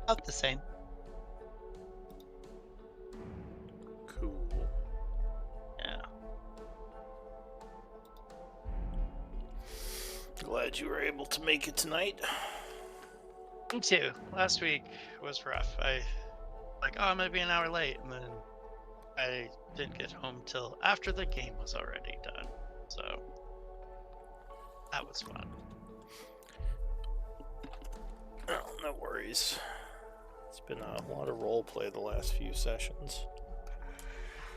About the same. Cool. Yeah. Glad you were able to make it tonight. Me too. Last week was rough. I'm gonna be an hour late, and then I didn't get home till after the game was already done. So that was fun. Oh, no worries. It's been a lot of roleplay the last few sessions.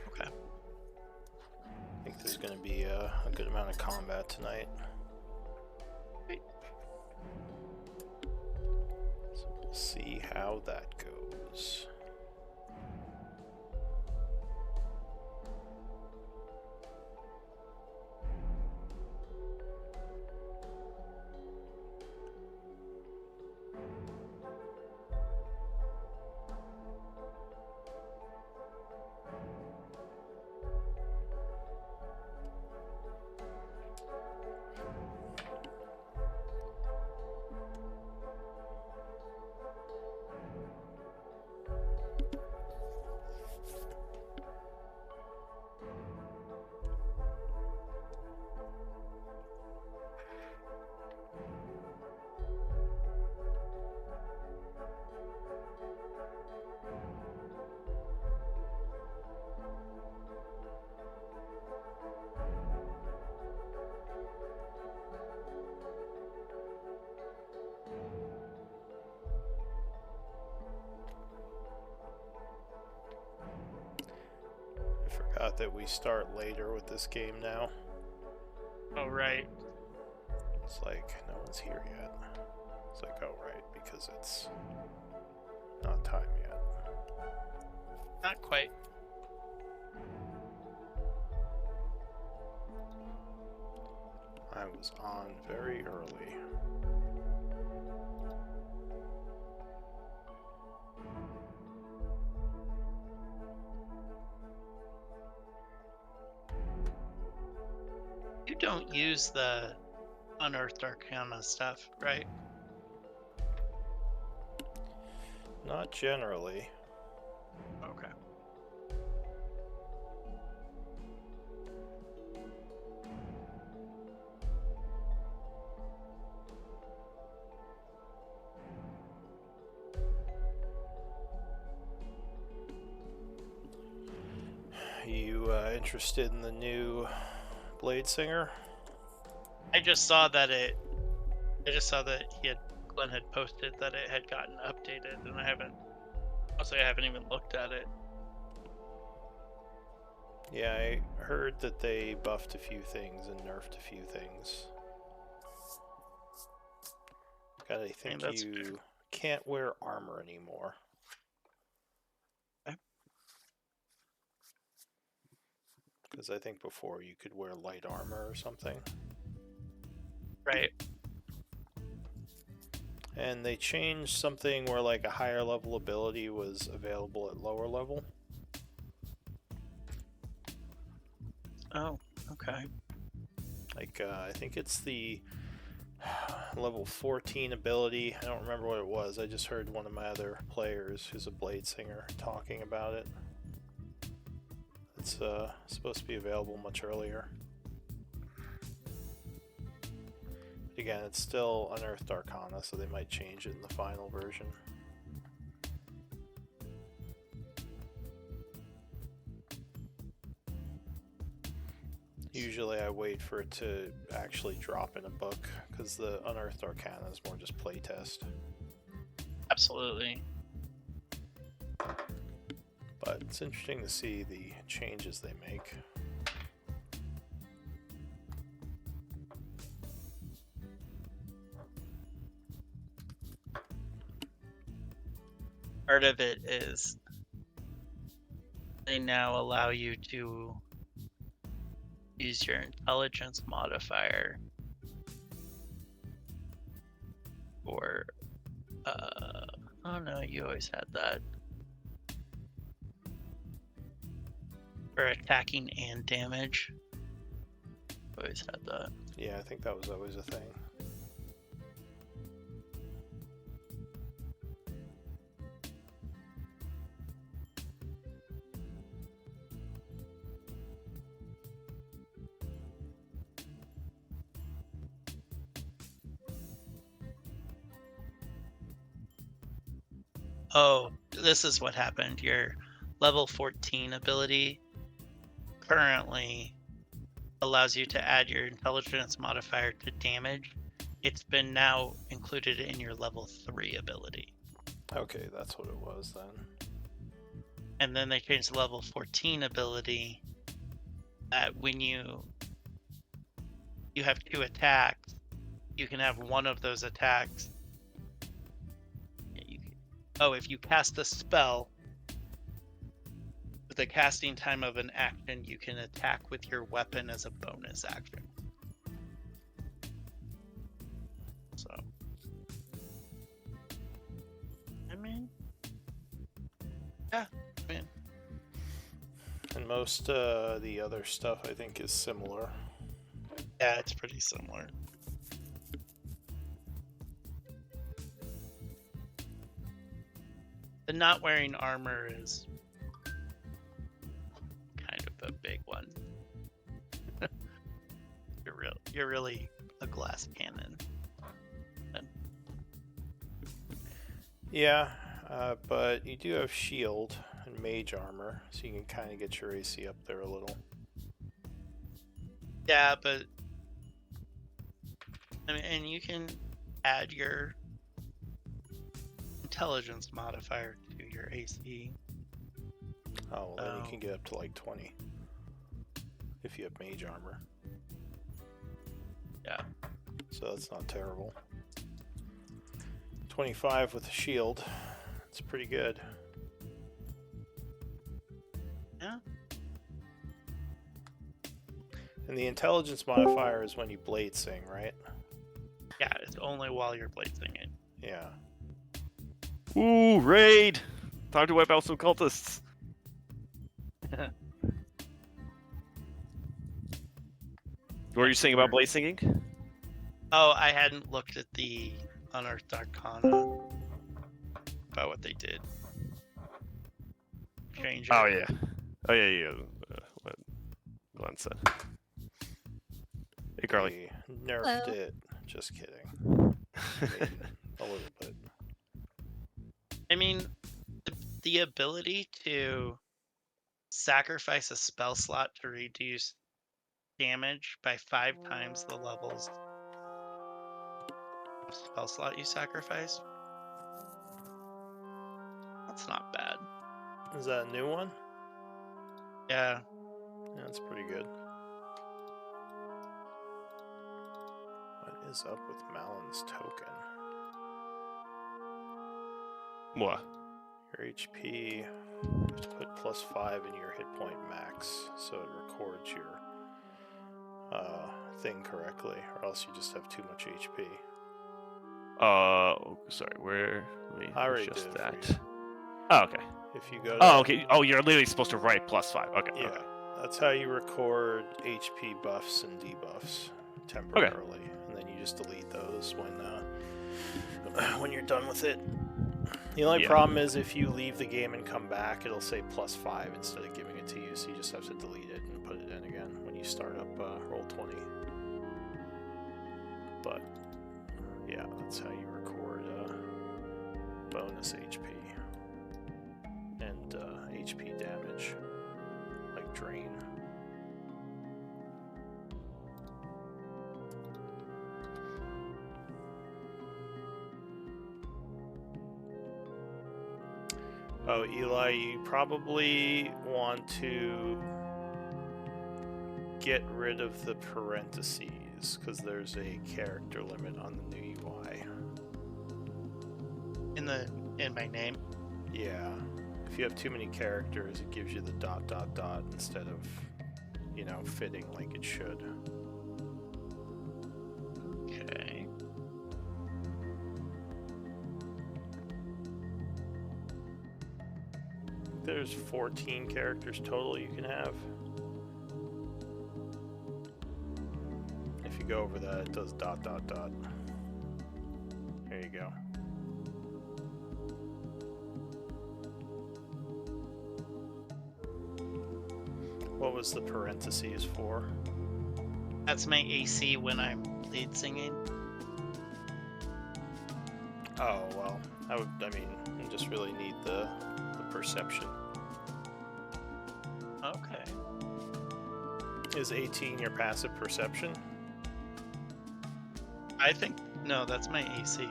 Okay. I think there's going to be a good amount of combat tonight. Great. So we'll see how that goes. I forgot that we start later with this game now. Oh, right. It's like, no one's here yet. It's like, oh, right, because it's not time yet. Not quite. I was on very early. You don't use the Unearthed Arcana stuff, right? Not generally. Okay. You interested in the new Blade Singer? I just saw that Glenn had posted that it had gotten updated, and I haven't even looked at it. Yeah, I heard that they buffed a few things and nerfed a few things. God, I think you can't wear armor anymore. Okay. Because I think before you could wear light armor or something. Right. And they changed something where like a higher level ability was available at lower level. Oh, okay. Like, I think it's the level 14 ability. I don't remember what it was. I just heard one of my other players who's a Blade Singer talking about it. It's supposed to be available much earlier. But again, it's still Unearthed Arcana, so they might change it in the final version. Usually I wait for it to actually drop in a book, because the Unearthed Arcana is more just playtest. Absolutely. But it's interesting to see the changes they make. Part of it is they now allow you to use your intelligence modifier for oh no, you always had that. For attacking and damage. Always had that. Yeah, I think that was always a thing. Oh, this is what happened. Your level 14 ability currently allows you to add your intelligence modifier to damage. It's been now included in your level 3 ability. Okay, that's what it was then. And then they changed the level 14 ability that when you have 2 attacks, you can have one of those attacks. If you cast a spell, with the casting time of an action, you can attack with your weapon as a bonus action. So, yeah, And most the other stuff I think is similar. Yeah, it's pretty similar. The not wearing armor is kind of a big one. You're really a glass cannon. Yeah, but you do have shield and mage armor, so you can kind of get your AC up there a little. Yeah, but and you can add your intelligence modifier to your AC. Oh, well, then you can get up to like 20 if you have mage armor. Yeah. So that's not terrible. 25 with a shield. It's pretty good. Yeah. And the intelligence modifier is when you blade sing, right? Yeah, it's only while you're blade singing. Yeah. Ooh, raid! Time to wipe out some cultists. What were you saying about blade singing? Oh, I hadn't looked at the Unearthed Arcana about what they did. Change it. Oh yeah. What Glenn said. Hey, Carly. They nerfed it. Just kidding. I mean, a little bit. I mean, the ability to sacrifice a spell slot to reduce damage by 5 times the levels of spell slot you sacrifice. That's not bad. Is that a new one? Yeah. Yeah, that's pretty good. What is up with Malin's token? What? Your HP, you have to put +5 in your hit point max, so it records your thing correctly, or else you just have too much HP. Sorry, where? Let me I already adjust did it for that. you. Oh, okay. If you go to Oh, okay. Oh, you're literally supposed to write +5. Okay. Yeah, Okay. that's how you record HP buffs and debuffs temporarily, and then you just delete those when you're done with it. The only problem is if you leave the game and come back, it'll say +5 instead of giving it to you, so you just have to delete it and put it in again when you start up Roll20. But yeah, that's how you record bonus HP and HP damage, like drain. Oh, Eli, you probably want to get rid of the parentheses, because there's a character limit on the new UI. In my name. Yeah. If you have too many characters, it gives you the ... instead of, fitting like it should. Okay. There's 14 characters total you can have. If you go over that, it does ... There you go. What was the parentheses for? That's my AC when I'm lead singing. Oh, well, I mean, you just really need the perception. Okay. Is 18 your passive perception? I think no, that's my AC.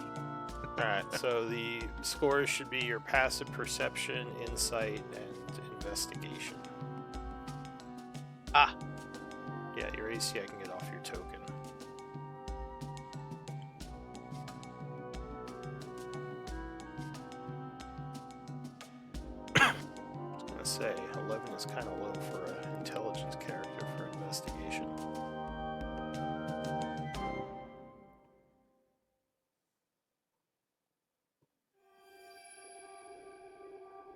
Alright, so the scores should be your passive perception, insight, and investigation. Ah. Yeah, your AC I can get off your token. I was gonna say, 11 is kind of low for an intelligence character for investigation.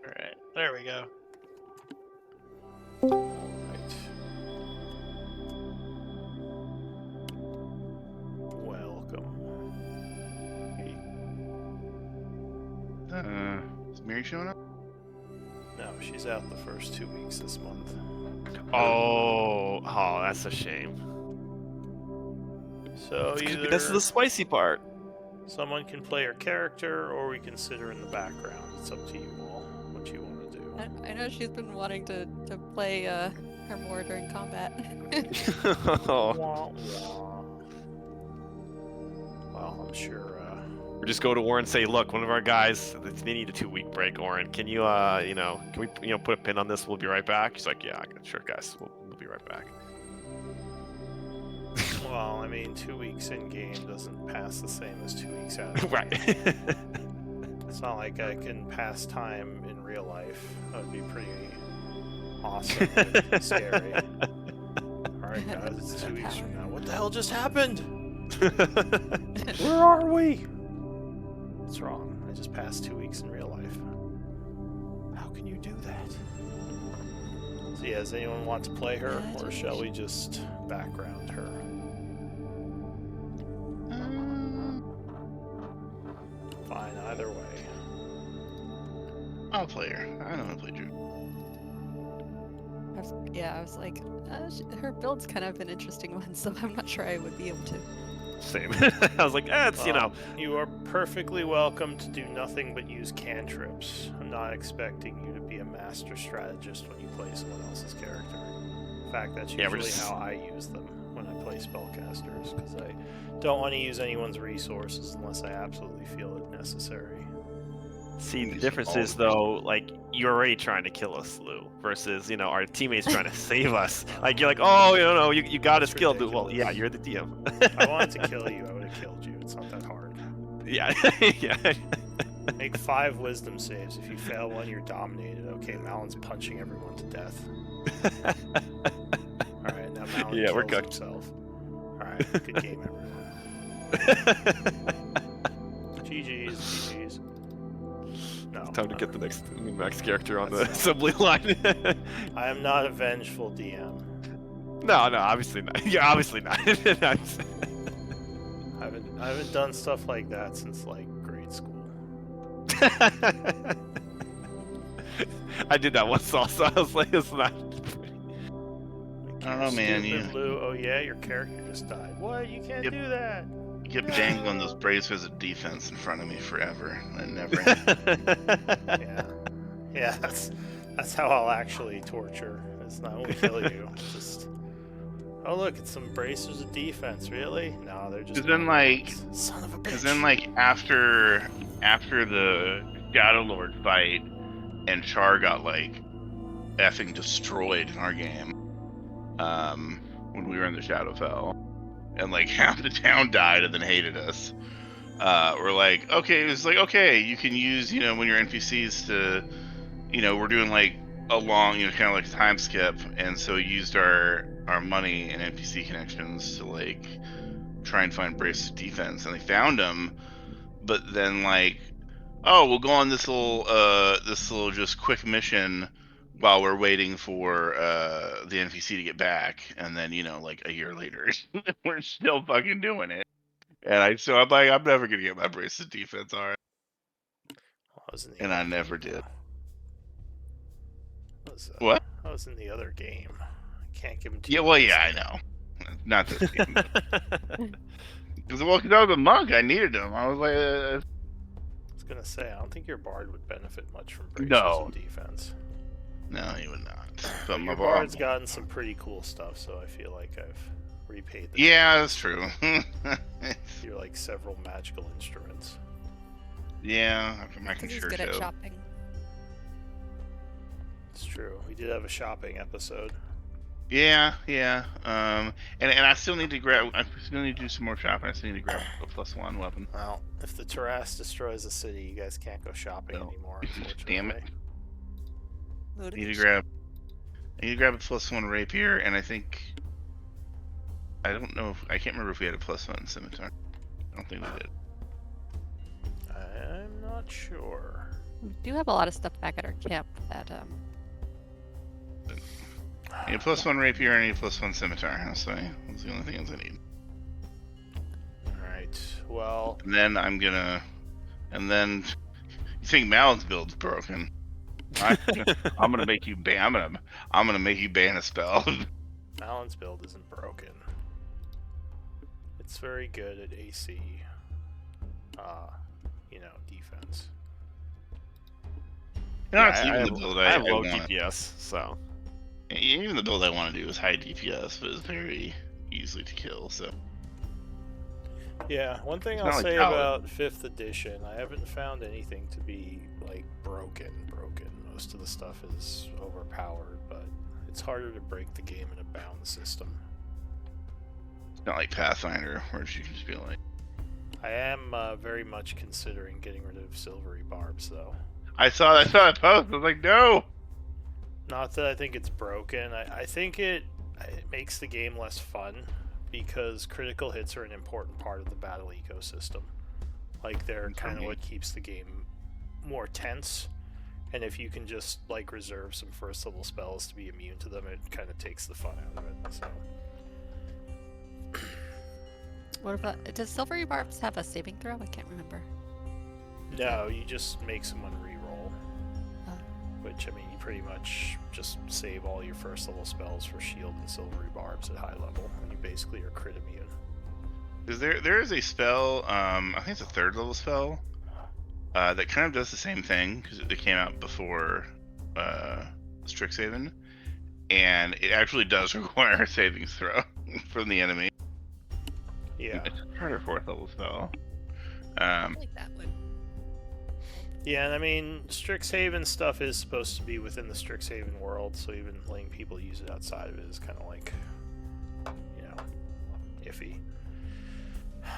All right. There we go. Alright. Welcome. Is Mary showing up? No, she's out the first 2 weeks this month. Oh, that's a shame. So This is either the spicy part. someone can play her character, or we can sit her in the background. It's up to you all what you want to do. I know she's been wanting to play her more during combat. Oh, Wah, wah. Well, I'm sure. we just go to Warren and say, look, one of our guys, they need a 2-week break. Warren, can you, can we, put a pin on this? We'll be right back. She's like, yeah, sure, guys. We'll be right back. Well, I mean, 2 weeks in game doesn't pass the same as 2 weeks out. Right. It's not like I can pass time in real life. That would be pretty awesome. And scary. Alright, guys, it's 2 weeks from now. What the hell just happened? Where are we? What's wrong? I just passed 2 weeks in real life. How can you do that? So yeah, does anyone want to play her, or shall we just background her? Fine, either way. I'll play her. I don't want to play Drew. I was like, her build's kind of an interesting one, so I'm not sure I would be able to. Same. I was like, it's, You are perfectly welcome to do nothing but use cantrips. I'm not expecting you to be a master strategist when you play someone else's character. In fact, that's usually how I use them when I play spellcasters, because I don't want to use anyone's resources unless I absolutely feel it necessary. See, the difference is, though, like, you're already trying to kill us, Lou, versus, our teammates trying to save us. Like, you're like, oh, you got us killed. Well, yeah, you're the DM. If I wanted to kill you, I would have killed you. It's not that hard. Yeah, yeah. Make 5 wisdom saves. If you fail one, you're dominated. Okay, Malon's punching everyone to death. Alright, now Malon Yeah, we're kills cooked. himself. Alright, good game, everyone. GG's. No, Time to get the next character on the That's assembly line. I am not a vengeful DM. No, obviously not. Yeah, obviously not. I haven't done stuff like that since like grade school. I did that once also. I was like, it's not. I don't know, man. Stupid Lou. Oh yeah, your character just died. What? You can't Yep. do that. You kept dangling those braces of defense in front of me forever, and never. Yeah, that's how I'll actually torture. It's not only kill you. It's just, oh look, it's some bracers of defense. Really? No, they're just. Because then, like, son of a bitch. Because then, like, after the Shadowlord fight, and Char got like effing destroyed in our game, when we were in the Shadowfell, and like half the town died and then hated us. We're like, okay, it was like, okay, you can use, when your NPCs to, we're doing like a long, kind of like a time skip, and so we used our money and NPC connections to like try and find braces of defense, and they found them, but then like, oh, we'll go on this little just quick mission while we're waiting for the NPC to get back, and then like a year later we're still fucking doing it, and I'm like, I'm never gonna get my braces of defense, all right. And I never did. What? I was in the other game. I can't give him to Yeah, well, yeah, I know. Not this game. Because I was a monk. I needed them. I was like, gonna say, I don't think your bard would benefit much from braces No. and defense. No, he would not. But But your bard's gotten some pretty cool stuff, so I feel like I've repaid the Yeah, debt. that's true. You're like several magical instruments. Yeah, I Because can he's sure good at show. shopping. It's true. We did have a shopping episode. Yeah. And I still need to grab. I still need to do some more shopping. I still need to grab a +1 weapon. Well, if the Terras destroys the city, you guys can't go shopping No. anymore, unfortunately. Damn it! I need to Motivation. grab. I need to grab a +1 rapier, and I think. I don't know. I can't remember if we had a +1 scimitar. I don't think we did. I'm not sure. We do have a lot of stuff back at our camp that I need a +1 rapier and I need a +1 scimitar. That's the only things I need. Alright, well... And then I'm gonna... And then... You think Mal's build's broken. I'm gonna make you ban... I'm gonna make you ban a spell. Alan's build isn't broken. It's very good at AC. Defense. Even the build I have I low want. DPS, so Even the build I want to do is high DPS, but it's very easily to kill, so... Yeah, one thing It's I'll not like say Paladin. about 5th edition, I haven't found anything to be, like, broken. Most of the stuff is overpowered, but it's harder to break the game in a bound system. It's not like Pathfinder, where you can just be like... I am very much considering getting rid of silvery barbs, though. I saw that post, I was like, no! Not that I think it's broken. I think it makes the game less fun because critical hits are an important part of the battle ecosystem. Like, they're kind of what keeps the game more tense. And if you can just, like, reserve some first level spells to be immune to them, it kind of takes the fun out of it. So. what about does Silvery Barbs have a saving throw? I can't remember. No, you just make someone re-roll. Oh. Which, I mean, you pretty much just save all your first level spells for shield and silvery barbs at high level, and you basically are crit immune. There is a spell, I think it's a 3rd level spell, that kind of does the same thing, because it came out before Strixhaven, and it actually does require a savings throw from the enemy. Yeah. It's a 3rd or 4th level spell. I like that one. Yeah, and I mean, Strixhaven stuff is supposed to be within the Strixhaven world, so even letting people use it outside of it is kind of like, iffy.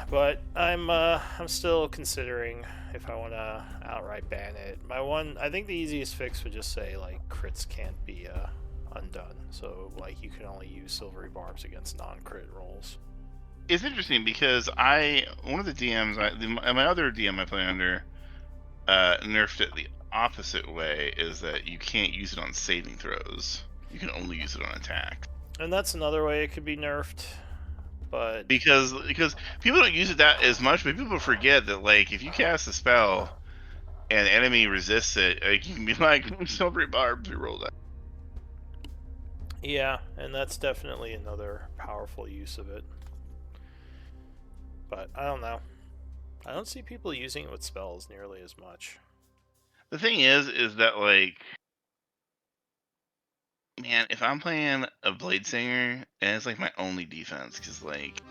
But I'm still considering if I want to outright ban it. I think the easiest fix would just say, like, crits can't be undone, so, like, you can only use silvery barbs against non-crit rolls. It's interesting because one of the DMs, my other DM I play under, nerfed it the opposite way, is that you can't use it on saving throws. You can only use it on attack. And that's another way it could be nerfed, but... Because people don't use it that as much, but people forget that, like, if you cast a spell and the enemy resists it, like, you can be like, silvery barbs, we roll that. Yeah, and that's definitely another powerful use of it. But I don't know. I don't see people using it with spells nearly as much. The thing is that, like, man, if I'm playing a Blade Singer, and it's like my only defense, because, like,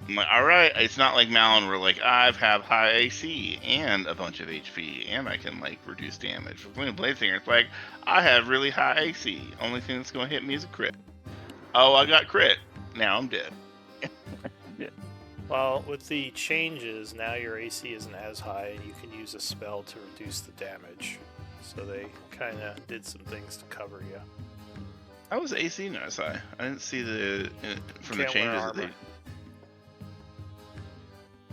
I'm like, alright, it's not like Malin where, like, I have high AC and a bunch of HP, and I can, like, reduce damage. For playing Blade Singer, it's like, I have really high AC. Only thing that's going to hit me is a crit. Oh, I got crit. Now I'm dead. Well, with the changes, now your AC isn't as high, and you can use a spell to reduce the damage. So they kind of did some things to cover you. How was AC not as high? I didn't see from the Can't wear changes that armor. they...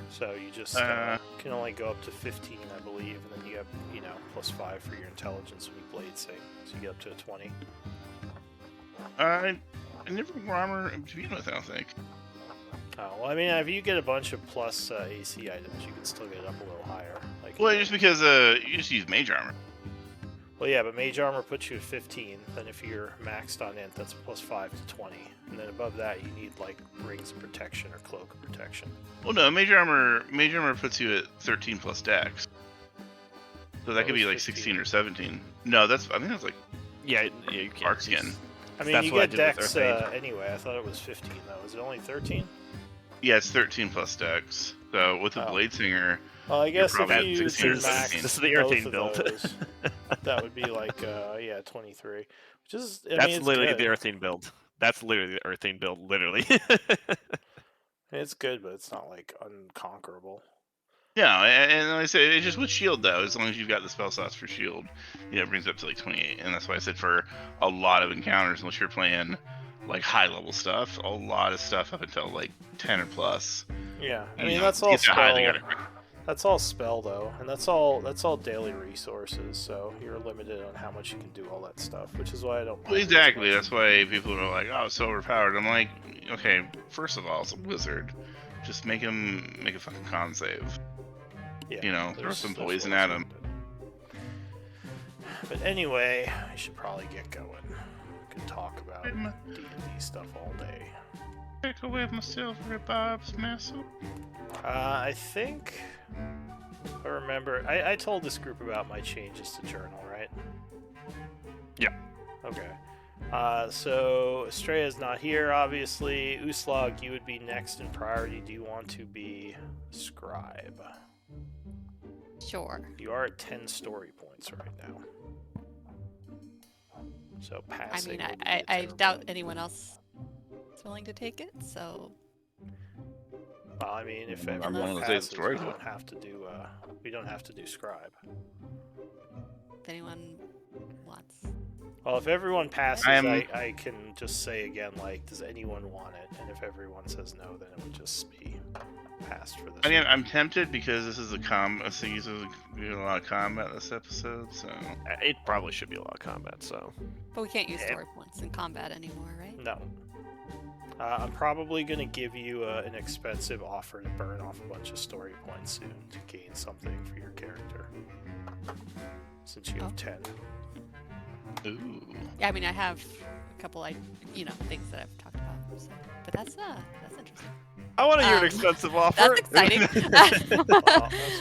So you just can only go up to 15, I believe, and then you have, +5 for your intelligence when you blade sing. So you get up to a 20. I never wore armor to begin with, I don't think. Oh, well, I mean, if you get a bunch of plus AC items, you can still get it up a little higher. Like, Well, just because you just use mage armor. Well, yeah, but mage armor puts you at 15. Then if you're maxed on int, that's +5 to 20. And then above that, you need, like, rings of protection or cloak of protection. Well, no, mage armor puts you at 13 plus dex. So that could be like 16 or 17. No, I think that's like Yeah, you can't. Arc Skin. I mean, That's you what I get did with Dex Earthbane. anyway. I thought it was 15 though. Is it only 13? Yeah, it's 13 plus Dex. So with the Oh. Blade Singer, Well, I guess if probably you this can is- max this is the both Earthbane of build. those, that would be like 23, which is I That's mean, it's literally good. the Earthane build. That's literally the Earthane build, literally. It's good, but it's not like unconquerable. yeah, and like I said, it's just with Shield though. As long as you've got the spell slots for Shield, it brings it up to like 28, and that's why I said for a lot of encounters, unless you're playing like high level stuff, a lot of stuff up until like 10 or plus. Yeah, I You mean know, that's to all get that high, they spell. gotta- That's all spell though, and that's all daily resources. So you're limited on how much you can do all that stuff, which is why I don't. Well, exactly. That's why people are like, "Oh, it's so overpowered." I'm like, okay, first of all, it's a wizard. Just make a fucking con save. Yeah, You know, throw there's- some there's poison ways at around him. it. But anyway, I should probably get going. We can talk about D&D stuff all day. Take away my silver Bob's missile. I think I remember. I told this group about my changes to journal, right? Yeah. Okay. So Estrella's not here, obviously. Uslog, you would be next in priority. Do you want to be scribe? Sure. You are at 10 story points right now. So I passing. mean, would be I a doubt terrible- anyone else is willing to take it, so Well, I mean, if Well, everyone that's- passes, story we point. don't have to do. We don't have to do scribe. if anyone wants. Well, if everyone passes, I'm- I can just say again, like, does anyone want it? And if everyone says no, then it would just be passed for this. I mean, one. I'm tempted because this is a combat. So there's a lot of combat this episode. So It probably should be a lot of combat, so. But we can't use Yeah. story points in combat anymore, right? No. I'm probably going to give you an expensive offer to burn off a bunch of story points soon to gain something for your character. Since you have Oh. 10. ooh, Yeah, I mean, I have a couple, things that I've talked about. So. But that's interesting. I want to hear an Um, expensive offer. That's exciting. Well, that's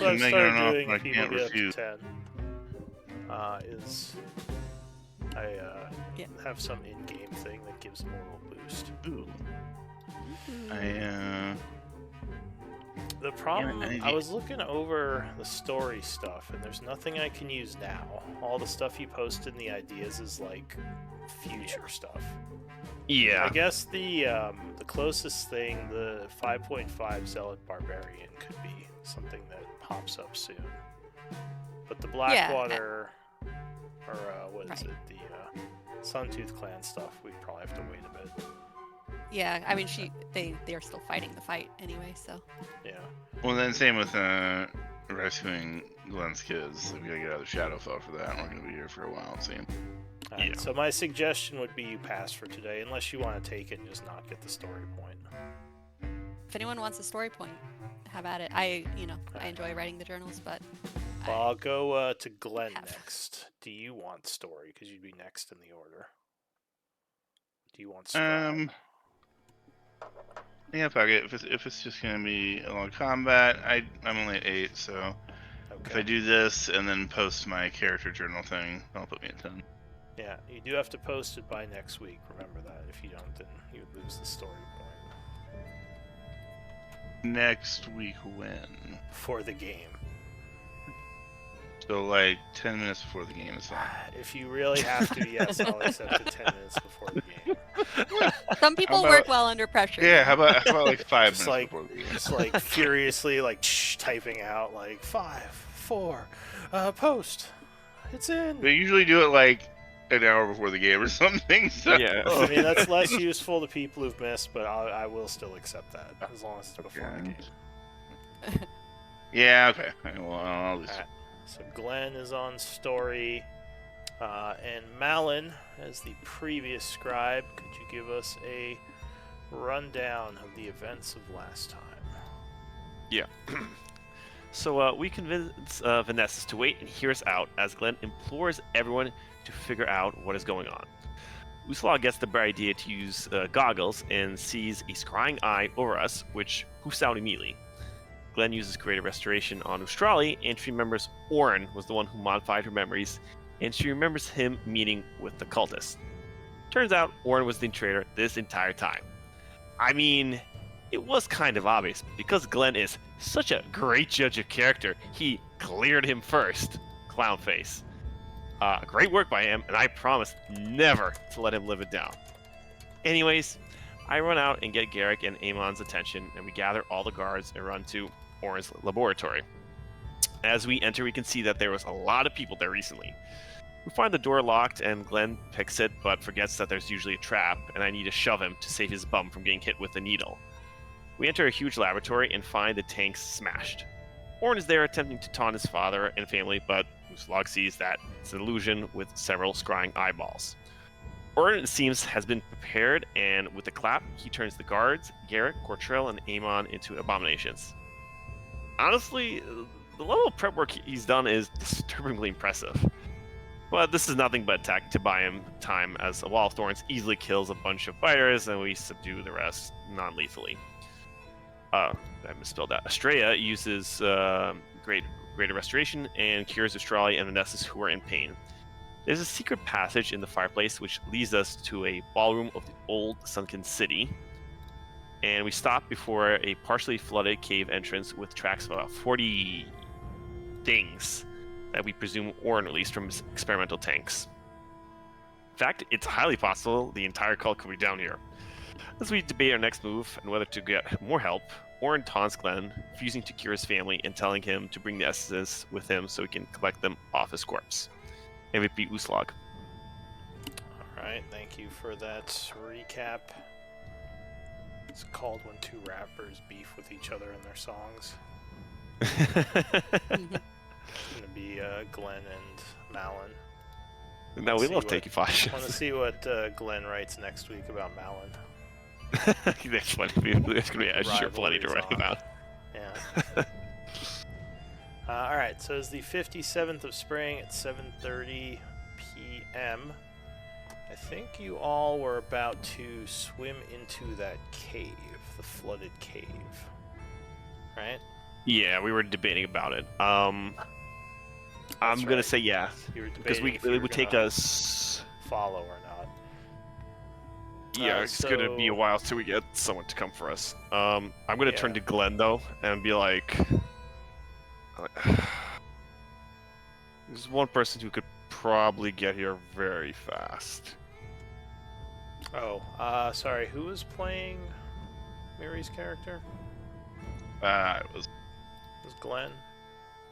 what I've Making started an offer doing I if people can't get refuse. up to 10. Is I Yeah. have some in-game thing that gives them a little boost. ooh. The problem, Yeah, I was looking over the story stuff, and there's nothing I can use now. All the stuff you posted in the ideas is like future stuff. Yeah. I guess the closest thing, the 5.5 Zealot Barbarian, could be something that pops up soon. But the Blackwater, or what is Right. it, the Suntooth Clan stuff, we probably have to wait a bit. Yeah, I mean, they are still fighting the fight anyway, so. Yeah. Well, then same with rescuing Glenn's kids. We gotta get out of Shadowfell for that. We're gonna be here for a while. See. Alright, Yeah. So my suggestion would be you pass for today, unless you want to take it and just not get the story point. If anyone wants a story point, have at it. I enjoy writing the journals, but Well, I'll go to Glenn have- next. Do you want story? Because you'd be next in the order. Do you want scribe? Yeah, fuck it. If it's just gonna be a long combat, I'm only at 8, so if I Okay. do this and then post my character journal thing, that'll put me at 10. Yeah, you do have to post it by next week. Remember that. If you don't, then you would lose the story point Next week when? for the game. So like 10 minutes before the game is done. If you really have to, yes, I'll accept it 10 minutes before the game. some people about- work well under pressure. Yeah, how about like 5 Just minutes like, before the game? just like furiously like typing out like 5, 4, post. It's in. They usually do it like an hour before the game or something. So. Yeah. I mean, that's less useful to people who've missed, but I will still accept that as long as it's before the game. Yeah, okay. Well, I'll lose. Alright. So Glenn is on story, and Malin, as the previous scribe, could you give us a rundown of the events of last time? Yeah. So we convince Vanessa to wait and hear us out as Glenn implores everyone to figure out what is going on. Uslaw gets the bright idea to use goggles and sees a scrying eye over us, which hoops out immediately. Glenn uses creative restoration on Ustrali, and she remembers Orin was the one who modified her memories, and she remembers him meeting with the cultist. Turns out Orin was the traitor this entire time. I mean, it was kind of obvious, because Glenn is such a great judge of character, he cleared him first. Clown face. Great work by him, and I promise never to let him live it down. Anyways, I run out and get Garrick and Amon's attention, and we gather all the guards and run to Orin's laboratory. As we enter, we can see that there was a lot of people there recently. We find the door locked, and Glenn picks it, but forgets that there's usually a trap, and I need to shove him to save his bum from getting hit with a needle. We enter a huge laboratory and find the tanks smashed. Orin is there attempting to taunt his father and family, but Uslag sees that it's an illusion with several scrying eyeballs. Orin, it seems, has been prepared, and with a clap, he turns the guards, Garrick, Cortrell, and Amon into abominations. Honestly, the level of prep work he's done is disturbingly impressive. But this is nothing but tactic to buy him time, as a Wall of Thorns easily kills a bunch of fighters, and we subdue the rest non-lethally. I misspelled that. Estrella uses greater restoration and cures Ustrali and Vanessa's who are in pain. There's a secret passage in the fireplace which leads us to a ballroom of the old sunken city. And we stop before a partially flooded cave entrance with tracks of about 40 things that we presume Orin released from his experimental tanks. In fact, it's highly possible the entire cult could be down here. As we debate our next move and whether to get more help, Orin taunts Glenn, refusing to cure his family and telling him to bring the essences with him so he can collect them off his corpse. MVP Uslag. Alright, thank you for that recap. It's called when two rappers beef with each other in their songs. It's gonna be Glenn and Malin. No, we love taking I five want to see what Glenn writes next week about Malin. That's funny. There's going to be sure plenty to write about. Yeah. Alright, so it's the 57th of spring at 7:30 p.m. I think you all were about to swim into that cave, the flooded cave. Right? Yeah, we were debating about it. I'm going to say yeah. You were Because debating if it you would were take gonna us... follow or not. Yeah, it's going to be a while till we get someone to come for us. I'm going to turn to Glenn, though, and be like... There's one person who could probably get here very fast. Oh, sorry, who was playing Mary's character? It was It was Glenn?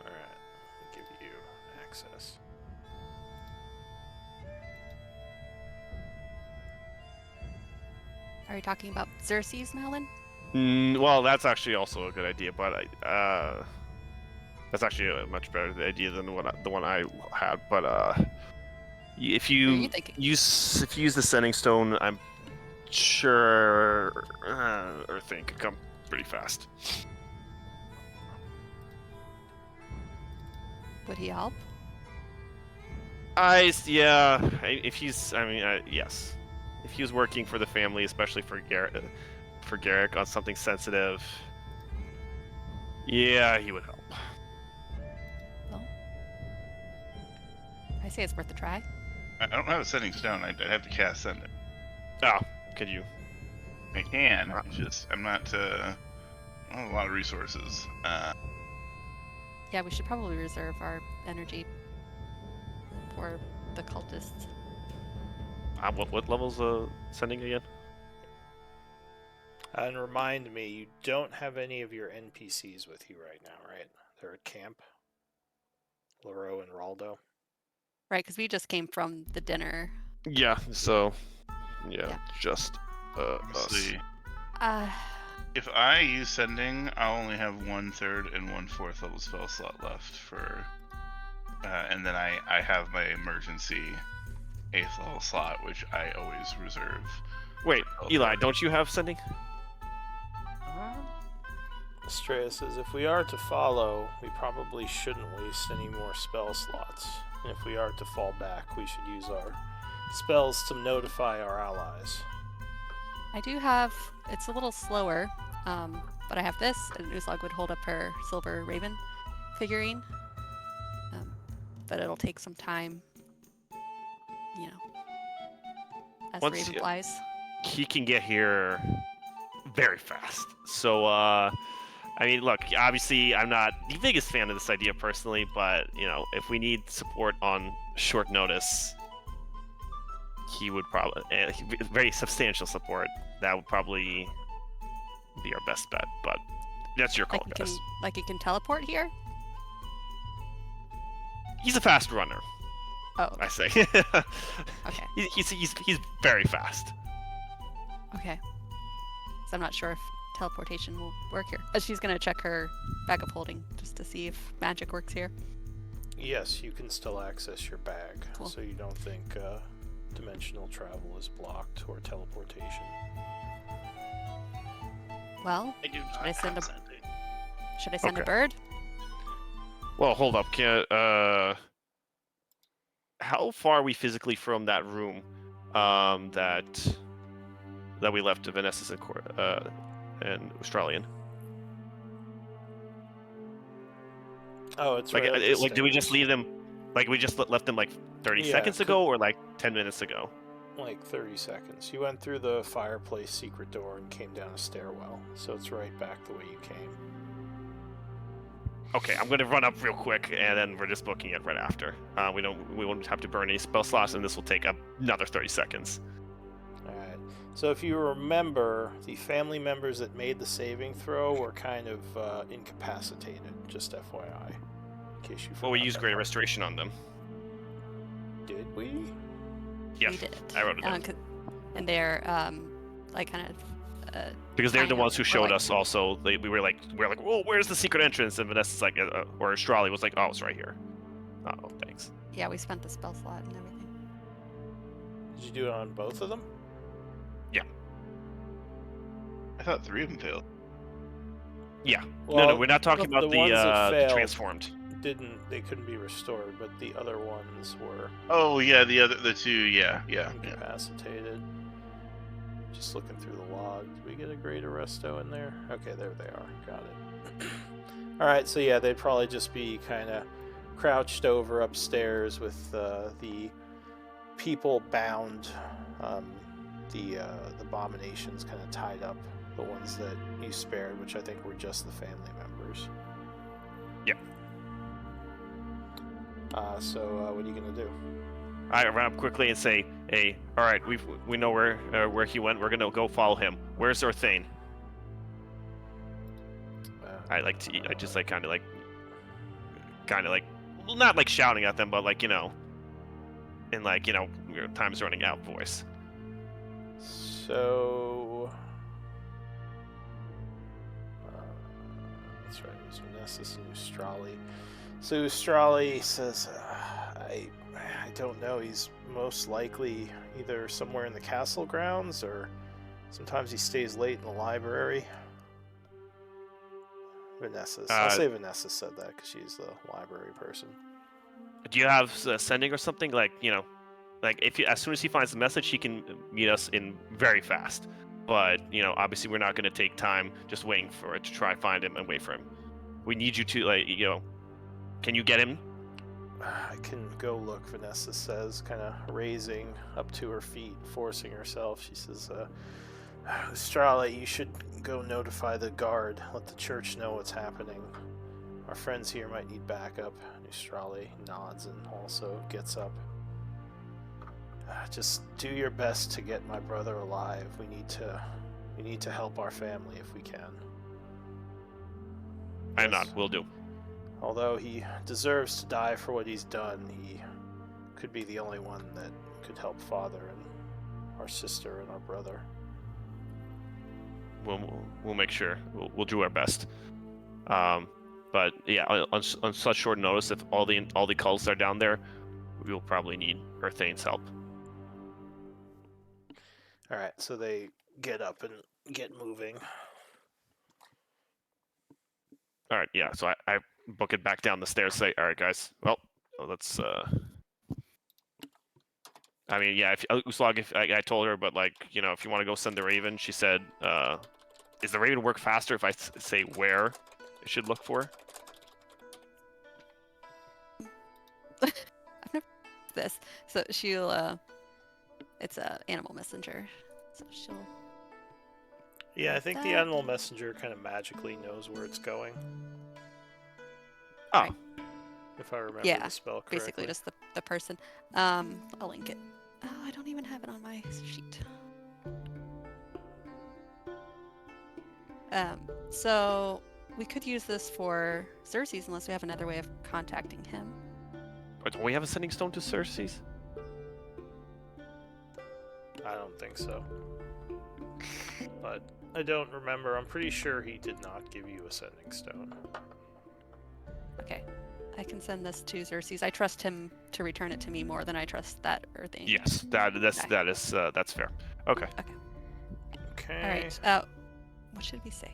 Alright, let me give you access. Are you talking about Xerxes, Malin? Well, that's actually also a good idea, but that's actually a much better idea than the one I had. But if you use the sending stone, I'm sure Earthing could come pretty fast. Would he help? If he's, yes. If he was working for the family, especially for Garrick on something sensitive, yeah, he would help. Well, I say it's worth a try. I don't have a sending stone. I'd have to cast send it. Oh, could you? I can. I'm not. I don't have a lot of resources. Yeah, we should probably reserve our energy for the cultists. What level's sending again? And remind me, you don't have any of your NPCs with you right now, right? They're at camp. Laro and Raldo. Right, because we just came from the dinner. Yeah, so Yeah. just Let's us. see. Uh, If I use sending, I'll only have 1/3 and 1/4 level spell slot left for, and then I have my emergency 8th level slot, which I always reserve. Wait, Eli, don't you have sending? Estrella says, if we are to follow, we probably shouldn't waste any more spell slots. And if we are to fall back, we should use our spells to notify our allies. I do have, it's a little slower, But I have this, and Uslag would hold up her silver raven figurine. But it'll take some time, you know, as the raven flies. He can get here very fast. So, I mean, look, obviously, I'm not the biggest fan of this idea personally, but, you know, if we need support on short notice, he would probably, very substantial support, that would probably be our best bet, but that's your call, guys. Like he can teleport here? He's a fast runner. Oh, okay. I say. Okay. He's very fast. Okay. So I'm not sure if teleportation will work here. She's gonna check her bag of holding just to see if magic works here. Yes, you can still access your bag, Cool. so you don't think dimensional travel is blocked or teleportation. Well, I do not Should I send have a- sending. should I send a Okay. bird? Well, hold up. How far are we physically from that room that we left to Vanessa's and Australian? Oh, it's Like, right up the like, did we just stairs. leave them? Like, we just left them like 30 Yeah, seconds ago, or like 10 minutes ago? Like 30 seconds. You went through the fireplace secret door and came down a stairwell, so it's right back the way you came. Okay, I'm gonna run up real quick, and then we're just booking it right after. We won't have to burn any spell slots, and this will take another 30 seconds. Alright. So if you remember, the family members that made the saving throw were kind of incapacitated, just FYI. In case you forgot. Well, we used that Greater part. Restoration on them. Did we? Yeah, We did. I wrote it down. And they're like kind of Because they're the kind ones of, who or showed like- us also. We were like, well, where's the secret entrance? And Vanessa's like, or Astrali was like, oh, it's right here. Oh, thanks. yeah, we spent the spell slot and everything. Did you do it on both of them? I thought 3 of them failed. Yeah. Well, no, we're not talking the about ones that the failed transformed. they couldn't be restored, but the other ones were Oh yeah, the 2, yeah. incapacitated. Just looking through the log. Did we get a greater resto in there? Okay, there they are. Got it. Alright, so yeah, they'd probably just be kind of crouched over upstairs with the people bound, the abominations kind of tied up, the ones that you spared, which I think were just the family members. Yeah. So what are you gonna do? I run up quickly and say, hey, all right, we know where he went. We're gonna go follow him. Where's Orthane? I just like kind of like, well, not like shouting at them, but like, you know, in like, you know, your time's running out voice. So that's right, it was Nessus and Ustrali. So Ustrali says, I don't know, he's most likely either somewhere in the castle grounds, or sometimes he stays late in the library. Vanessa. I'll say Vanessa said that because she's the library person. Do you have sending or something? Like, you know, like if as soon as he finds the message, he can meet us in very fast. But, you know, obviously we're not going to take time just waiting for it to try and find him and wait for him. We need you to, like, you know, can you get him? I can go look, Vanessa says, kind of raising up to her feet, forcing herself. She says, Strala, you should go notify the guard. Let the church know what's happening. Our friends here might need backup. Strala nods and also gets up. Just do your best to get my brother alive. We need to help our family if we can. I'm not. Will do. Although he deserves to die for what he's done, he could be the only one that could help Father and our sister and our brother. We'll make sure. We'll do our best. But yeah, on such short notice, if all the cults are down there, we will probably need Earthane's help. All right, so they get up and get moving. All right, yeah. So I book it back down the stairs. Say, all right, guys. Well, let's. I mean, yeah. If Uslag, I told her, but like, you know, if you want to go send the Raven, she said, is the Raven work faster if I say where it should look for? I've never this. So she'll it's a animal messenger. So she'll Yeah, I like think the that. animal messenger kind of magically knows where it's going. Oh, Right. If I remember Yeah, the spell correctly. basically just the person. I'll link it. Oh, I don't even have it on my sheet. So we could use this for Xerxes unless we have another way of contacting him. but don't we have a sending stone to Cersei's? I don't think so. But I don't remember. I'm pretty sure he did not give you a sending stone. Okay. I can send this to Xerxes. I trust him to return it to me more than I trust that earthing. Yes, that's fair. Okay. Okay. All right. What should we say?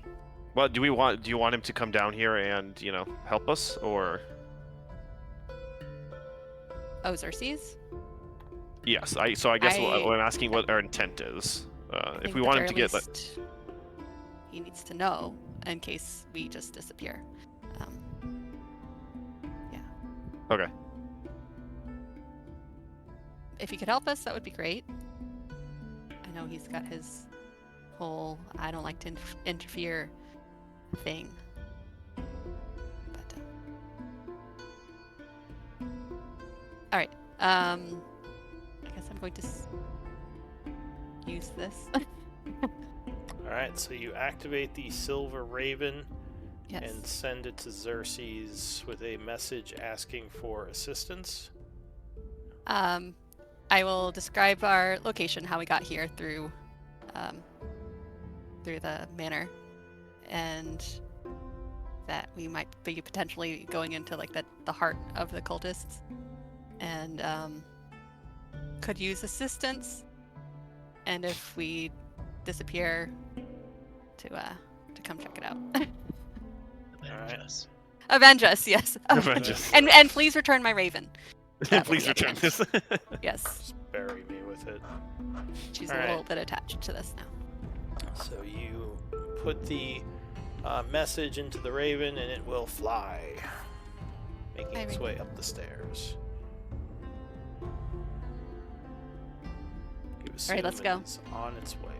Well, do you want him to come down here and help us, or? Oh, Xerxes? Yes. I guess what I'm asking what our intent is. If we want him to get he needs to know in case we just disappear. Yeah. Okay. If he could help us, that would be great. I know he's got his whole I don't like to interfere thing. But all right. I guess I'm going to use this. Alright, so you activate the Silver Raven Yes. and send it to Xerxes with a message asking for assistance. I will describe our location, how we got here through the manor, and that we might be potentially going into like the heart of the cultists, and could use assistance. And if we disappear, to come check it out. Alright. Us. Avenge us, yes. Avenge us. And please return my raven. That would Please be return excellent. this. Yes, Just bury me with it. she's All a right. little bit attached to this now. So you put the message into the Raven and it will fly, making Hi, its Raven. way up the stairs. You All right, let's assume go. it is on its way.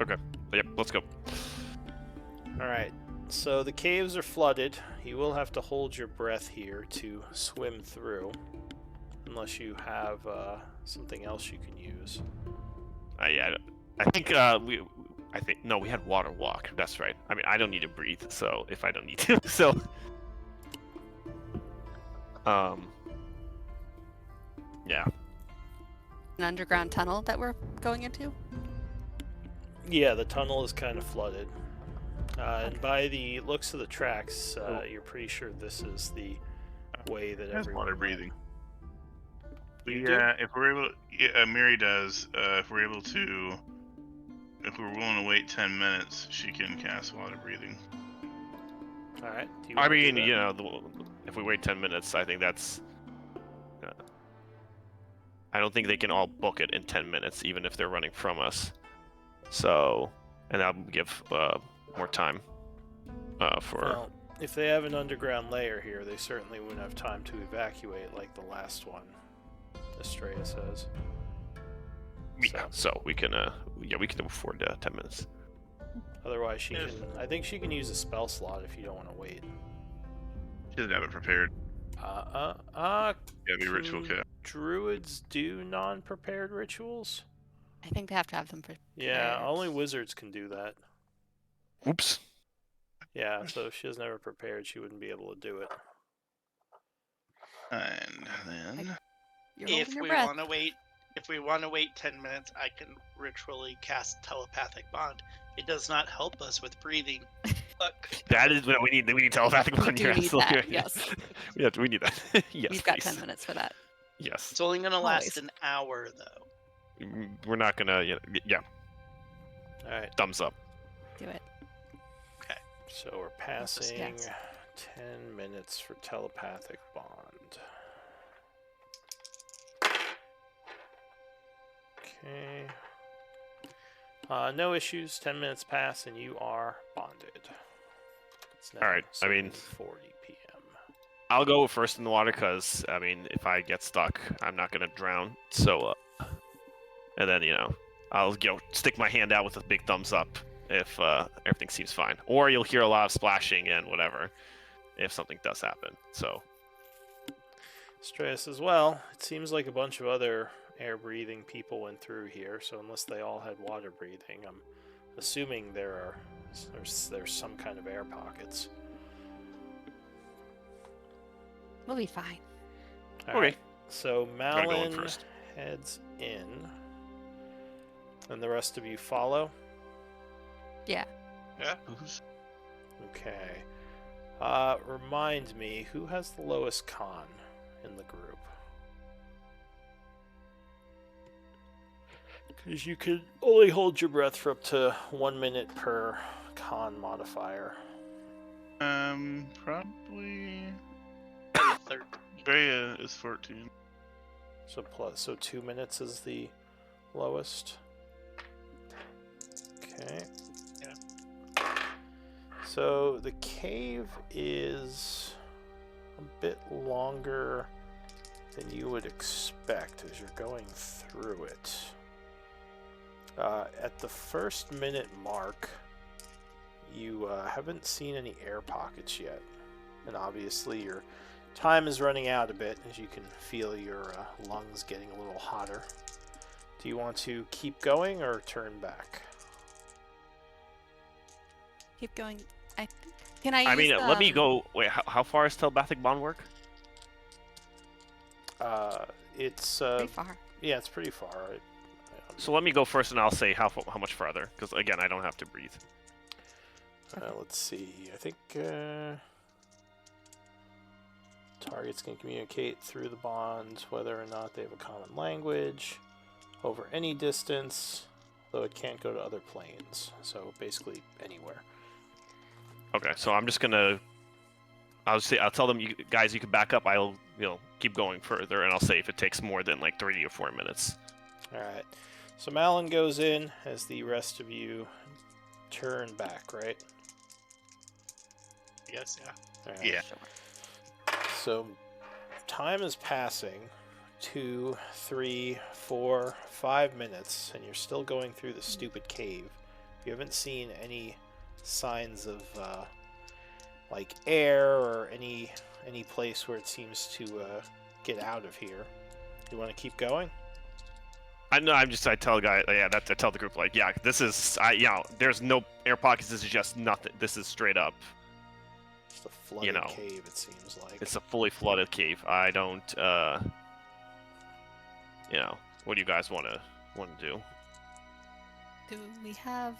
Okay. Yep. Let's go. Alright, so the caves are flooded. You will have to hold your breath here to swim through. Unless you have something else you can use. Yeah. I think no, we had water walk. That's right. I mean, I don't need to breathe, so if I don't need to, so yeah. An underground tunnel that we're going into? Yeah, the tunnel is kind of flooded. And by the looks of the tracks, you're pretty sure this is the way that Has everyone water went. breathing. You do? Yeah, if we're able, Miri does. If we're willing to wait 10 minutes, she can cast water breathing. All right. Do you I wanna do mean, that? if we wait 10 minutes, I think that's. I don't think they can all book it in 10 minutes, even if they're running from us. So, and that'll give more time for. Well, if they have an underground layer here, they certainly wouldn't have time to evacuate like the last one. Estrella says. Yeah, so we can we can afford 10 minutes. Otherwise, she can. I think she can use a spell slot if you don't want to wait. She doesn't have it prepared. Gotta be ritual cast. Druids do non-prepared rituals? I think they have to have them prepared. Yeah, only wizards can do that. Oops. Yeah, so if she was never prepared, she wouldn't be able to do it. And then You're holding If your we breath. want to wait, 10 minutes, I can ritually cast telepathic bond. It does not help us with breathing. Look, That is what we need. We need telepathic We bond do here. need Absolutely. that, yes. We need that. Yes. We've got please. 10 minutes for that. Yes. it's only going to last Always. an hour, though. We're not gonna. Yeah. All right, Thumbs up. Do it. so we're passing Yes. 10 minutes for telepathic bond. Okay. No issues. 10 minutes pass and you are bonded. It's now All right, I mean- 7:40 p.m. I'll go first in the water because, I mean, if I get stuck, I'm not going to drown. So, and then, I'll stick my hand out with a big thumbs up if everything seems fine. Or you'll hear a lot of splashing and whatever if something does happen. So, Stress as well. It seems like a bunch of other air-breathing people went through here, so unless they all had water breathing, I'm assuming there's some kind of air pockets. We'll be fine. All Okay. right, so Gotta go in Malin first. heads in, and the rest of you follow. Yeah. Yeah. Okay. Remind me, who has the lowest con in the group? Because you could only hold your breath for up to 1 minute per con modifier. Probably. 13. Brea is 14. So 2 minutes is the lowest. Okay. Yeah. So the cave is a bit longer than you would expect as you're going through it. At the first minute mark, you haven't seen any air pockets yet. And obviously your time is running out a bit as you can feel your lungs getting a little hotter. Do you want to keep going or turn back? Keep going. I think. Can I? I mean, use, let me go. Wait, how far is telepathic bond work? It's Pretty far. yeah, it's pretty far. So let me go first, and I'll say how much farther, because again, I don't have to breathe. Let's see. I think targets can communicate through the bonds whether or not they have a common language over any distance, though it can't go to other planes. So basically anywhere. Okay, so I'm just gonna. I'll tell them, you guys, you can back up. I'll keep going further, and I'll say if it takes more than like 3 or 4 minutes. All right. So Malin goes in as the rest of you turn back, right? Yes, yeah. All right. Yeah. So time is passing. 2, 3, 4, 5 minutes, and you're still going through the stupid cave. You haven't seen any signs of like air or any place where it seems to get out of here. You want to keep going? I know. I tell the guy. Yeah, I tell the group like, yeah, this is. There's no air pockets. This is just nothing. This is straight up. Just a flooded cave, it seems like. It's a fully flooded cave. I don't. What do you guys want to do? Do we have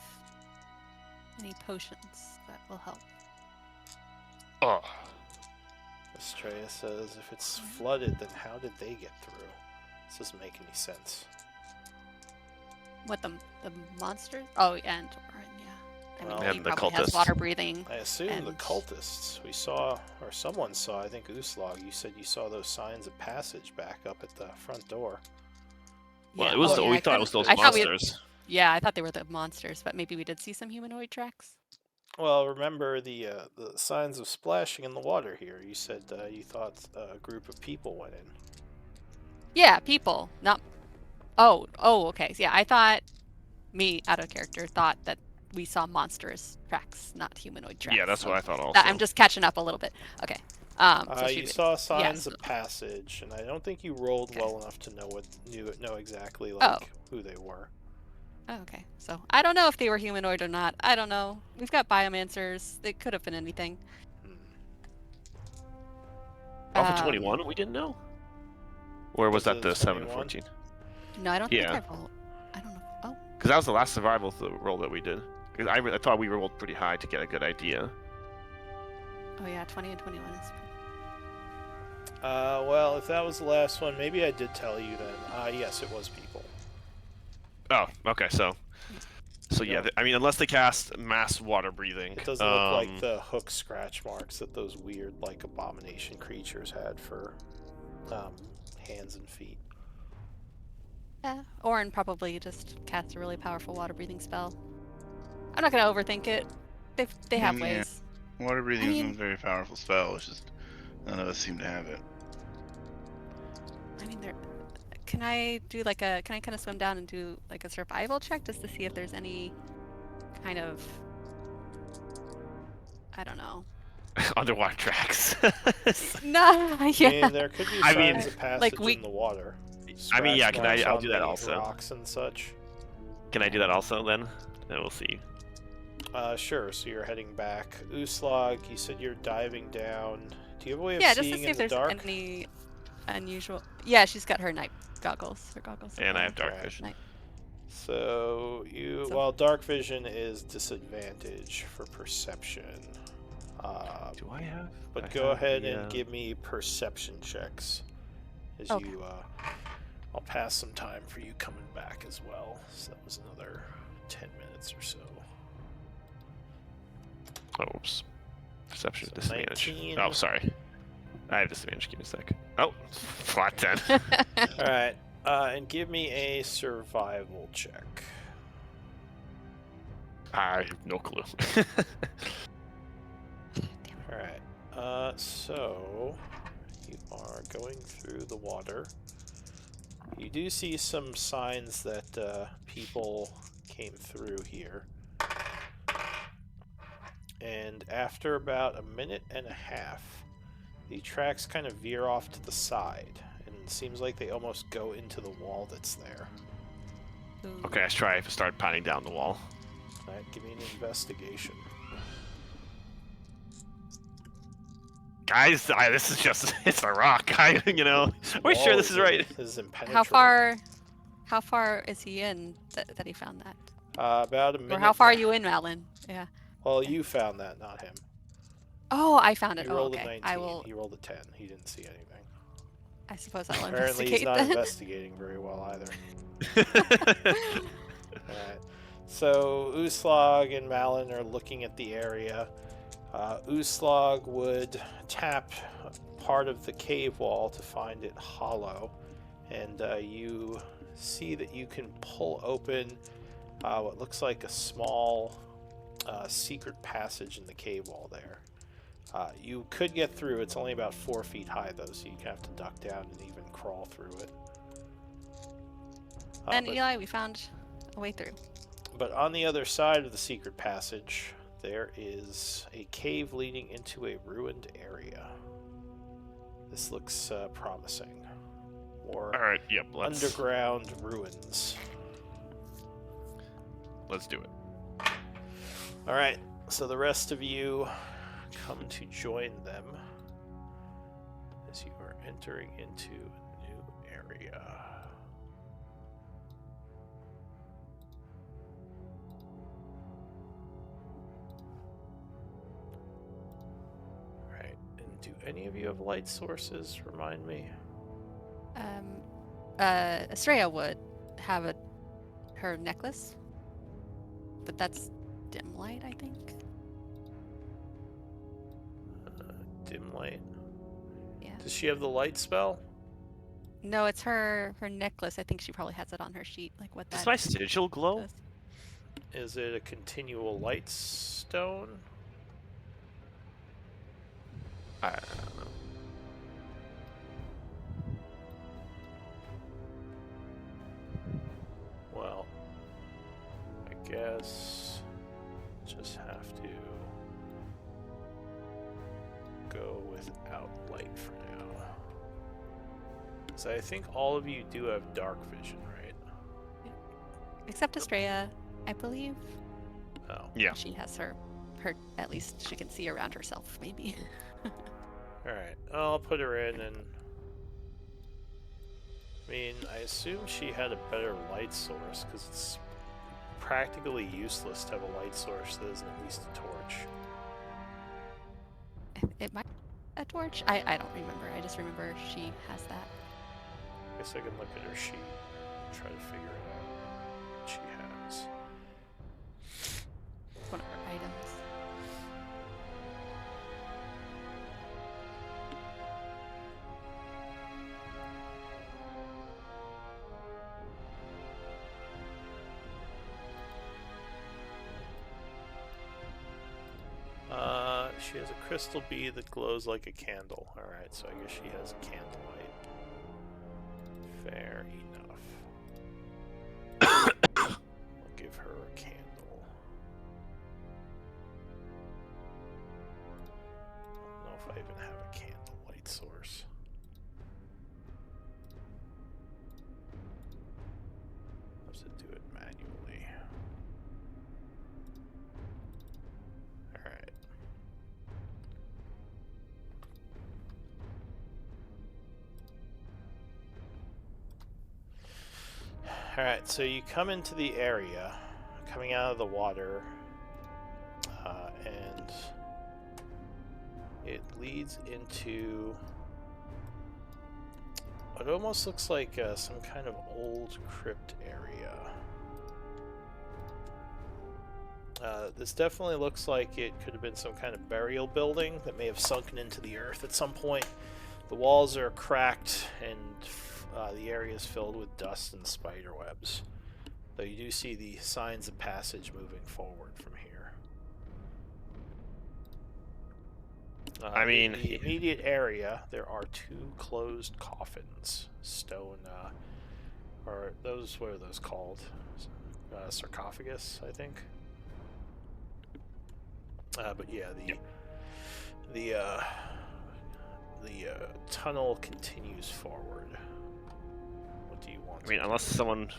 any potions that will help? Oh, Estrella says, if it's flooded, then how did they get through? This doesn't make any sense. What the monsters? Oh, and yeah. I mean, Well, he and the probably has cultists. water breathing. I assume the And- cultists we saw, or someone saw, I think Uslog, you said you saw those signs of passage back up at the front door. well, Yeah, it was. oh, yeah, We I thought it was couldn't- those I thought we- monsters. Yeah, I thought they were the monsters, but maybe we did see some humanoid tracks. Well, remember the signs of splashing in the water here. You said you thought a group of people went in. Yeah, people, not. Oh, okay. So, yeah, I thought me out of character thought that we saw monstrous tracks, not humanoid tracks. Yeah, that's so what I thought also. I'm just catching up a little bit. Okay. So You saw signs so- of passage, and I don't think you rolled Okay. well enough to know exactly like who they were. Oh, okay. So I don't know if they were humanoid or not. I don't know. We've got biomancers. They could have been anything. Hmm. Oh, for Um, 21, we didn't know. Or was Was that it the 7 and 21? 14? No, I don't Yeah. think I rolled. I don't know. Oh, Because that was the last survival roll that we did. 'Cause I thought we rolled pretty high to get a good idea. oh yeah, 20 and 21 is. Well, if that was the last one, maybe I did tell you then. Yes, it was people. Oh, okay, so yeah, Yeah. I mean, unless they cast mass water breathing. It doesn't look like the hook scratch marks that those weird, like, abomination creatures had for hands and feet. Yeah, Orin probably just cast a really powerful water breathing spell. I'm not gonna overthink it. They have Yeah. ways. Water breathing I is mean- a very powerful spell. It's just none of us seem to have it. I mean, can I kind of swim down and do like a survival check just to see if there's any kind of, I don't know. Underwater tracks. No, I yeah. mean, there could be I signs mean- of passage Like in the water. I mean, yeah, Scratch marks I'll on do that the also. Rocks and such. Can I do that also then? Then we'll see. Sure. So you're heading back. Uslag, you said you're diving down. Do you have a way of Yeah, just to seeing see in if the there's dark? any unusual. Yeah, she's got her night goggles. Her goggles. And I have dark Right. vision. So well, dark vision is disadvantage for perception. Do I have? But I go have ahead the, and give me perception checks. As Okay. you, I'll pass some time for you coming back as well. So that was another 10 minutes or so. Oh, oops. Perception So disadvantage. 19. Oh, sorry. I have disadvantage. Give me a sec. Oh, flat 10. All right, and give me a survival check. I have no clue. All right. So you are going through the water. You do see some signs that people came through here. And after about a minute and a half, the tracks kind of veer off to the side, and it seems like they almost go into the wall that's there. Ooh. Okay, let's try to start pounding down the wall. All right, give me an investigation. Guys, this is just, it's a rock. Are we sure this is right? This is impenetrable. How far is he in that he found that? About a minute. Or how far are you in, Malin? Yeah. Well, you found that, not him. Oh, I found it. He Oh, rolled okay. a 19. I will. He rolled a 10. He didn't see anything. I suppose I'll Apparently, he's investigate not then. investigating very well either. Alright. So, Uslag and Malin are looking at the area. Uslag would tap part of the cave wall to find it hollow. And you see that you can pull open what looks like a small secret passage in the cave wall there. You could get through. It's only about 4 feet high, though, so you'd have to duck down and even crawl through it. And but- Eli, we found a way through. But on the other side of the secret passage, there is a cave leading into a ruined area. This looks promising. More All right, yep, let's underground ruins. do it. All right, so the rest of you come to join them as you are entering into a new area. Right, and do any of you have light sources? Remind me. Estrella would have her necklace, but that's dim light, I think. Dim light. Yeah. Does she have the light spell? No, it's her necklace. I think she probably has it on her sheet, like what Does that my sigil glow? does. Is it a continual light stone? I don't know. Well, I guess just have to go without light for now. So I think all of you do have dark vision, right? Except Estrella, I believe. Oh. Yeah. She has her at least she can see around herself, maybe. Alright, I'll put her in and... I mean, I assume she had a better light source, because it's practically useless to have a light source that isn't at least a torch. It might be a torch. I don't remember. I just remember she has that. I guess I can look at her sheet and try to figure it out what she has. One of her items. She has a crystal bead that glows like a candle. Alright, so I guess she has candlelight. Fair enough. I'll give her a candle. I don't know if I even have a candlelight source. I'll have to do it manually. Alright. Alright, so you come into the area, coming out of the water, and it leads into what almost looks like some kind of old crypt area. This definitely looks like it could have been some kind of burial building that may have sunken into the earth at some point. The walls are cracked and the area is filled with dust and spider webs. Though you do see the signs of passage moving forward from here. I mean, in the immediate area, there are 2 closed coffins. Stone, or those, what are those called? Sarcophagus, I think. But yeah, the tunnel continues forward. What do you want? I mean, unless someone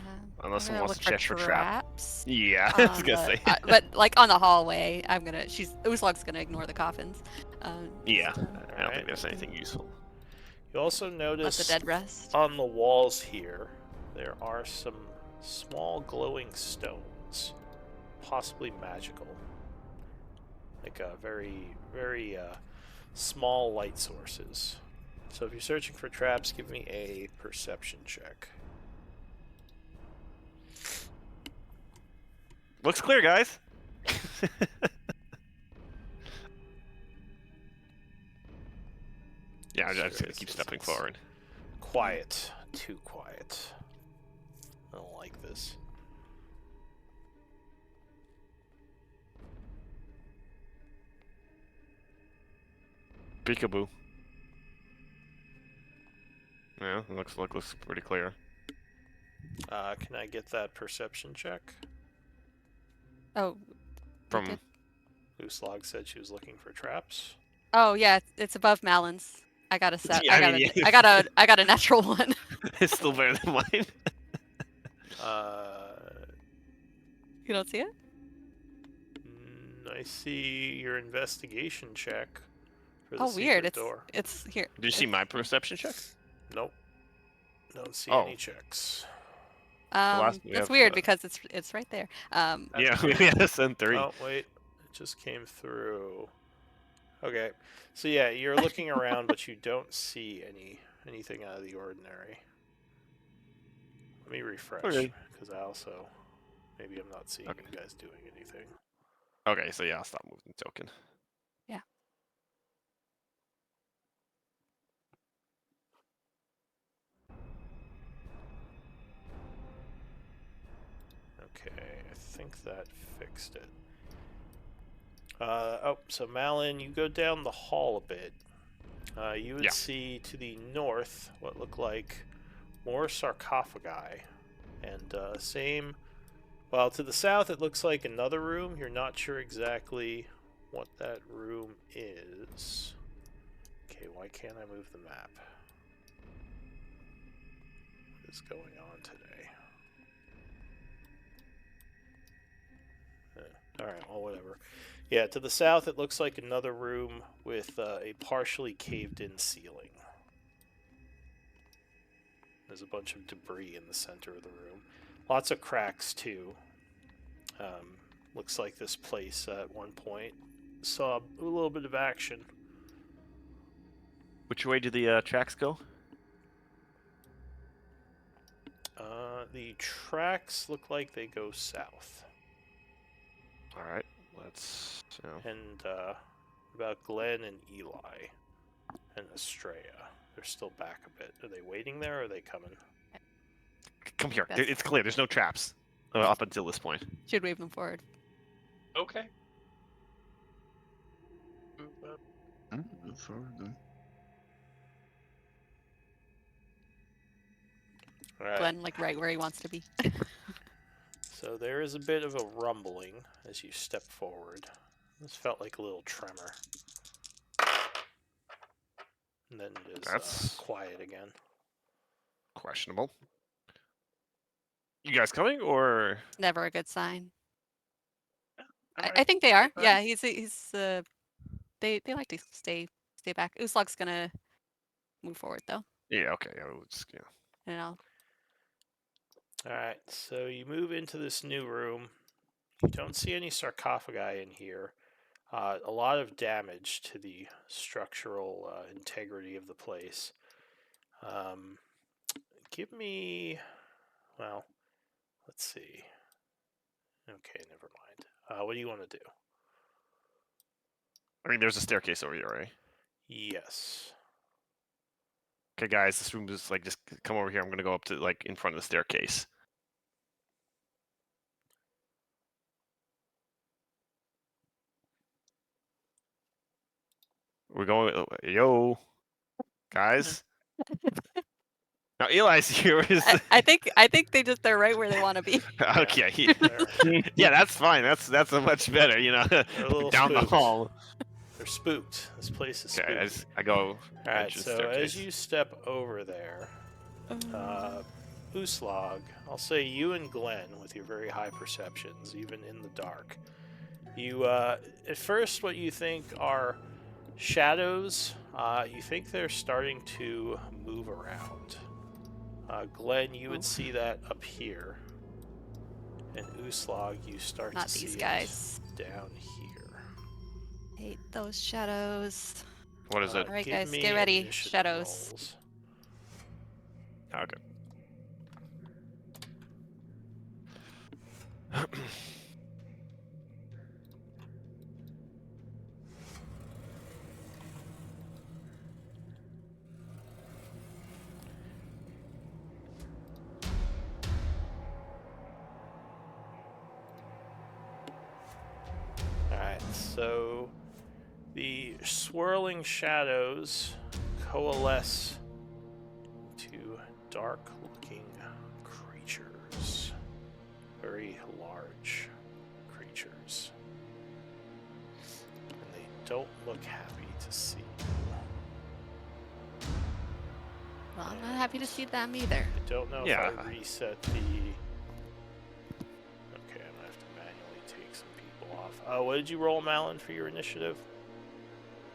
wants to check for traps. traps. Yeah, I was gonna say. But like on the hallway, Uslog's gonna ignore the coffins. Yeah, just, I don't think there's anything useful. You also let notice the dead rest. on the walls here, there are some small glowing stones, possibly magical. Like very, very small light sources. So if you're searching for traps, give me a perception check. Looks clear, guys. Yeah, I'm just gonna keep stepping forward. Quiet. Too quiet. I don't like this. Peekaboo. Yeah, it looks pretty clear. Can I get that perception check? Oh. From did- Uslog said she was looking for traps. Oh yeah, it's above Malon's. I got a set. Yeah, I mean, yeah. I got a natural one. it's still better than mine. You don't see it? I see your investigation check for the Oh weird. secret door. It's here. Did you see my perception check? Nope. Don't see Oh. any checks. last we That's have, weird because it's right there. Yeah, we had send 3. Oh wait, it just came through. Okay, so yeah, you're looking around, but you don't see anything out of the ordinary. Let me refresh, Okay. because I also maybe I'm not seeing Okay. you guys doing anything. Okay, so yeah, I'll stop moving the token. Yeah. Okay, I think that fixed it. Oh, so Malin, you go down the hall a bit. You would Yeah. see to the north what look like more sarcophagi. And same... Well, to the south it looks like another room. You're not sure exactly what that room is. Okay, why can't I move the map? What is going on today? Alright, well, whatever. Yeah, to the south it looks like another room with a partially caved-in ceiling. There's a bunch of debris in the center of the room. Lots of cracks, too. Looks like this place at one point saw a little bit of action. Which way do the tracks go? The tracks look like they go south. All right, let's. And about Glenn and Eli and Estrella. They're still back a bit. Are they waiting there or are they coming? Come here. That's- It's clear. There's no traps up until this point. Should wave them forward. Okay. Move Move forward then. All right. Glenn, like right where he wants to be. So there is a bit of a rumbling as you step forward. This felt like a little tremor. And then it is That's quiet again. questionable. You guys coming or? Never a good sign. I Alright, think they are. fine. Yeah, he's they like to stay back. Uslog's gonna move forward though, Yeah. Okay. Yeah. and I'll All right, so you move into this new room. You don't see any sarcophagi in here. A lot of damage to the structural integrity of the place. Give me, well, let's see. Okay, never mind. What do you want to do? I mean, there's a staircase over here, right? Yes. Okay, guys, this room is like just come over here. I'm gonna go up to like in front of the staircase. We're going. Yo, guys. Now Eli's here. I think they're right where they want to be. Okay. Yeah, that's fine. That's a much better. You know, They're a little down the spooked. hall. They're spooked. This place is spooky. Okay, I go. All right, edge of the so staircase. as you step over there, Uslag, I'll say you and Glenn, with your very high perceptions, even in the dark, you at first what you think are shadows. You think they're starting to move around. Glenn, you would see that up here, and Uslag, you start Not to see these guys. it down here. Hate those shadows. What is it? All right, Give guys, me get ready. initiative Shadows. rolls. Okay. Alright, so the swirling shadows coalesce to dark-looking creatures. Very large creatures. And they don't look happy to see you. Well, I'm not happy to see them either. I don't know Yeah. if I reset the... Okay, I'm gonna have to manually take some people off. What did you roll, Malin, for your initiative?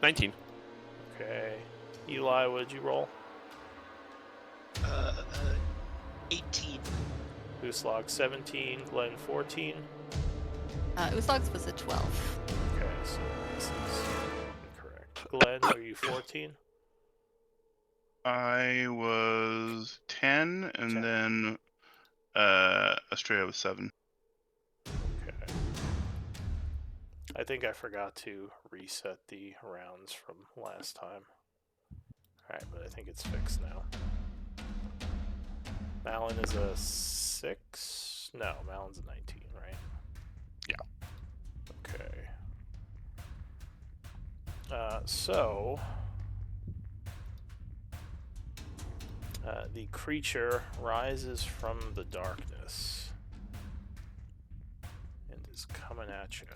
19. Okay. Eli, what did you roll? 18. Uslag 17, Glenn 14. Uslog's was a 12. Okay, so this is incorrect. Glenn, are you 14? I was 10, and 10. then Australia was 7. Okay. I think I forgot to reset the rounds from last time. Alright, but I think it's fixed now. Malin is a 6? No, Malin's a 19, right? Yeah. Okay. So... the creature rises from the darkness and is coming at you.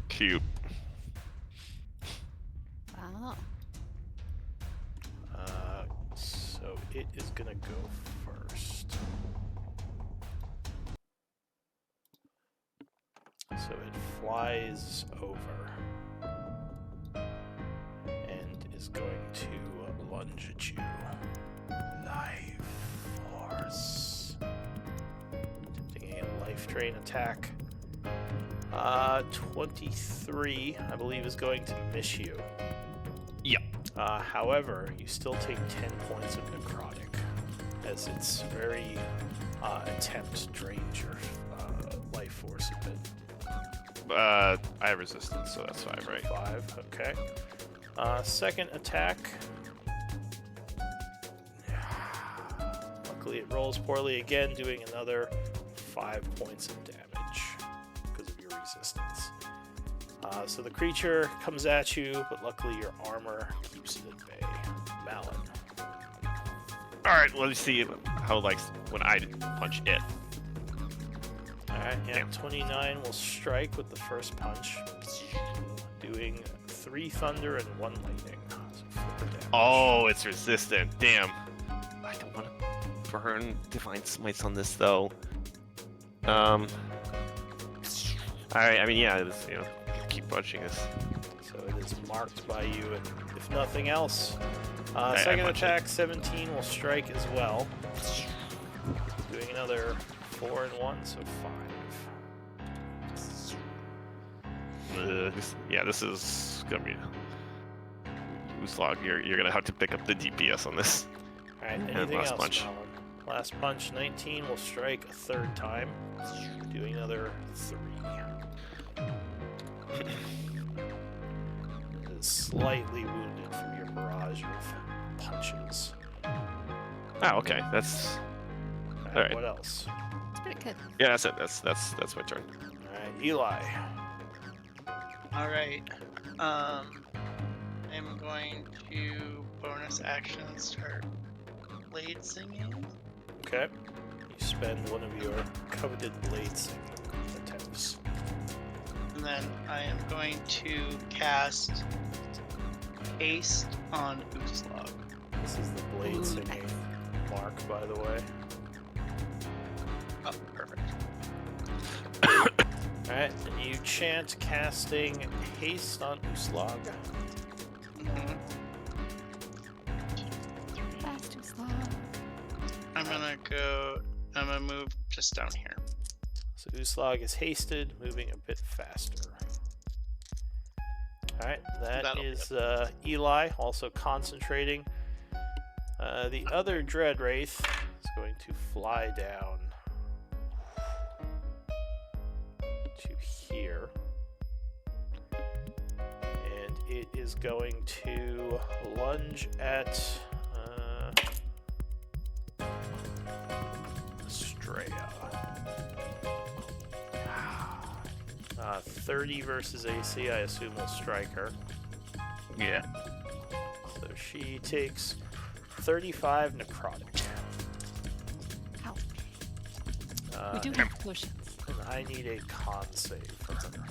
Cute. Wow. So it is gonna go first. So it flies over and is going to lunge at you. Life force. Attempting a life drain attack. 23, I believe, is going to miss you. Yep. However, you still take 10 points of necrotic, as its very attempt drains your life force a bit. I have resistance, so that's 5, right? 5, okay. Second attack. Luckily, it rolls poorly again, doing another 5 points of damage because of your resistance. So the creature comes at you, but luckily your armor keeps it at bay. Malin. Alright, let me see how it likes when I punch it. Alright, yeah, Damn. 29 will strike with the first punch, doing 3 thunder and 1 lightning. So 4 damage. Oh, it's resistant. Damn. I don't want to burn Divine Smites on this, though. Alright, I mean, yeah, this, keep punching this. So it is marked by you, and if nothing else, I second punch attack 17 will strike as well, doing another 4 and 1, so 5. This is gonna be Uslog. You're gonna have to pick up the DPS on this. All right, And anything last else? punch. Malin? Last punch 19 will strike a 3rd time, doing another 3. It is slightly wounded from your barrage of punches. Oh, okay. That's All right. What else? It's pretty good. yeah. That's it. That's my turn. All right, Eli. All right. I'm going to bonus action start blade singing. Okay. You spend one of your coveted blade singing attempts. And then I am going to cast haste on Uslog. This is the blade Ooh, singing nice. mark, by the way. Oh, perfect. Alright, and you chant casting haste on Uslog. Mhm. Fast too slow. I'm gonna move just down here. So Uslog is hasted, moving a bit faster. Alright, that That'll be is Eli, also concentrating. The other Dread Wraith is going to fly down to here. And it is going to lunge at Estrella. 30 versus AC, I assume will strike her. Yeah. So she takes 35 necrotic. Ouch. Uh, We do have potions. and I need a con save for her.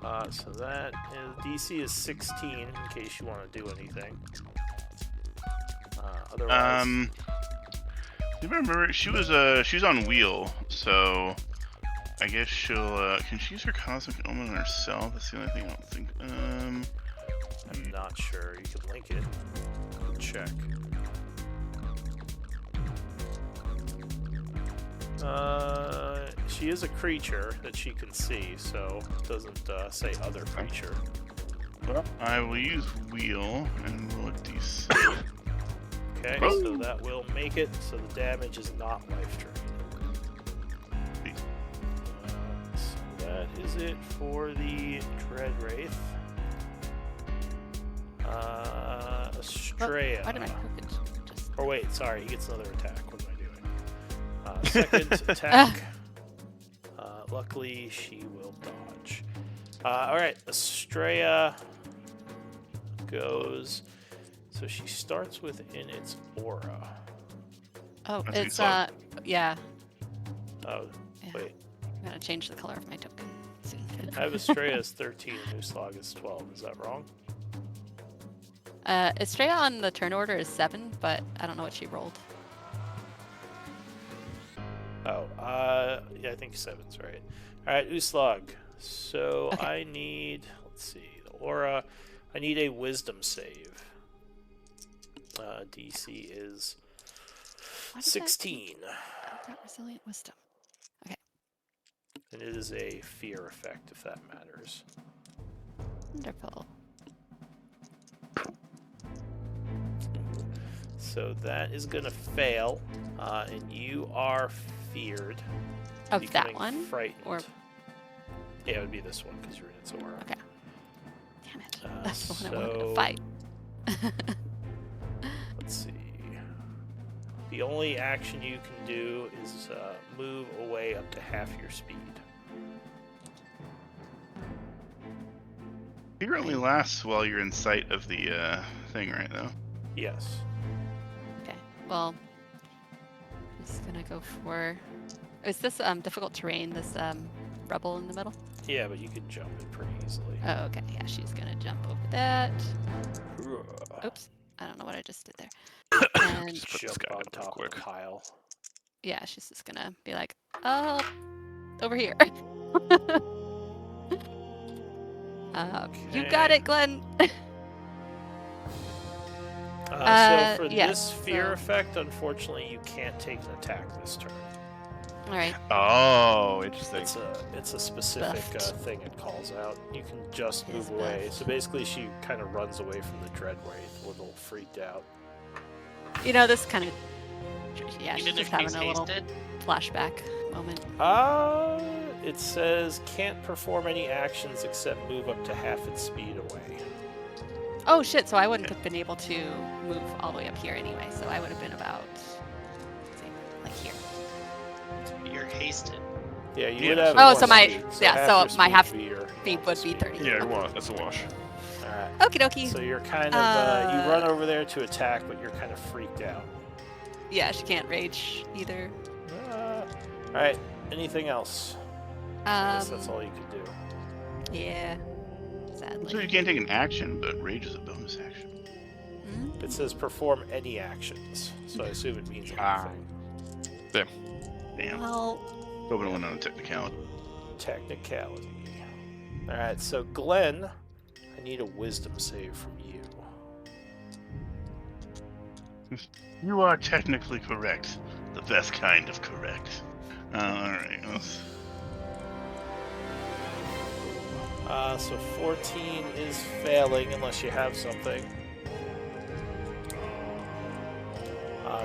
Okay, so that is DC is 16 in case you want to do anything. Otherwise, You remember she's on wheel, so I guess she'll can she use her cosmic omen on herself? That's the only thing I don't think. I'm not sure. You can link it. Check. She is a creature that she can see, so it doesn't say other creature. Well, I will use wheel and roll a d6. Okay, Oh. so that will make it so the damage is not life draining. So that is it for the Dread Wraith. Estrella. Why did my token just... Or wait, sorry, he gets another attack. What am I doing? Second attack. Luckily, she will dodge. Alright, Estrella goes. So she starts within its aura. Oh, That's it's, Uslog. yeah. Oh, Yeah. wait. I'm gonna change the color of my token soon. I have Estrella as 13 and Uslog is 12. Is that wrong? Estrella on the turn order is 7, but I don't know what she rolled. Oh, yeah, I think 7's right. Alright, Uslog. So Okay. I need, let's see, the aura. I need a wisdom save. DC is Why did that- 16. I've got resilient wisdom. And it is a fear effect, if that matters. Wonderful. So that is going to fail, and you are feared. Of that becoming one? Frightened. Or- Yeah, it would be this one because you're in its aura. Okay. Damn it. Uh, That's the one I wanted so- to fight. Let's The only action you can do is move away up to half your speed. Fear only lasts while you're in sight of the thing, right? Though. Yes. Okay. Well, just gonna go for. Is this difficult terrain? This rubble in the middle? Yeah, but you can jump it pretty easily. Oh, okay. Yeah, she's gonna jump over that. Oops. I don't know what I just did there. And Just put this Jump guy on down real top quick. of a pile. yeah, she's just gonna be like, oh, over here. You got Okay. it, Glenn. So for yes, this fear so- effect, unfortunately, you can't take an attack this turn. All right. Oh, interesting. It's a specific Buffed. thing it calls out. You can just It move is away. buffed. So basically, she kind of runs away from the Dreadwraith, a little freaked out. You know, this kind of. Yeah, she's Even just if having he's a little hasted? flashback moment. It says can't perform any actions except move up to half its speed away. Oh shit! So I wouldn't have been able to move all the way up here anyway. So I would have been about, say, like here. You're hasted. Yeah, you Yeah, would have. so- Oh, one so my- speed, yeah, half so your my speed half would be your Speed normal would be speed. 30. Yeah, that's a wash. All right. Okie dokie. So you're kind of you run over there to attack, but you're kind of freaked out. Yeah, she can't rage either. All right. Anything else? I guess that's all you can do. Yeah. So you Sadly. can't take an action, but rage is a bonus action. Hmm? It says perform any actions, so I assume it means Ah. anything. Damn. Well, Hoping it went on a technicality. Technicality. All right. So Glenn, I need a wisdom save from you. You are technically correct. The best kind of correct. Alright. So 14 is failing unless you have something.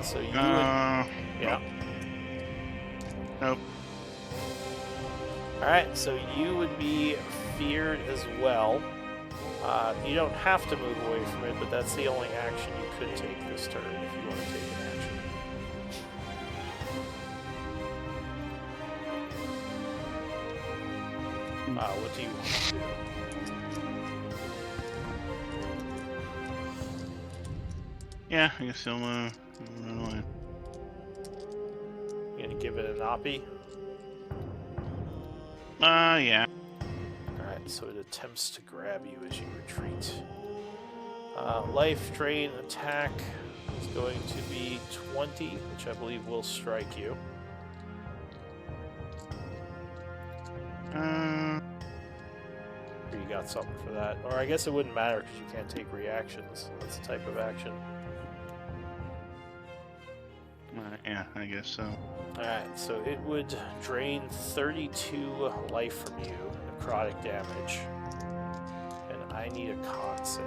So you would, yeah. Nope. All right, so you would be feared as well. You don't have to move away from it, but that's the only action you could take this turn if you want to take an action. What do you want to do? Yeah, I guess I'll run away. You gonna give it an oppie? Yeah. Alright, so it attempts to grab you as you retreat. Life drain attack is going to be 20, which I believe will strike you. Or you got something for that. Or I guess it wouldn't matter because you can't take reactions. That's a type of action. Yeah, I guess so. Alright, so it would drain 32 life from you, necrotic damage. And I need a con save.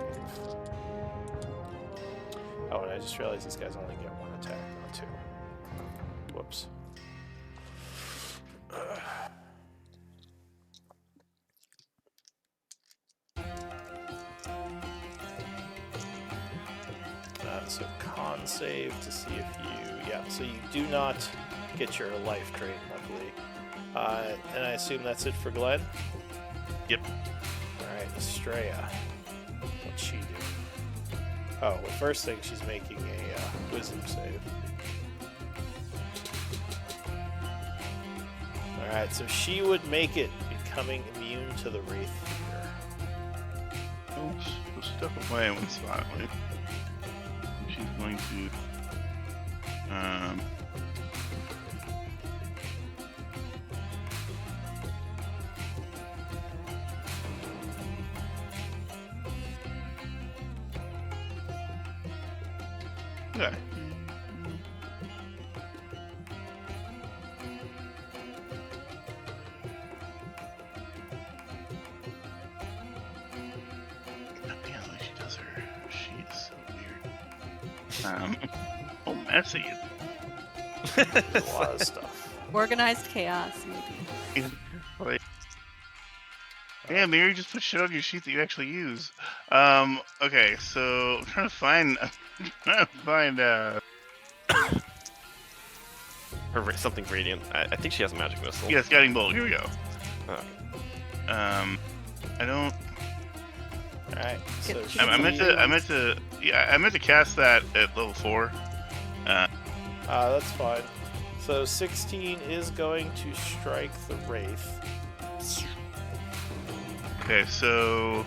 Oh, and I just realized these guys only get one attack, not two. Whoops. So con save to see if you... Yeah, so you do not get your life drain, luckily. And I assume that's it for Glenn? Yep. Alright, Estrella. What's she do? Oh, well, first thing, she's making a wisdom save. Alright, so she would make it, becoming immune to the Wraith Fear. Oops. So step away one spot. Wait. She's going to... Okay. Yeah, the way she does her sheet is so weird. Oh, messy. There's a lot of stuff. organized chaos, maybe. Like, yeah, Mary, just put shit on your sheet that you actually use. Okay, so I'm trying to find something radiant. I think she has a magic missile. Yes, Guiding Bolt. Here we go. Uh, I don't. Alright, so Good. she I meant to. Yeah, I meant to cast that at level 4. that's fine. So 16 is going to strike the Wraith. Okay, so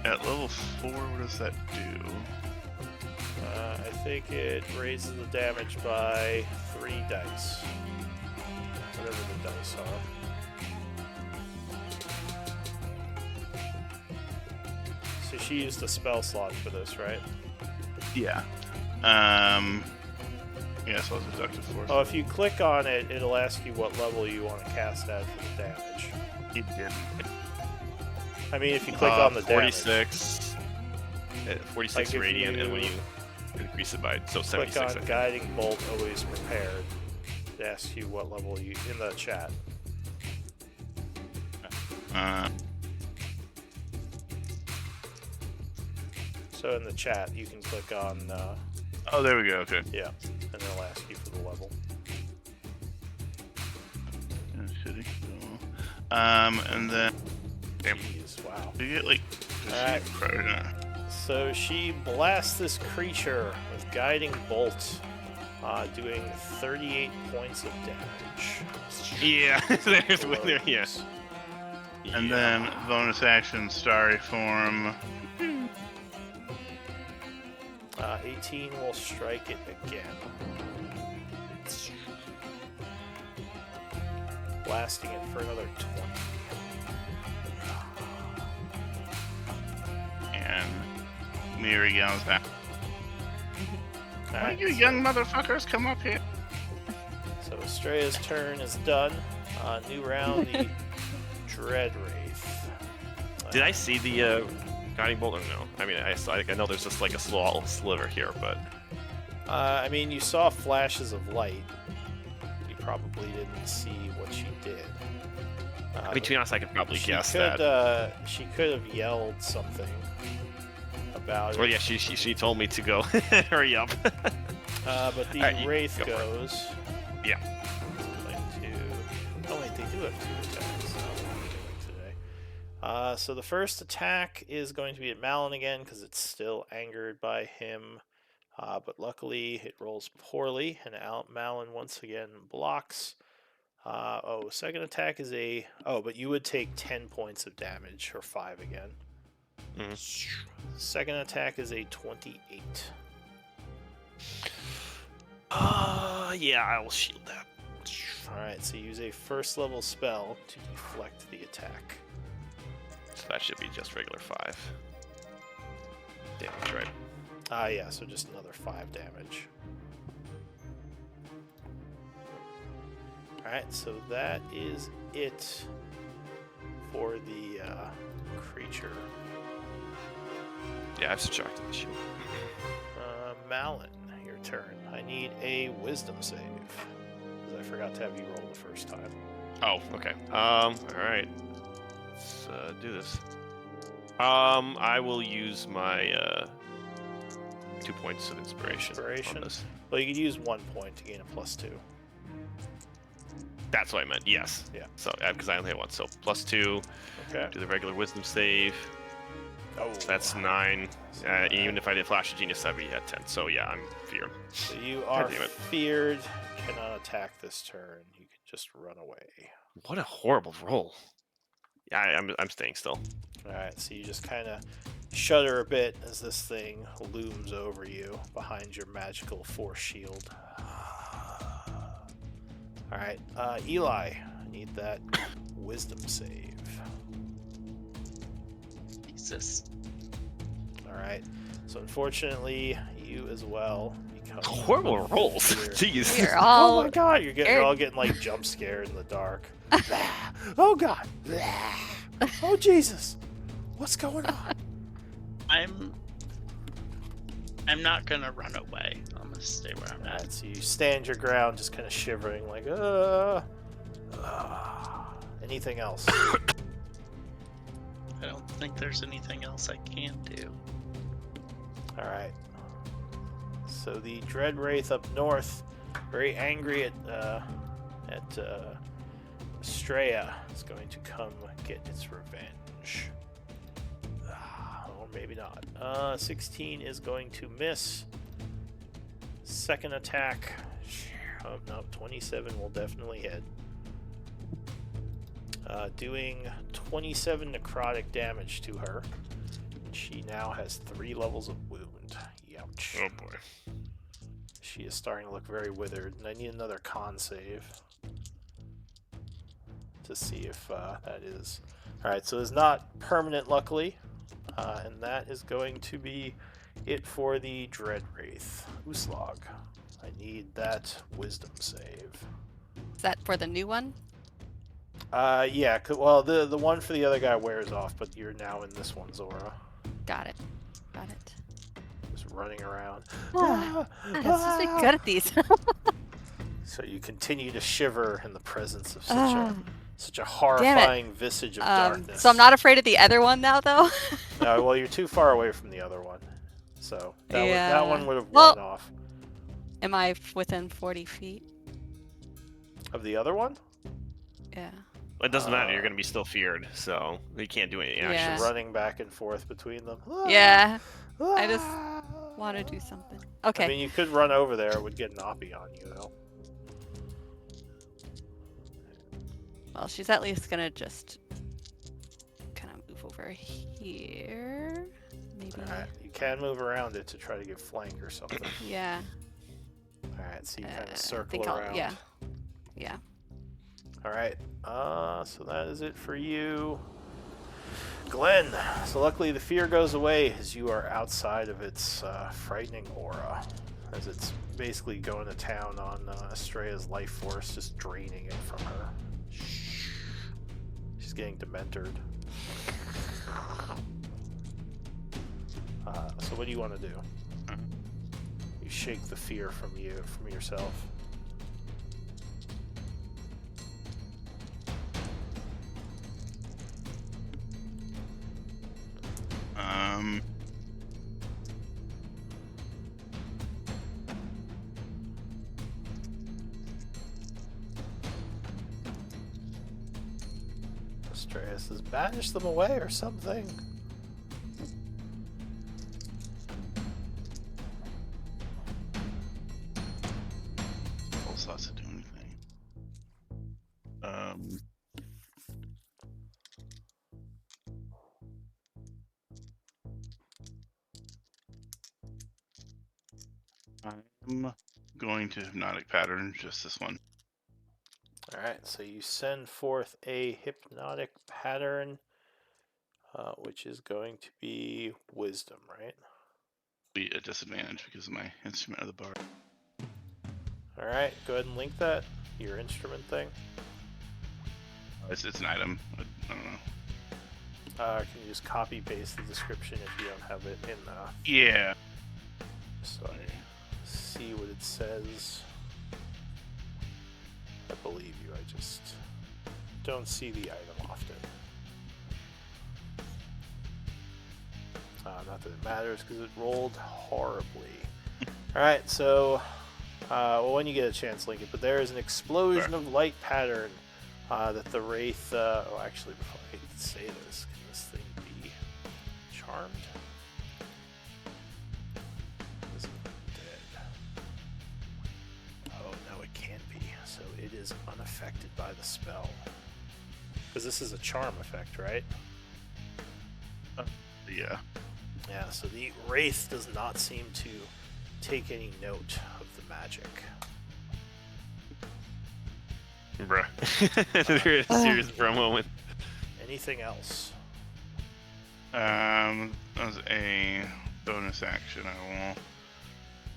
at level 4, what does that do? I think it raises the damage by 3 dice. Whatever the dice are. So she used a spell slot for this, right? Yeah. Yes, I'll deduct it for. Oh, if you click on it, it'll ask you what level you want to cast at for the damage. It didn't. I mean, if you click on the damage. 46. 46 Like if radiant, and when you you increase it by so Click 76. on I think. Guiding Bolt, always prepared. It asks you what level you in the chat. So in the chat, you can click on, Oh, there we go. Okay. yeah, and it'll ask you for the level. Shitty. And then Jeez, wow. do you get like? Alright. Probably not. So she blasts this creature with Guiding Bolt, doing 38 points of damage. Yeah, there's there. Yeah. And then bonus action, Starry Form. 18 will strike it again. Blasting it for another 20. And Miri yells back. Why Alright, you young motherfuckers come up here? so Estrella's turn is done. New round, the Dread Wraith. Did I see the guiding bolt or no? I mean, I know there's just like a small sliver here, but I mean, you saw flashes of light. You probably didn't see what she did. I mean, to be honest, I could probably she guess could, that. She could have yelled something about it. Well, yeah, she told me to go hurry up. But the Alright, Wraith go for it. goes. Yeah. Oh wait, they do have 2 attacks. So what am I doing today? So the first attack is going to be at Malin again because it's still angered by him. But luckily it rolls poorly, and Malin once again blocks. Second attack is a... Oh, but you would take 10 points of damage, or 5 again. Second attack is a 28. Yeah, I will shield that. Alright, so use a first level spell to deflect the attack. So that should be just regular 5 damage, right? Yeah, so just another 5 damage. Alright, so that is it for the creature. Yeah, I've subtracted the shield. Malin, your turn. I need a wisdom save, because I forgot to have you roll the first time. Oh, okay. Alright. Let's do this. I will use my 2 points of inspiration. On this. Well, you could use 1 point to gain a +2. That's what I meant, yes. Yeah. So, because I only have 1, so +2. Okay. Do the regular wisdom save. Oh, That's 9. Even if I did Flash of Genius, I'd be at 10. So, yeah, I'm feared. So you are damn it. feared. Cannot attack this turn. You can just run away. What a horrible roll. Yeah, I'm staying still. Alright, so you just kind of shudder a bit as this thing looms over you behind your magical force shield. Alright, Eli, I need that wisdom save. Jesus. Alright, so unfortunately, you as well become Horrible rolls. feared. Jeez. We're Oh all my god, you're scared. all getting like jump scared in the dark. Oh god. Oh Jesus. What's going on? I'm not gonna run away. I'm gonna stay where I'm at. Alright, so you stand your ground, just kind of shivering, like, anything else? I don't think there's anything else I can do. Alright. So the Dread Wraith up north very angry at Estrella. Is going to come get its revenge. Or maybe not. 16 is going to miss. Second attack. Oh, no, 27 will definitely hit. Doing 27 necrotic damage to her. She now has 3 levels of wound. Ouch. Oh boy. She is starting to look very withered, and I need another con save to see if that is... Alright, so it's not permanent, luckily. And that is going to be it for the Dread Wraith. Uslog. I need that wisdom save. Is that for the new one? Yeah, well, the one for the other guy wears off, but you're now in this one, Zora. Got it. Got it. Just running around. I'm supposed to be good at these. So you continue to shiver in the presence of such a Damn horrifying visage of darkness. So I'm not afraid of the other one now, though? No, well, you're too far away from the other one. So Yeah. that one would have Well- run off. Am I within 40 feet? Of the other one? Yeah. It doesn't matter. You're going to be still feared, so you can't do any Yeah. actions. Running back and forth between them. Yeah. I just want to do something. Okay. I mean, you could run over there. It would get an oppie on you, though. Well, she's at least gonna just kind of move over here. Maybe. Alright, you can move around it to try to get flank or something. Yeah. Alright, so you kind I of circle think I'll- around. yeah. Yeah. Alright, so that is it for you. Glenn, so luckily the fear goes away as you are outside of its frightening aura. As it's basically going to town on Estrella's life force, just draining it from her. She's getting dementored. So what do you want to do? You shake the fear from yourself. Estrella says, banish them away or something. Full slots to do anything. I'm going to hypnotic pattern, just this one. Alright, so you send forth a hypnotic pattern, which is going to be wisdom, right? Be a disadvantage because of my instrument of the bar. Alright, go ahead and link that, your instrument thing. It's an item. I don't know. Can you just copy paste the description if you don't have it in Yeah. so I see what it says. I believe you, I just don't see the item often. Not that it matters because it rolled horribly. Alright, so well, when you get a chance, link it, but there is an explosion of light pattern that the Wraith, oh actually before I can say this, can this thing be charmed? Is it dead? Oh no, it can't be, so it is unaffected by the spell. Because this is a charm effect, right? Yeah. Yeah, so the Wraith does not seem to take any note of the magic. Bruh. They're serious for a moment. Anything else? As a bonus action, I will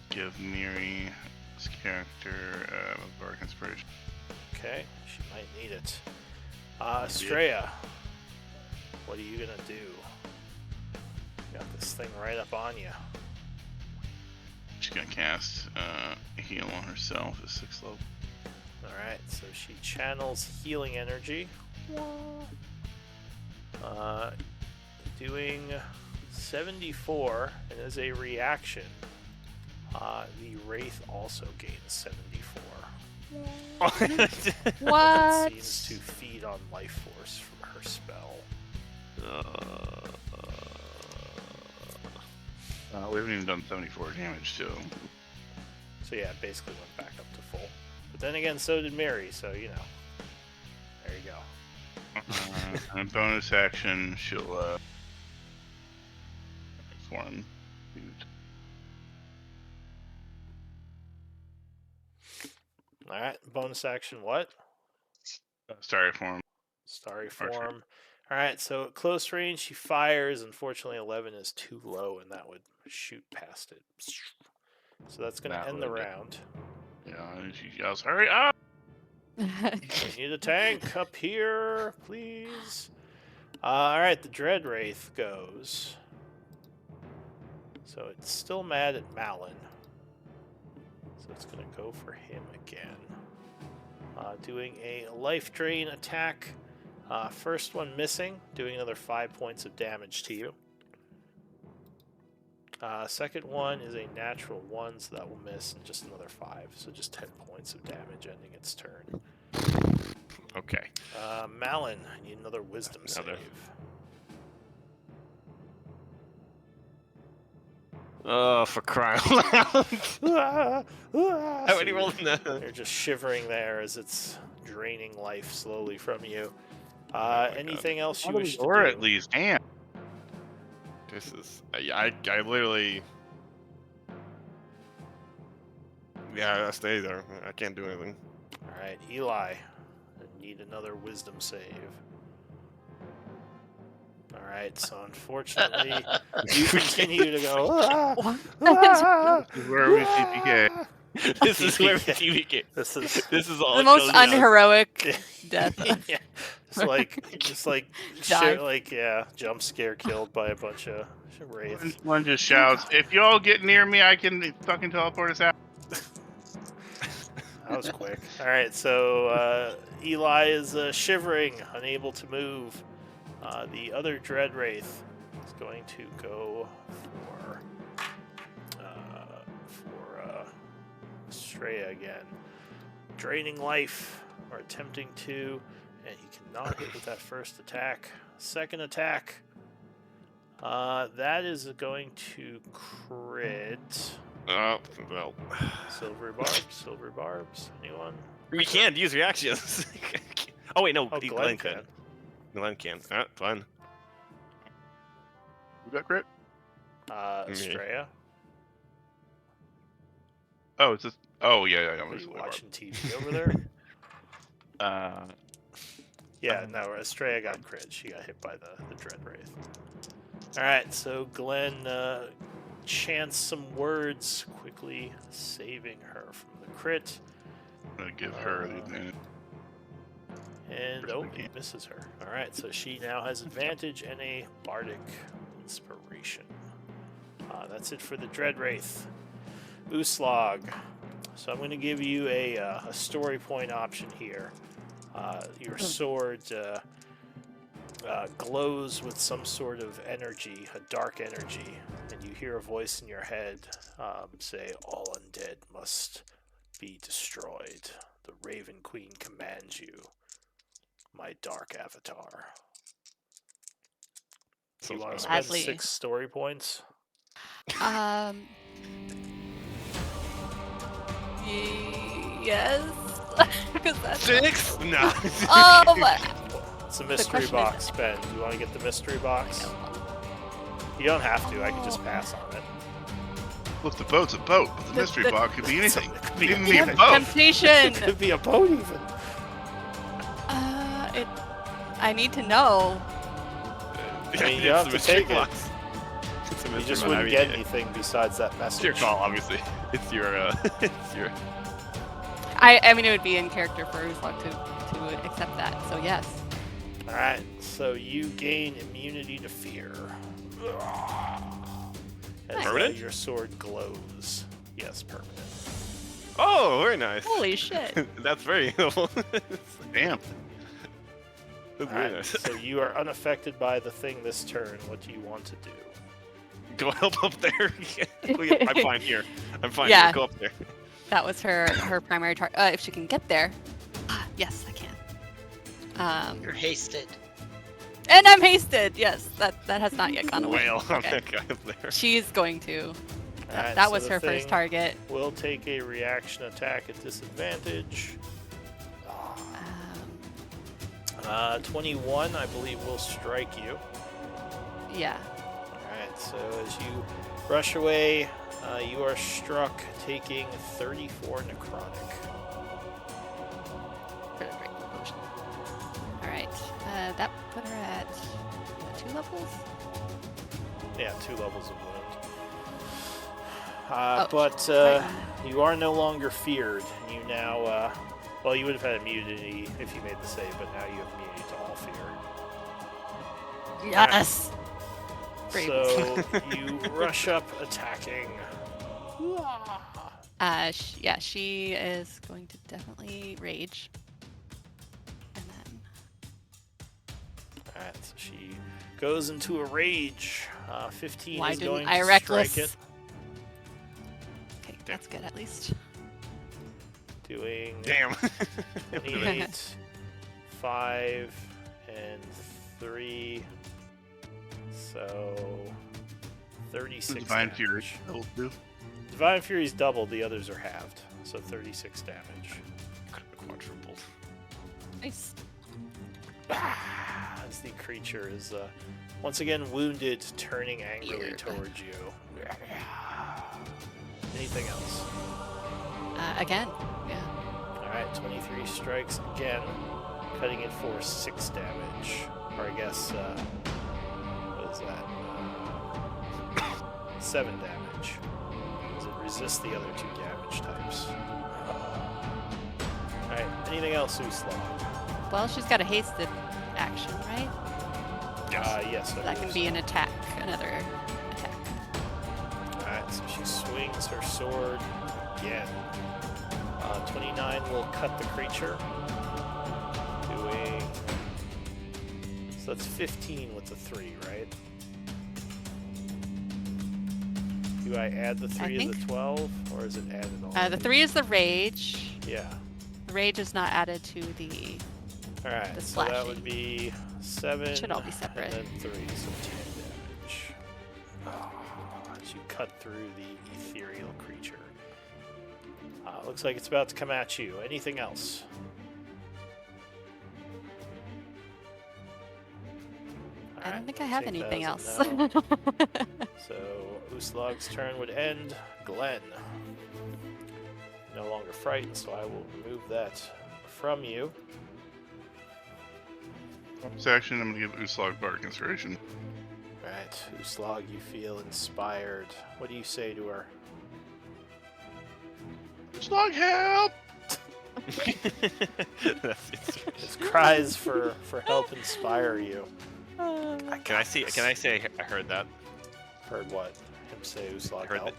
give Miri's character a bardic inspiration. Okay, she might need it. Estrella, what are you gonna do? Got this thing right up on you. She's gonna cast heal on herself at 6th level. Alright, so she channels healing energy. Doing 74, and as a reaction, The Wraith also gains 74. What? Seems to feed on life force from her spell. We haven't even done 74 damage to him. So yeah, it basically went back up to full. But then again, so did Mary, so you know. There you go. And bonus action, she'll form. Alright, bonus action what? Starry form. Starry Archer. form. Alright, so at close range she fires. Unfortunately 11 is too low and that would shoot past it. So that's going to That end the would. round. Yeah, and she yells, "Hurry up!" We need a tank up here, please. Alright, the Dread Wraith goes. So it's still mad at Malin. So it's going to go for him again. Doing a life drain attack. First one missing, doing another 5 points of damage to you. Second one is a natural 1, so that will miss, and just another 5. So just 10 points of damage ending its turn. Okay. Malin, I need another wisdom Another. save. Oh, for crying out loud. I I already rolled in that. They're just shivering there as it's draining life slowly from you. my Anything else you wish to Or do? at least, damn. This is. I literally. Yeah, I stay there. I can't do anything. Alright, Eli. I need another wisdom save. Alright, so unfortunately, you continue to go. This is where we CPK. This is where TVK. This is This is all. The it most goes down. unheroic death. yeah, just like Dive. jump scare killed by a bunch of wraiths. One just shouts, "If y'all get near me, I can fucking teleport us out." That was quick. All right, so Eli is shivering, unable to move. The other Dread Wraith is going to go for Estrella again, draining life or attempting to, and he cannot hit with that first attack. Second attack, that is going to crit. Oh well. Silver barbs. Anyone? We can't use reactions. Oh wait, no. Oh, Glenn Glenn can. can. Glenn can. Glenn. Who got crit? Estrella. Oh, it's just. Oh yeah. Are you watching TV over there? Yeah, no, Estrella got crit. She got hit by the Dread Wraith. Alright, so Glenn chants some words, quickly saving her from the crit. I'm gonna give her the advantage. And First oh, we it can't. misses her. Alright, so she now has advantage and a bardic inspiration. That's it for the Dread Wraith. Uslog. So I'm going to give you a story point option here. Your sword glows with some sort of energy, a dark energy, and you hear a voice in your head say, "All undead must be destroyed. The Raven Queen commands you, my dark avatar." Do you want to spend Gladly. 6 story points? Yes. Because that's 6? No. Oh my. It's a mystery question box, Ben. You want to get the mystery box? You don't have to. I can just pass on it. Look, the boat's a boat, but the The- mystery the- box could be anything. It could be Even a be a boat. boat. Temptation. It could be a boat even. I need to know. I mean, you have to take it. It's a You mystery just box. wouldn't I mean, get anything besides that It's your message. call, obviously. It's your. It's your. I mean, it would be in character for Uslog to accept that. So yes. Alright, so you gain immunity to fear. As Permanent? your sword glows. Yes, permanent. Oh, very nice. Holy shit. That's very helpful. Damn. That's very Alright, nice. so you are unaffected by the thing this turn. What do you want to do? Go help up there. I'm fine here. I'm fine Yeah. here. Go up there. That was her primary target. If she can get there. Yes, I can. You're hasted. And I'm hasted. Yes, that has not yet gone away. Wail on Okay. that guy up there. She's going to. Alright, That so was the her first thing target. Will take a reaction attack at disadvantage. Um, 21, I believe, will strike you. yeah. Alright, so as you rush away, you are struck, taking 34 necrotic. For the break potion. All right. That put her at 2 levels. Yeah, 2 levels of wound. Oh, But right. you are no longer feared. You now, well, you would have had immunity if you made the save, but now you have immunity to all fear. Yes. Great. So you rush up, attacking. Yeah, she is going to definitely rage. And then Alright, so she goes into a rage. 15 why is going didn't I to reckless? strike it. Okay, that's good at least. Doing Damn. 28, 5, and 3. So 36 Divine damage. Fury. That'll do. Divine Fury's doubled, the others are halved. So 36 damage. Could have quadrupled. Nice. As the creature is once again wounded, turning angrily Weird. towards you. Anything else? Again. Yeah. Alright, 23 strikes again, cutting it for 6 damage. Or I guess, what is that? 7 damage. Does it resist the other 2 damage types? Alright, anything else, Uslog? Well, she's got a hasted action, right? Yes. That can be an attack, another attack. Alright, so she swings her sword again. 29 will cut the creature. Doing... So that's 15 with the 3, right? Do I add the 3 to the think. 12, or is it added on? The 3 is the rage. Yeah. The rage is not added to the. Alright, The so that slashing. would be 7. Should all be separate. And then 3, so 10 damage. As you cut through the ethereal creature. Looks like it's about to come at you. Anything else? I Alright, don't think I have take that anything as else. a no. So Uslog's turn would end. Glenn. No longer frightened, so I will remove that from you. This action, I'm gonna give Uslag Bardic Inspiration. Alright, Uslag, you feel inspired. What do you say to her? Uslag, help! Its cries for help inspire you. Can I say I heard that? Heard what? Him say Uslag Heard help?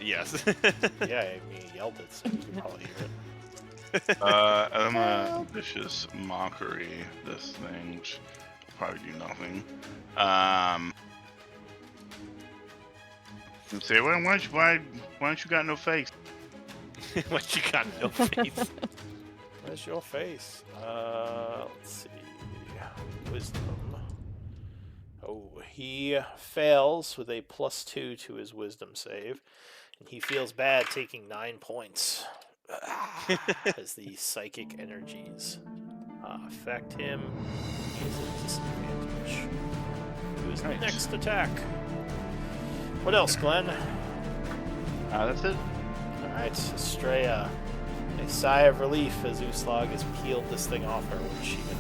Yes. Yeah, I mean, he yelled it, so you can probably hear it. I'm gonna vicious mockery this thing, which will probably do nothing. And say, why don't you got no face? What, you got no face? Where's your face? Let's see. Wisdom. Oh, he fails with a +2 to his wisdom save, and he feels bad taking 9 points as the psychic energies affect him. He is at disadvantage. Who is the Nice. next attack? What else, Glenn? That's it. Alright, Estrella. A sigh of relief as Uslag has peeled this thing off her. What is she gonna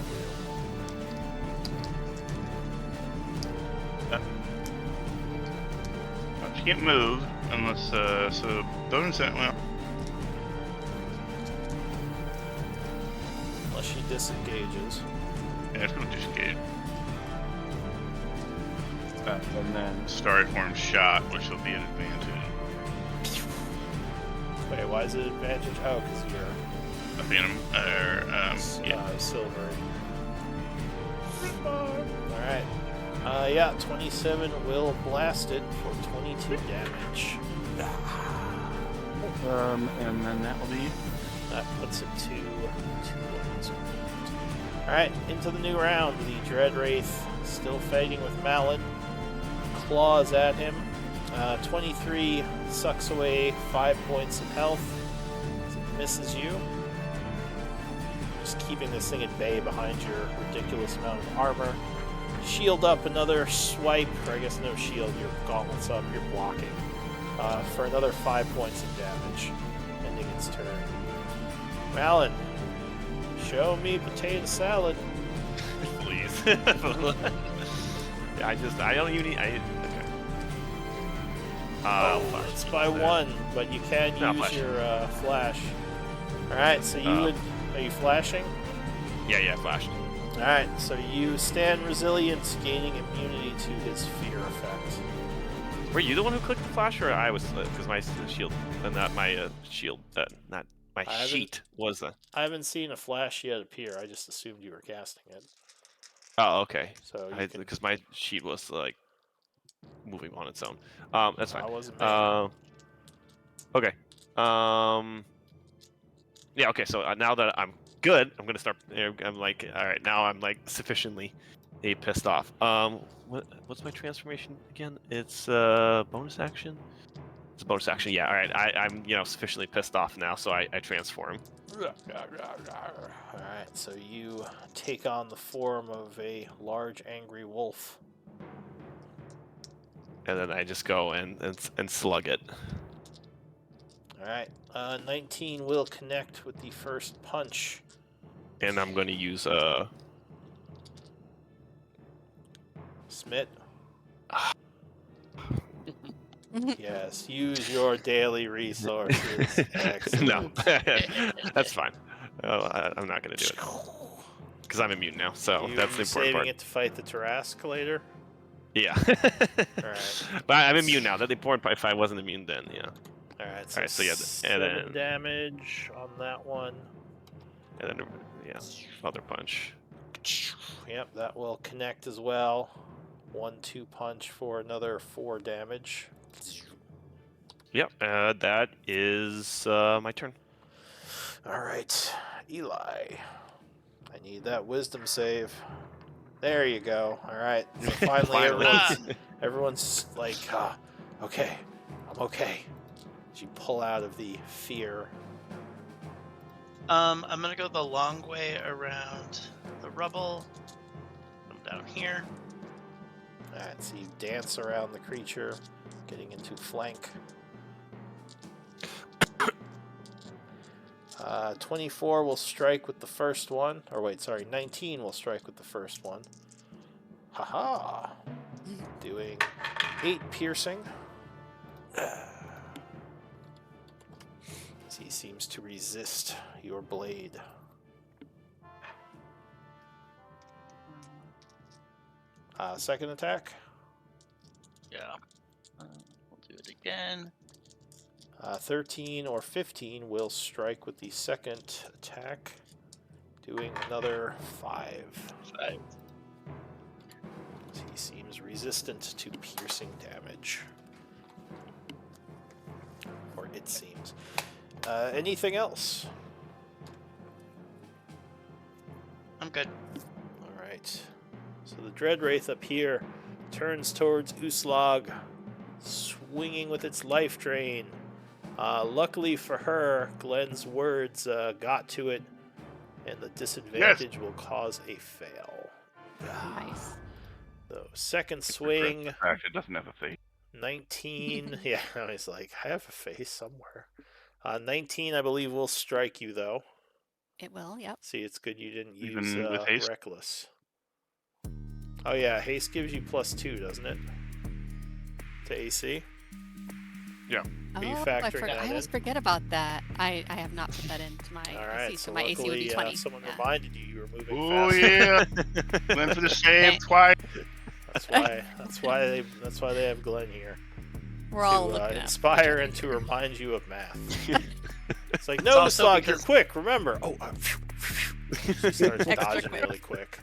She can't move unless, so bonus that, well, unless she disengages? yeah, it's gonna disengage. And then Starry Form shot, which will be an advantage. Wait, why is it advantage? Oh, because you're A Phantom, yeah. silvery. Alright. Yeah, 27 will blast it for 22 damage. And then that will be. That puts it to 2 wounds. Alright, into the new round. The Dread Wraith still fighting with Malin. Claws at him. 23 sucks away 5 points of health. As it misses you. Just keeping this thing at bay behind your ridiculous amount of armor. Shield up, another swipe, or I guess no shield, your gauntlets up, you're blocking. For another 5 points of damage, ending its turn. Malin, show me potato salad. Please. Yeah, I don't even need. Okay. It's by 1, but you can use flash. your flash. Alright, so you would. Are you flashing? Yeah, flashed. Alright, so you stand resilient, gaining immunity to his fear effect. Were you the one who clicked the flash, or I was? Because my shield, not my shield, not my sheet was the. I haven't seen a flash yet appear. I just assumed you were casting it. Oh, okay. So Because my sheet was like moving on its own. That's fine. I wasn't me. Okay. Yeah. Okay. So now that I'm good, I'm gonna start. I'm like, all right. Now I'm like sufficiently pissed off. What's my transformation again? It's bonus action. It's a bonus action. Yeah. All right. I'm sufficiently pissed off now, so I transform. Alright, so you take on the form of a large angry wolf. And then I just go and slug it. Alright, 19 will connect with the first punch. And I'm going to use Smit. Yes, use your daily resources. Excellent. No, that's fine. I'm not going to do it because I'm immune now. So that's the important saving part. it to fight the Tarrasque later. Yeah. Alright. But I'm immune now. That's the important part. If I wasn't immune, then yeah. Alright, So yeah, and 7 then damage on that one. and then other punch. Yep, that will connect as well. 1-2 punch for another 4 damage. Yep. That is my turn. Alright, Eli. I need that wisdom save. There you go. Alright, so finally everyone's like, okay, I'm okay. As you pull out of the fear. I'm gonna go the long way around the rubble. I'm down here. Alright, so you dance around the creature, getting into flank. 24 will strike with the first one. Or wait, sorry, 19 will strike with the first one. Haha! Doing 8 piercing. As he seems to resist your blade. Second attack. Yeah. We'll do it again. 13 or 15 will strike with the second attack, doing another 5. 5. He seems resistant to piercing damage. Or it seems. Anything else? I'm good. Alright. So the Dread Wraith up here turns towards Uslag, swinging with its life drain. Luckily for her, Glenn's words got to it, and the disadvantage will cause a fail. Nice. So second swing, Actually, it doesn't have a face. 19. Yeah, he's like, I have a face somewhere. 19, I believe, will strike you though. It will, yep. See, it's good you didn't Even use with haste? Reckless. Oh yeah, haste gives you +2, doesn't it? To AC. Yeah. Are you I factoring that I always in? forget about that. I have not put that into my All right, AC, so so my AC would be luckily 20. someone Yeah. reminded you were moving Oh faster. yeah, went for the save twice. That's why they have Glenn here We're all to looking at inspire and to remind you of math. It's like, It's no, also Slug, you're because- quick. Remember. Oh, she starts Extra dodging quick. really quick.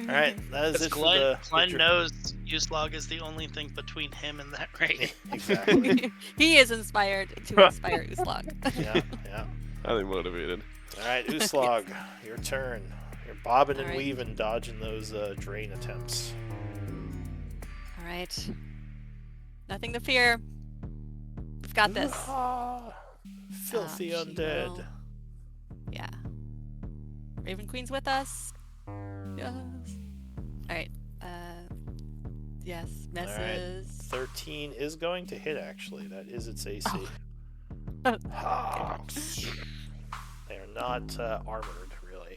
All right, that is it for the. Glenn knows Uslog is the only thing between him and that raid. Exactly. He is inspired to inspire Uslog. Yeah. Highly motivated. All right, Uslog, your turn. You're bobbing and All right. weaving, dodging those drain attempts. All right. Nothing to fear. We've got this. Filthy She undead. will- Yeah. Raven Queen's with us. Yes. All right. Yes. right. Messes. 13 is going to hit, actually. That is its AC. Oh. They are not armored, really.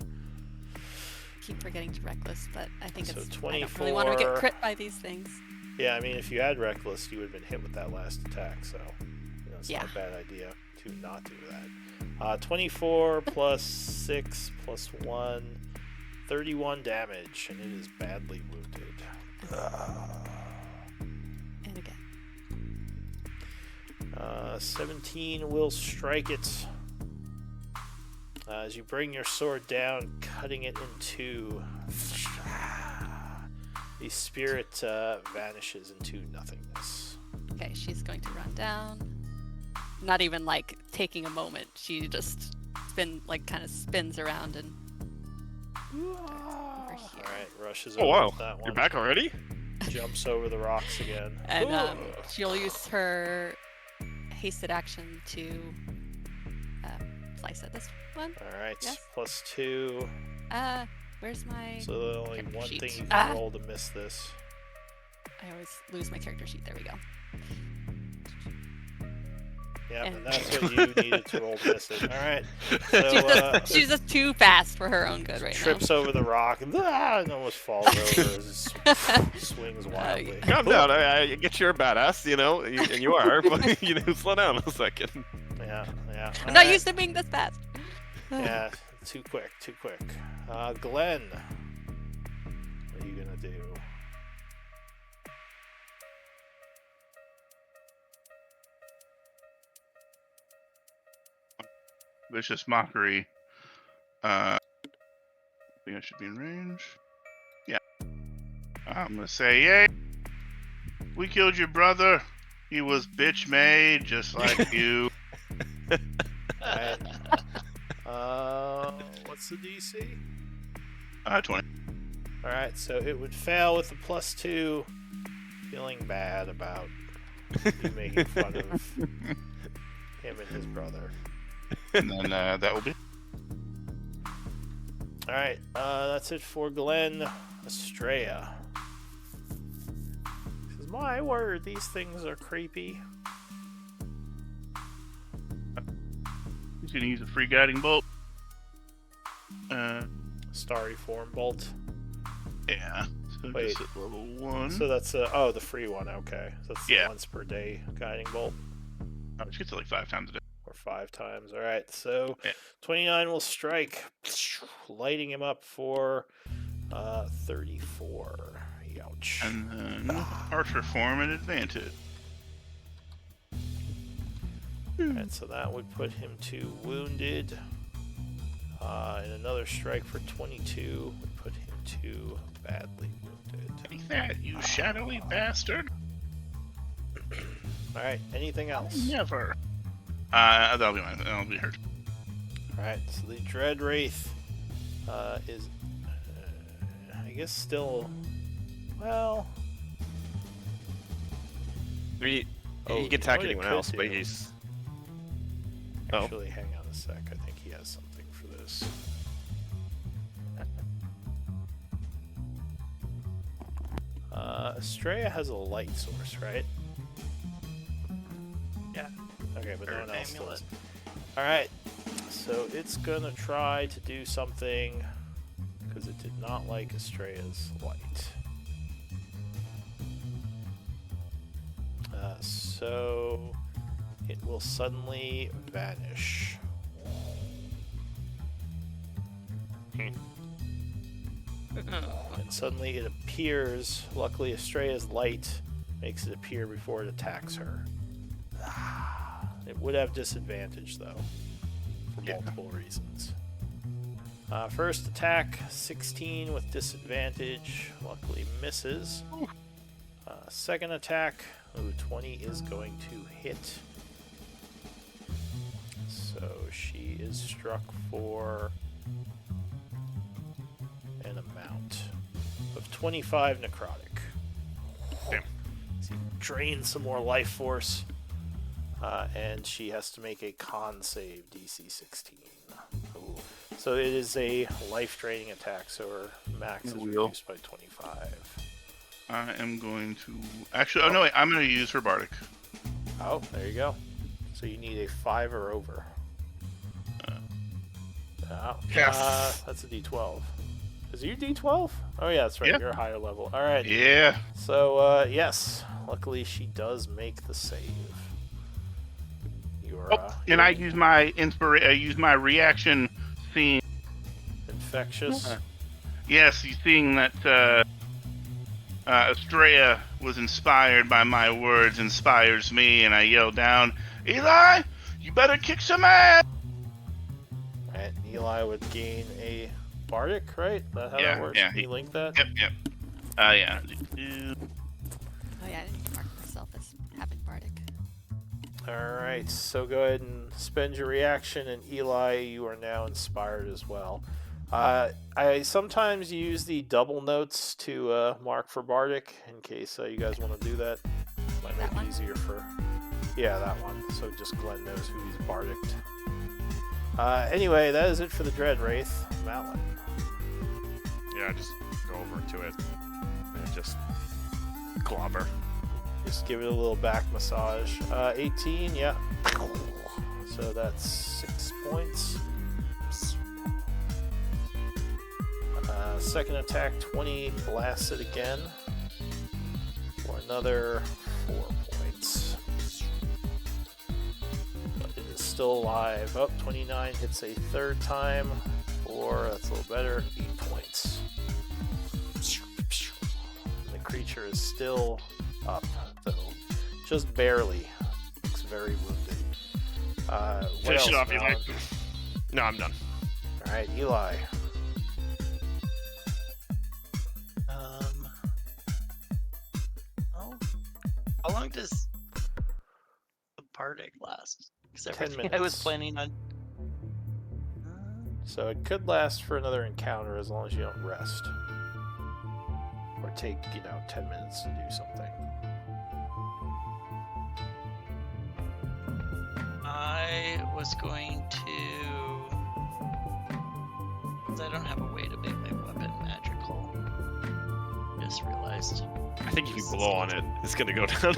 Keep forgetting to reckless, but I think So it's. I don't really want to 24. get crit by these things. Yeah, I mean, if you had reckless, you would have been hit with that last attack, so it's not Yeah. a bad idea to not do that. 24 plus 6 plus 1, 31 damage, and it is badly wounded. And again. 17 will strike it. As you bring your sword down, cutting it in two. The spirit vanishes into nothingness. Okay, she's going to run down. Not even like taking a moment. She just kind of spins around and over here. Alright, rushes Oh over wow, with that one. you're back already? Jumps over the rocks again. And she'll use her hasted action to slice at this one. Alright, Yes. plus 2. Where's my? So there's only character one sheet? thing you can Ah. roll to miss this. I always lose my character sheet. There we go. Yeah, and And- that's what you needed to roll to miss it. Alright. So She's just too fast for her own good right trips over the rock and almost falls over as it swings wildly. Calm down. I get you're a badass, and you are, but slow down a second. Yeah. now. I'm not Alright. used to being this fast. Yeah, too quick. Glenn, what are you gonna do? Vicious mockery. I think I should be in range. Yeah. I'm gonna say, yay! We killed your brother. He was bitch made, just like you. Alright. What's the DC? 20. Alright, so it would fail with a plus 2. Feeling bad about you making fun of him and his brother. And then that will be. Alright, that's it for Glenn. Estrella. Says, my word, these things are creepy. He's gonna use a free guiding bolt. Starry form bolt. Yeah. So Wait. just at level 1. So that's the free one, okay. So that's the Yeah. once per day guiding bolt. Which gets it like 5 times a day. Or 5 times. Alright, so Yeah. 29 will strike, lighting him up for 34. Ouch. And then harsher form and advantage. And so that would put him to wounded. And another strike for 22 would put him to badly wounded. Take that, you shadowy bastard. Alright, anything else? Never. That'll be mine. That'll be hurt. Alright, so the Dread Wraith is, I guess, still. Well. I mean, Oh, he can attack what it anyone could else, but do- he's. Oh. Actually, hang on a sec. I think he has something for this. Estrella has a light source, right? Yeah. Okay, but Or no an one else amulet. does. Alright, so it's gonna try to do something because it did not like Estrella's light. So it will suddenly vanish. And suddenly it appears. Luckily, Estrella's light makes it appear before it attacks her. It would have disadvantage, though, for Yeah. multiple reasons. First attack, 16 with disadvantage. Luckily misses. Second attack, 20 is going to hit. So she is struck for an amount of 25 necrotic. Damn. So you drain some more life force. And she has to make a con save, DC 16. Ooh. So it is a life-draining attack, so her max is reduced by 25. I am going to... Actually, oh no, wait, I'm going to use her Bardic. Oh, there you go. So you need a 5 or over. Yes. That's a D12. Is it your D12? Oh yeah, that's right. Yeah. You're a higher level. All right. Yeah. So yes, luckily she does make the save. You're, and I use my reaction seeing... infectious. Yes, you seeing that Estrella was inspired by my words, inspires me, and I yell down, Eli, you better kick some ass! Right, Eli would gain a Bardic, right? That how Yeah, that works? yeah, Can you link that? Yep. Yeah. Oh yeah, I didn't even mark myself as having Bardic. Alright, so go ahead and spend your reaction, and Eli, you are now inspired as well. I sometimes use the double notes to mark for Bardic, in case you guys want to do that. Might make it easier for... Yeah, that one. So just Glenn knows who he's Bardicked. Anyway, that is it for the Dread Wraith. Malin. Yeah, just go over to it and just clobber. Just give it a little back massage. 18, yeah. So that's 6 points. Second attack, 20, blasts it again for another 4 points. But it is still alive. Up, 29 hits a third time. 4, that's a little better. 8 points. And the creature is still up, though. Just barely. Looks very wounded. Finish it off, Eli. Malin? No, I'm done. Alright, Eli. How long does the Bardic last? Because 10 everything I minutes. was planning on. So it could last for another encounter as long as you don't rest. Or take, 10 minutes to do something. I was going to. Because I don't have a way to make my weapon magical. Just realized. I think if you blow on it, it's gonna go down.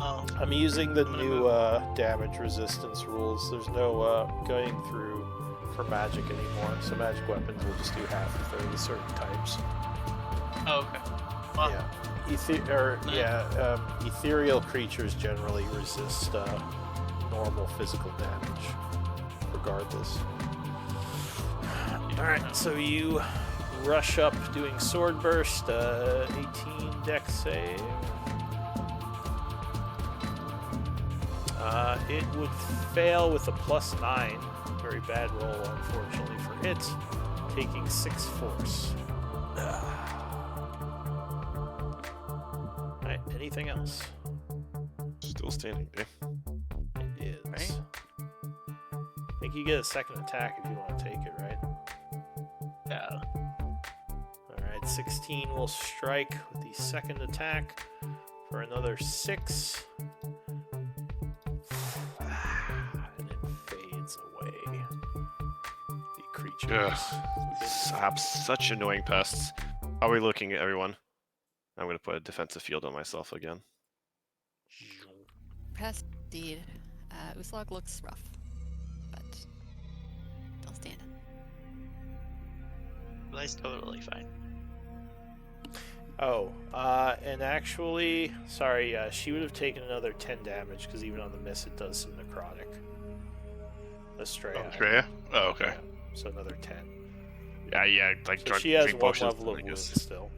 Oh. I'm using the new damage resistance rules. There's no going through for magic anymore. So magic weapons will just do half if they're the certain types. Oh, okay. Well, Yeah. Ethereal creatures generally resist normal physical damage, regardless. Alright, so you rush up doing sword burst, 18 dex save. It would fail with a +9. Very bad roll, unfortunately, for it. Taking 6 force. Alright, anything else? Still standing, eh? It is. Right. I think you get a second attack if you want to take it, right? yeah. Alright, 16 will strike with the second attack for another 6. And it fades away. The creatures. Stop, such annoying pests. How are we looking, everyone? I'm gonna put a defensive field on myself again. Pest indeed. Uslog looks rough, but still standing. That's totally fine. Oh, and actually, sorry, she would have taken another 10 damage because even on the miss it does some necrotic. Estrella. Estrella? Oh, okay. Yeah, so another 10. Yeah, like So drunk she has drink 1 potions, level of I wound guess. still.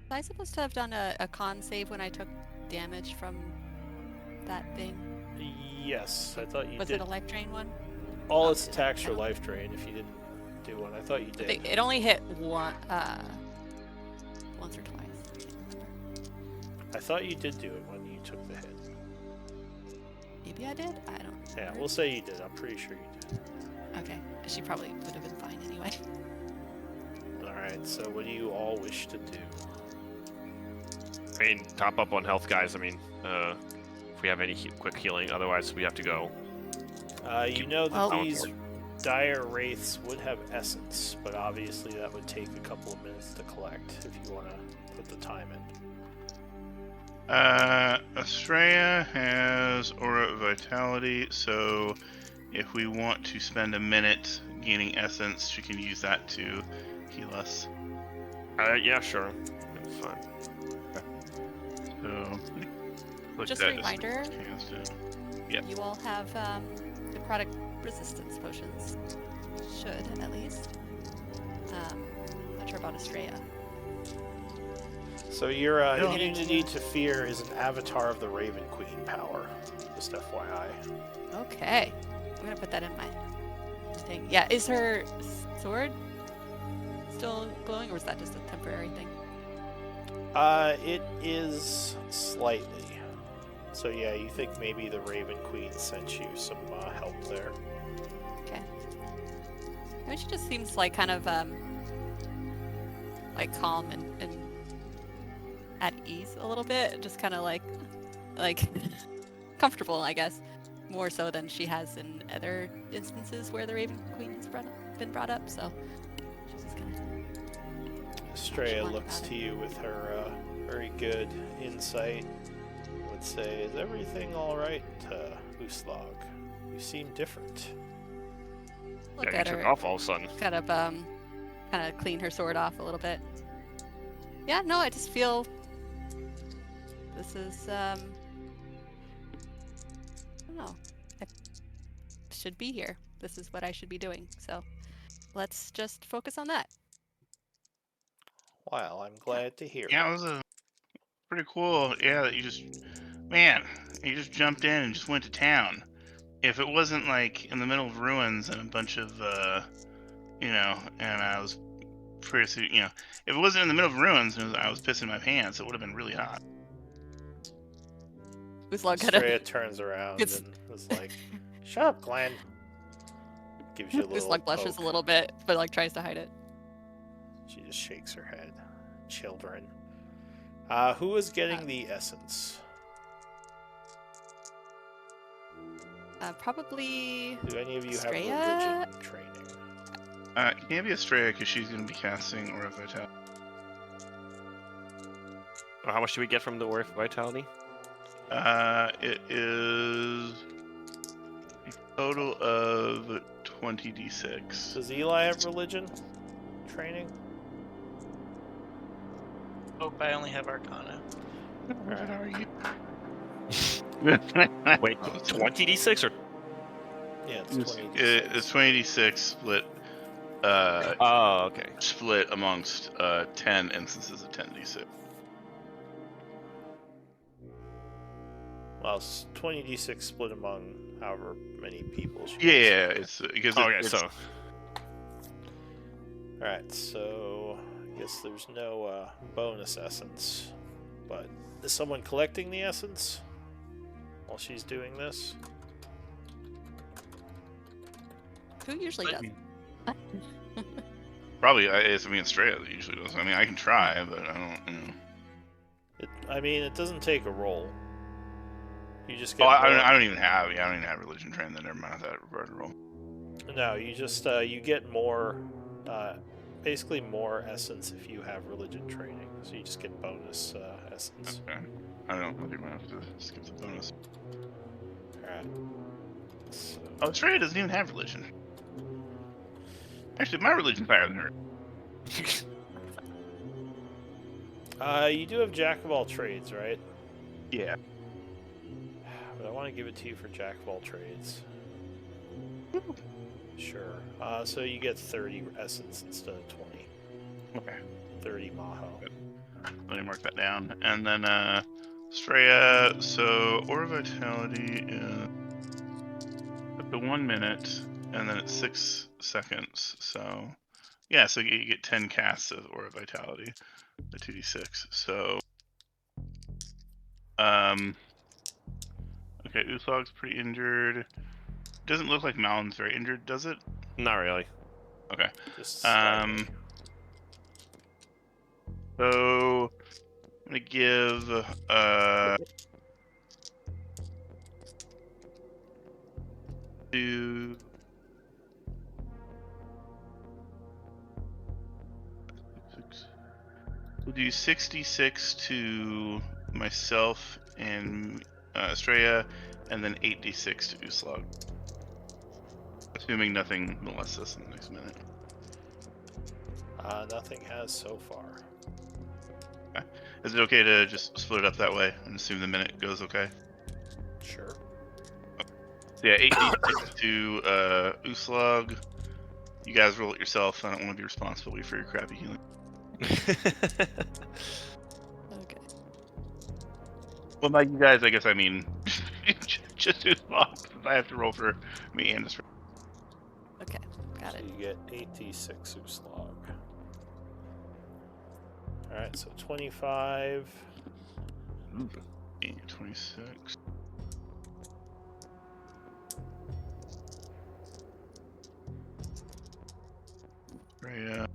Was I supposed to have done a con save when I took damage from that thing? Yes, I thought you Was did. it a life drain one? all its attacks are life drain if you didn't do one. I thought you I think did. it only hit once or twice. I can't remember. I thought you did do it when you took the hit. Maybe I did? I don't Yeah, remember. we'll say you did. I'm pretty sure you did. Okay. She probably would have been fine anyway. Alright, so what do you all wish to do? I mean, top up on health, guys. I mean, if we have any quick healing, otherwise we have to go. You know that Well- these dire wraiths would have essence, but obviously that would take a couple of minutes to collect if you want to put the time in. Estrella has Aura of Vitality, so if we want to spend a minute gaining essence, she can use that to heal us. Yeah, sure. That's fine. So, look Just that a as reminder, chance to- Yep. you all have necrotic resistance potions. Should, at least. Not sure about Estrella. So your Yeah. immunity to fear is an avatar of the Raven Queen power. Just FYI. Okay. I'm gonna put that in my thing. Yeah, is her sword still glowing, or is that just a temporary thing? It is slightly. So yeah, you think maybe the Raven Queen sent you some help there. Okay. I mean, she just seems like kind of like calm and at ease a little bit, just kind of like comfortable, I guess, more so than she has in other instances where the Raven Queen has been brought up. So she's just kind of Estrella nonchalant looks about to it. you with her very good insight. Would say, is everything all right, Uslag? You seem different. Look Yeah, you at took her, off all of a sudden. kind of clean her sword off a little bit. Yeah, no, I just feel this is I don't know. I should be here. This is what I should be doing. So let's just focus on that. Well, I'm glad to hear Yeah, it. it was a pretty cool. Yeah, that you just jumped in and just went to town. If it wasn't like in the middle of ruins and a bunch of, and I was pretty, if it wasn't in the middle of ruins and I was pissing my pants, it would have been really hot. Uslag Estrella turns around It's- and was like, "Shut up, Glenn." Gives you a little Uslag blushes poke. a little bit, but like tries to hide it. She just shakes her head. Children. Who is getting the essence? Probably Do any of you have Estrella? religion training? Can't be Estrella because she's going to be casting Aura of Vitality. How much do we get from the Aura of Vitality? It is a total of 20d6. Does Eli have religion training? Hope I only have Arcana. What are you? Wait, 20d6 or? Yeah, it's 20. It's 20d6 split. Oh, okay. Split amongst 10 instances of 10d6. Well, it's 20d6 split among however many people. She Yeah, gets. it's because Okay, it's, so Alright, so I guess there's no bonus essence. But is someone collecting the essence while she's doing this? who usually does. probably it's me and Estrella that usually does. I mean, I can try, but I don't. I mean, it doesn't take a roll. You just Oh, get. I don't even have. Yeah, I don't even have religion trained. Then never mind that regard roll. No, you just you get more, basically more essence if you have religion training. So you just get bonus essence. Okay. I don't think I'm gonna have to skip the bonus. All right. So, Oh, Estrella doesn't even have religion. Actually, my religion's higher than her. you do have Jack of all trades, right? Yeah. But I want to give it to you for Jack of all trades. Sure. So you get 30 essence instead of 20. Okay. 30 Maho. Let me mark that down. And then Estrella. So Aura Vitality is up to 1 minute. and then it's 6 seconds. So, yeah, so you get 10 casts of Aura Vitality, the 2d6. So, okay, Uslog's pretty injured. Doesn't look like Malon's very injured, does it? Not really. Okay. Just slightly. So I'm gonna give to we'll do 66 to myself and Estrella, and then 8d6 to Uslog. Assuming nothing molests us in the next minute. Nothing has so far. Okay. Is it okay to just split it up that way and assume the minute goes okay? Sure. So yeah, 8d6 to Uslog. You guys roll it yourself. I don't want to be responsible for your crappy healing. Okay. Well, by you guys, I guess I mean just Uslog, since I have to roll for me and Estrella. Okay. Got So it. you get 8d6 Uslog. Alright, so 25. 26. Right,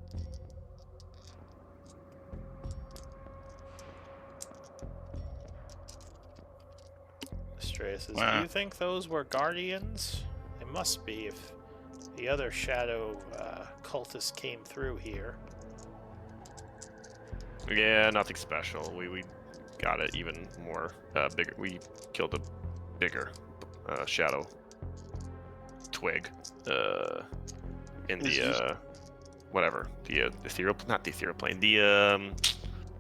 Estrella says, Wow. Do you think those were guardians? They must be if the other shadow cultists came through here. Yeah, nothing special. We got it even more bigger. We killed a bigger shadow twig in the whatever, the ethereal, not the ethereal plane, the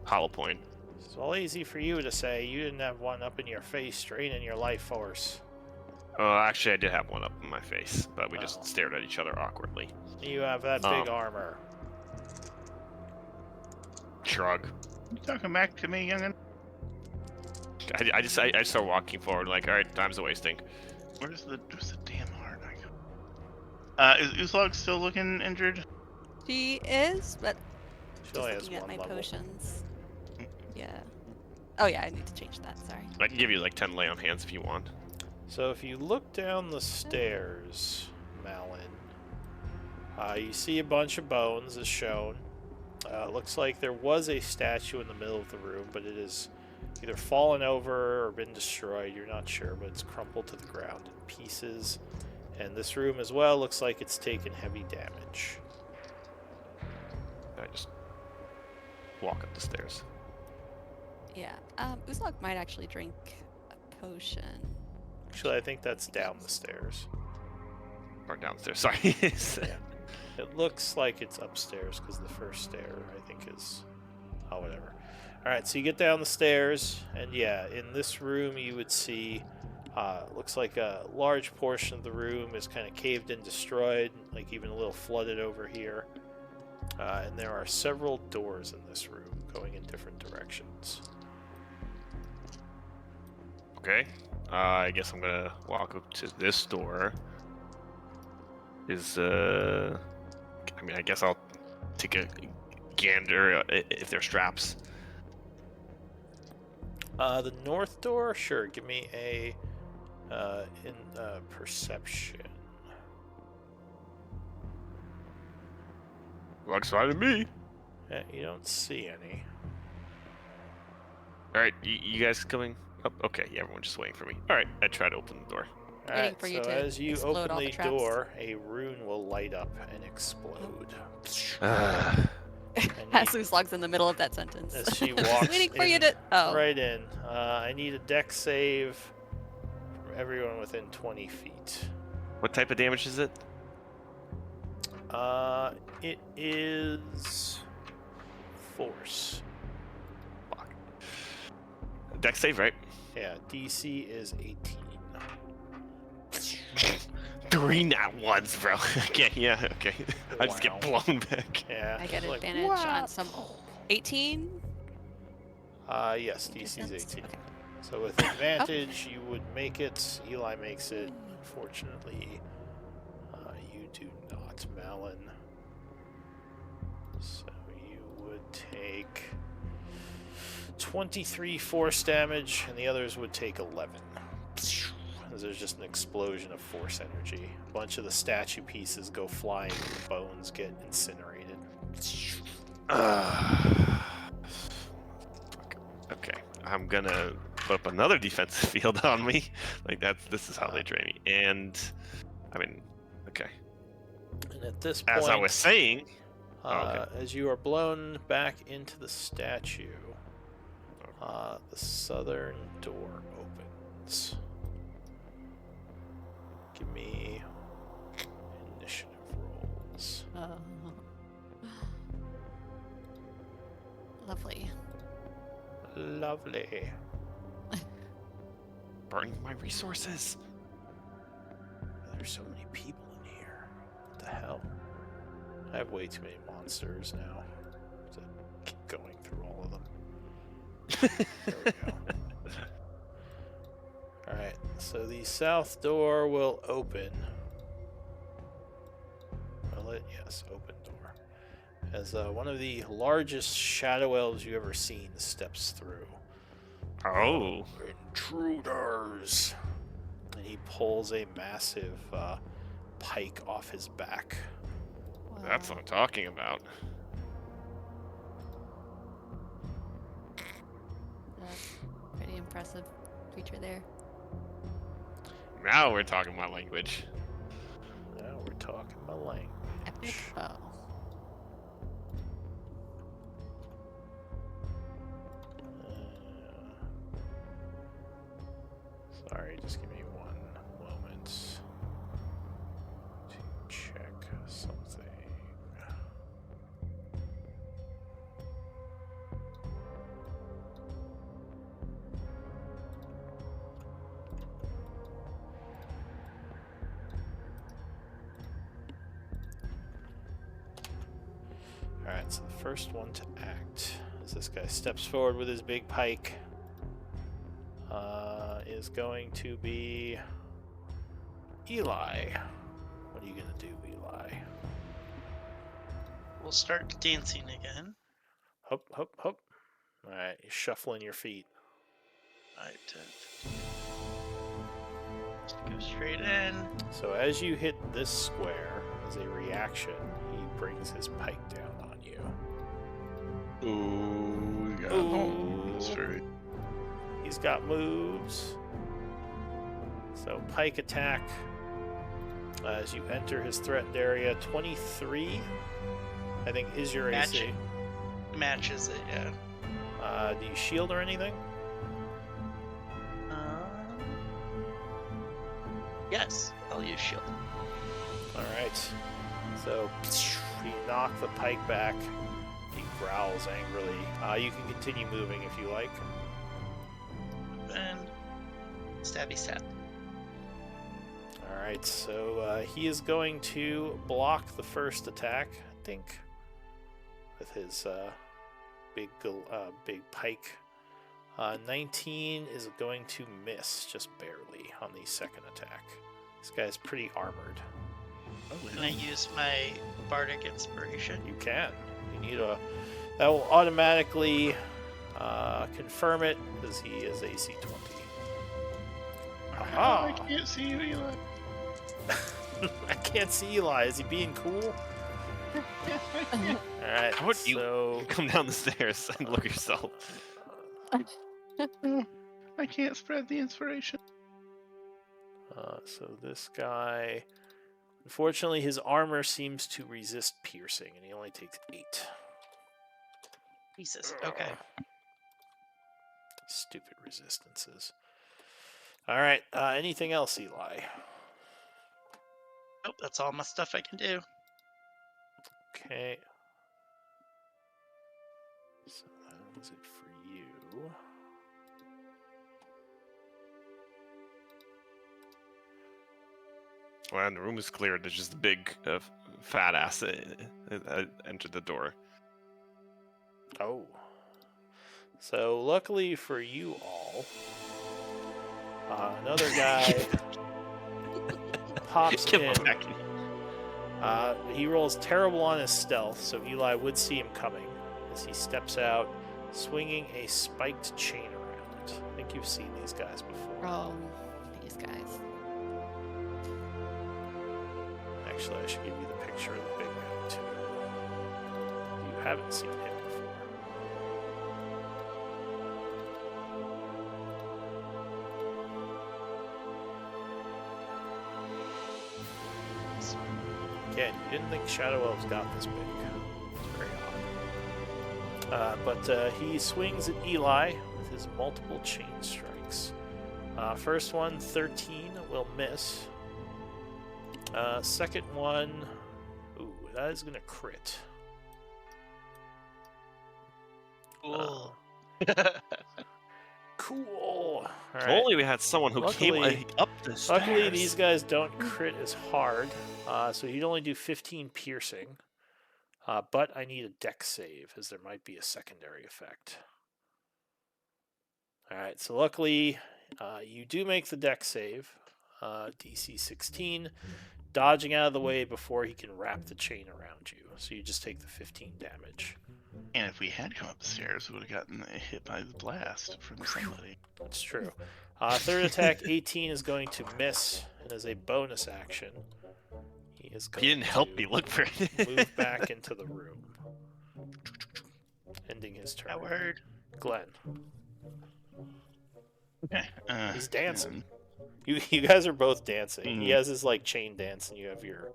hollow point. It's all easy for you to say. You didn't have one up in your face draining your life force. Actually, I did have one up in my face, but we Oh. just stared at each other awkwardly. You have that big armor. Shrug. You talking back to me, youngin? I just start walking forward, like, all right, time's a wasting. Where's the damn heart I go? Is Uslog still looking injured? She is, but She just only has looking at one my level. potions. Yeah. Oh yeah, I need to change that. Sorry. I can give you like 10 lay on hands if you want. So if you look down the stairs, Malin, you see a bunch of bones as shown. Looks like there was a statue in the middle of the room, but it is either fallen over or been destroyed. You're not sure, but it's crumpled to the ground in pieces. And this room as well looks like it's taken heavy damage. I just walk up the stairs. Yeah. Uslog might actually drink a potion. Actually, I think that's down the stairs. Or downstairs, sorry. Yeah. It looks like it's upstairs because the first stair, I think, is... Oh, whatever. Alright, so you get down the stairs, and yeah, in this room you would see... looks like a large portion of the room is kind of caved and destroyed, like even a little flooded over here. And there are several doors in this room going in different directions. Okay. I guess I'm gonna walk up to this door. I mean, I guess I'll take a gander if there's straps. The north door? Sure, give me a perception. Looks fine to me. Yeah, you don't see any. All right, you guys coming up? Okay, yeah, everyone's just waiting for me. All right, I try to open the door. Waiting Alright, for you so to as you explode open all the the traps. door, a rune will light up and explode. As Uslog's in the middle of that sentence. As she walks Waiting for you in, to. Oh. right in. I need a dex save from everyone within 20 feet. What type of damage is it? It is force. Fuck. Dex save, right? Yeah, DC is 18. 3 nat ones, bro. Okay, yeah, okay. I just get Wow. blown back. Yeah. I get like, advantage on some. 18? Yes, DC is Resistance? 18. Okay. So with advantage, you would make it. Eli makes it. Unfortunately, not Malin. So you would take 23 force damage, and the others would take 11. There's just an explosion of force energy. A bunch of the statue pieces go flying, and the bones get incinerated. Okay, I'm gonna put up another defensive field on me. Like this is how they train me. And I mean, okay. And at this point, As I was saying, as you are blown back into the statue, the southern door opens. Give me initiative rolls. Lovely. Lovely. burning my resources. There's so many people in here. What the hell? I have way too many monsters now to keep going through all of them. There we go. Alright, so the south door will open. Will it? Yes, open door. As one of the largest shadow elves you've ever seen steps through. Oh. Intruders! And he pulls a massive pike off his back. That's what I'm talking about. Pretty impressive creature there. Now we're talking my language. Now we're talking my language. Epic bow. Sorry, just give me one moment to check something. Alright, so the first one to act as this guy steps forward with his big pike is going to be Eli. What are you going to do, Eli? We'll start dancing again. Hop, hop, hop. Alright, you're shuffling your feet. I did. Just go straight in. So as you hit this square, as a reaction, he brings his pike down on you. Ooh, we got Ooh. That's right. He's got moves. So pike attack. As you enter his threatened area, 23, I think, is your AC. Matches it, yeah. Do you shield or anything? Yes, I'll use shield. Alright. So you knock the pike back. He growls angrily. You can continue moving if you like. And stabby stab. Alright, so he is going to block the first attack, I think, with his big pike. 19 is going to miss, just barely, on the second attack. This guy's pretty armored. Can I use my bardic inspiration? You can. You need a... That will automatically confirm it, because he is AC 20. Aha! I can't see you, Eli. I can't see Eli. Is he being cool? Alright, How would you so... come down the stairs and look yourself? I can't spread the inspiration. So this guy... Unfortunately, his armor seems to resist piercing, and he only takes 8. Jesus, okay. Stupid resistances. Alright, anything else, Eli? Nope, that's all my stuff I can do. Okay. So that was it for you. When the room is clear, there's just a big fat ass entered the door. Oh. So luckily for you all, another guy pops Get in. back. He rolls terrible on his stealth, so Eli would see him coming as he steps out, swinging a spiked chain around it. I think you've seen these guys before. Oh, these guys. Actually, I should give you the picture of the big man, too. You haven't seen him before. Again, you didn't think Shadow Elves got this big. It's very odd. But he swings at Eli with his multiple chain strikes. First one, 13, will miss. Second one, ooh, that is going to crit. Cool. Cool. All If right. only we had someone who came up the stairs. Luckily, these guys don't crit as hard, so he'd only do 15 piercing. But I need a dex save, as there might be a secondary effect. All right, so luckily, you do make the dex save, DC 16, dodging out of the way before he can wrap the chain around you. So you just take the 15 damage. And if we had come up the stairs, we would have gotten hit by the blast from somebody. That's true. Third attack, 18, is going to miss, and as a bonus action, he is going He didn't help to me look for it. move back into the room, ending his turn. That word. Glenn, Okay. he's dancing. You guys are both dancing. He Mm. has his like chain dance, and you have your,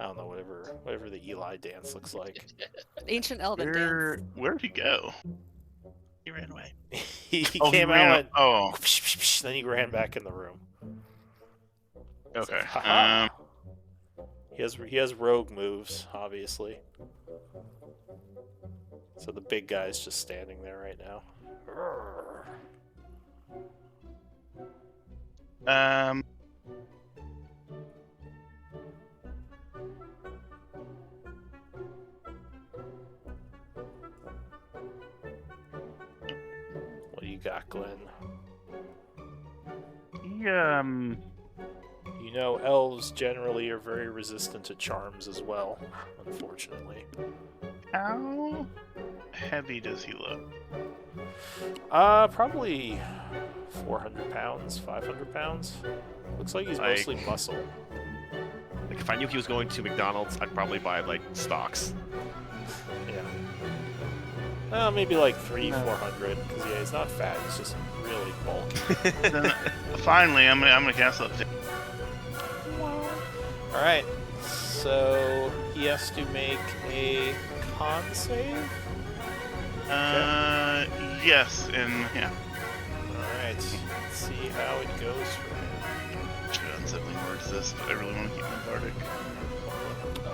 I don't know, whatever the Eli dance looks like. Ancient Elven dance. Where'd he go? He ran away. he Oh, came ran out, Oh, and then he ran back in the room. okay. Haha. He has rogue moves, obviously. So the big guy's just standing there right now. What do you got, Glenn? You know, elves generally are very resistant to charms as well, unfortunately. How heavy does he look? Probably 400 pounds, 500 pounds. Looks like he's Like- mostly muscle. Like, if I knew he was going to McDonald's, I'd probably buy like stocks. Yeah. Well, maybe like 400, because yeah, he's not fat, he's just really bulky. Then, finally, I'm gonna cast up. Alright, so he has to make a con save? Yes, and yeah. Alright, let's see how it goes for him. Should have sibling words this, but I really want to keep my Bardic.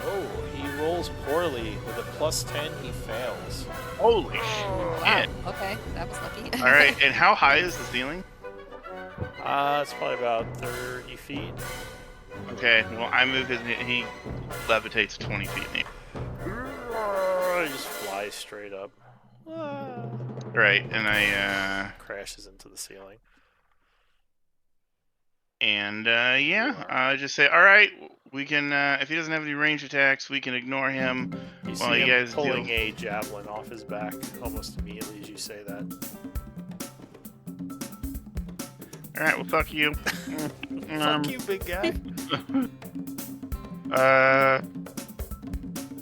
Oh, he rolls poorly. With a +10, he fails. Holy Wow. shit! Okay, that was lucky. All right, and how high is the ceiling? It's probably about 30 feet. Okay, well I move his. He levitates 20 feet in the air. He just flies straight up. Right, and I Crashes into the ceiling. I just say, all right, we can. If he doesn't have any range attacks, we can ignore him. You Well, see you him guys pulling deal- a javelin off his back almost immediately as you say that. All right, well, fuck you. Fuck you, big guy.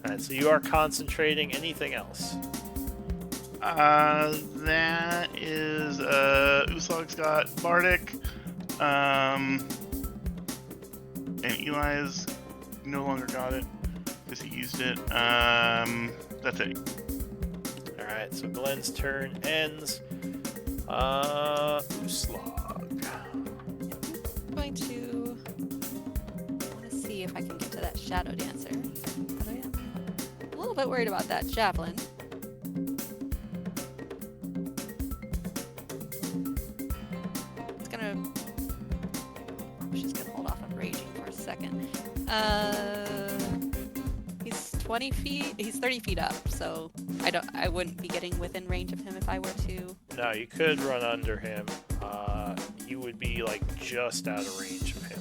Alright, so you are concentrating. Anything else? That is Uslog's got Bardic, and Eli's no longer got it because he used it. That's it. Alright, so Glenn's turn ends. Uslog. I'm going to want to see if I can get to that Shadow Dancer. But I am a little bit worried about that javelin. She's gonna hold off on raging for a second. He's 20 feet. He's 30 feet up, so I wouldn't be getting within range of him if I were to. No, you could run under him. You would be like just out of range of him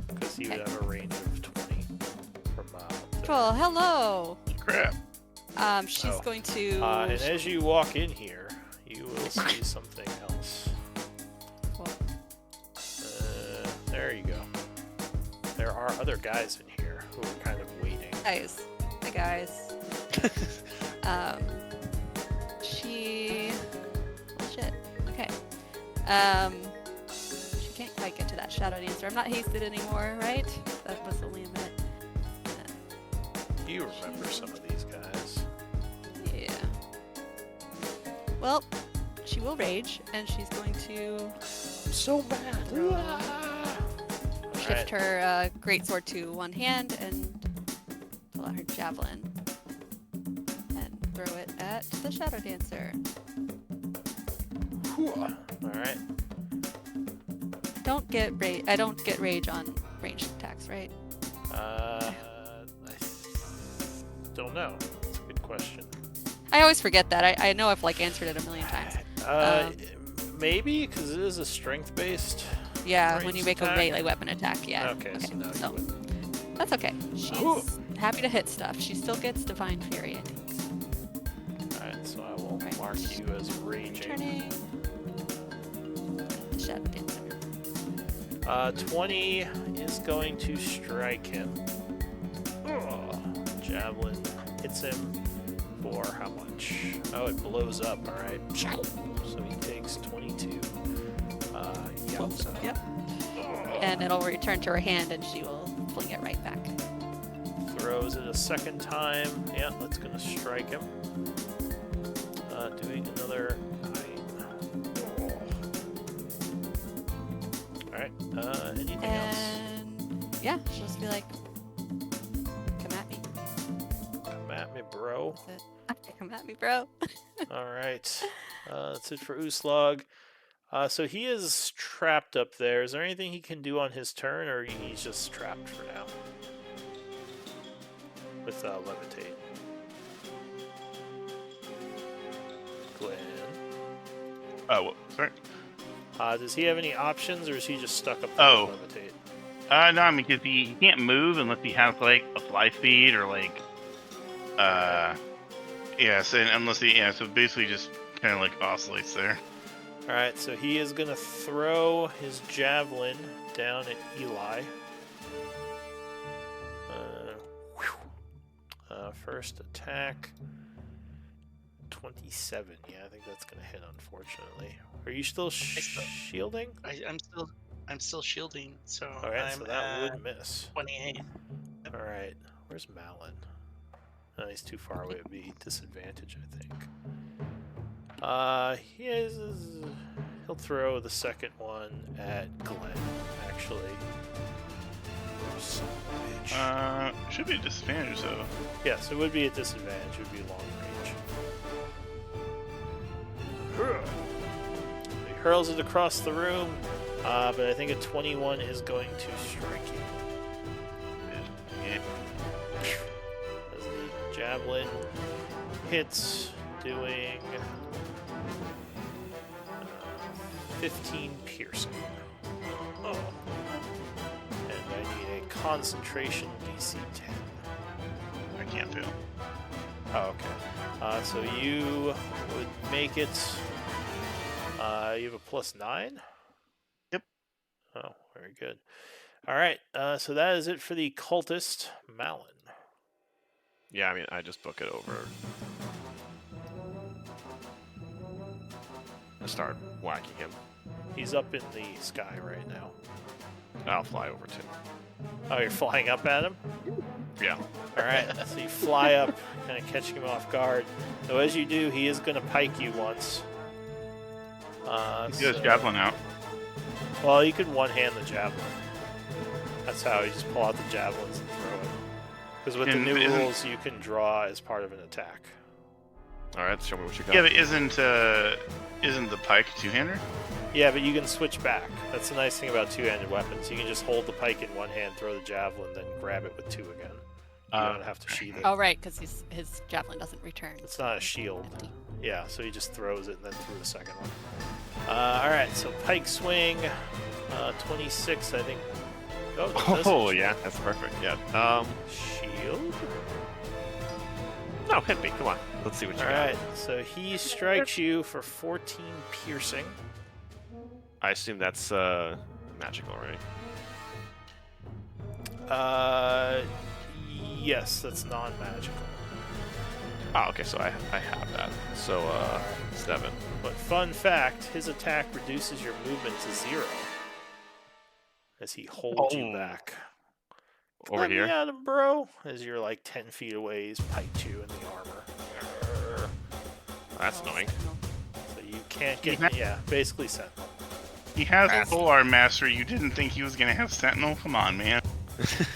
because he would Okay. have a range of 20 from April, hello. Crap. She's Oh. going to. And as you walk in here, you will see something else. Cool. There you go. There are other guys in here who are kind of waiting. Guys. Hi, guys. She. Oh, shit. Okay. She can't quite get to that shadow dancer. I'm not hasted anymore, right? That was only a minute. You remember some of these guys. Yeah. Well, she will rage, and she's going to I'm so mad. shift her greatsword to one hand and pull out her javelin and throw it at the shadow dancer. Alright. I don't get rage on ranged attacks, right? I don't know. That's a good question. I always forget that. I know I've like answered it a million times. Maybe, because it is a strength-based. Yeah, when ranged you make a attack? melee weapon attack, yeah. Okay, so no, you wouldn't. That's okay. She's happy to hit stuff. She still gets Divine Fury, I think. Alright, so I will Right. mark you as raging. Turning. The shadow dancer. 20 is going to strike him. Javelin hits him for how much? Oh, it blows up, alright. So he takes 22. Yep. And it'll return to her hand and she will fling it right back. Throws it a second time. Yeah, that's gonna strike him. Doing another 9. Alright, anything else? And yeah, she'll just be like, come at me. Come at me, bro. That's it. Come at me, bro. Alright. That's it for Uslog. So he is trapped up there. Is there anything he can do on his turn, or he's just trapped for now? With Levitate. Glenn. Oh, sorry. Does he have any options, or is he just stuck up there Oh. with Levitate? No, I mean, because he can't move unless he has, like, a fly speed or, like, yes, and unless he, yeah, so basically just kind of, like, oscillates there. Alright, so he is going to throw his javelin down at Eli. First attack. 27. Yeah, I think that's going to hit, unfortunately. Are you still shielding? I'm still shielding, so Alright, I'm so that at would miss. 28. Alright, where's Malin? Oh, he's too far away. It would be disadvantage, I think. He'll throw the second one at Glenn, actually. Son of a bitch. Should be a disadvantage, though. Yes, it would be a disadvantage. It would be long range. He hurls it across the room, but I think a 21 is going to strike you. Yeah. As the javelin hits, doing 15 piercing. Oh. And I need a concentration DC 10. I can't fail. Oh, okay. So you would make it. You have a +9? Yep. Oh, very good. All right. So that is it for the cultist, Malin. Yeah, I mean, I just book it over. I start whacking him. He's up in the sky right now. I'll fly over too. Oh, you're flying up at him? Yeah. All right. So you fly up, kind of catching him off guard. So as you do, he is going to pike you once. He goes javelin out. Well, you could one-hand the javelin. That's how you just pull out the javelins and throw it. Because with the new rules, you can draw as part of an attack. All right, show me what you got. Yeah, but isn't the pike two-hander? Yeah, but you can switch back. That's the nice thing about two-handed weapons. You can just hold the pike in one hand, throw the javelin, then grab it with two again. You don't have to sheath it. Oh, right, because his javelin doesn't return. It's not a shield. Empty. Yeah, so he just throws it and then threw the second one. Alright, so pike swing. 26, I think. Oh, Oh, yeah, that's perfect. Yeah. Shield? No, hit me. Come on. Let's see what you All got. right, so he strikes you for 14 piercing. I assume that's magical, right? Yes, that's non-magical. Oh, okay. So I have that. So 7. But fun fact, his attack reduces your movement to 0 as he holds you back. Over Let here. me at him, bro. As you're like 10 feet away, he's piked you in the armor. That's annoying. So you can't get, yeah, basically Sentinel. He has a full arm master. You didn't think he was gonna have Sentinel? Come on, man.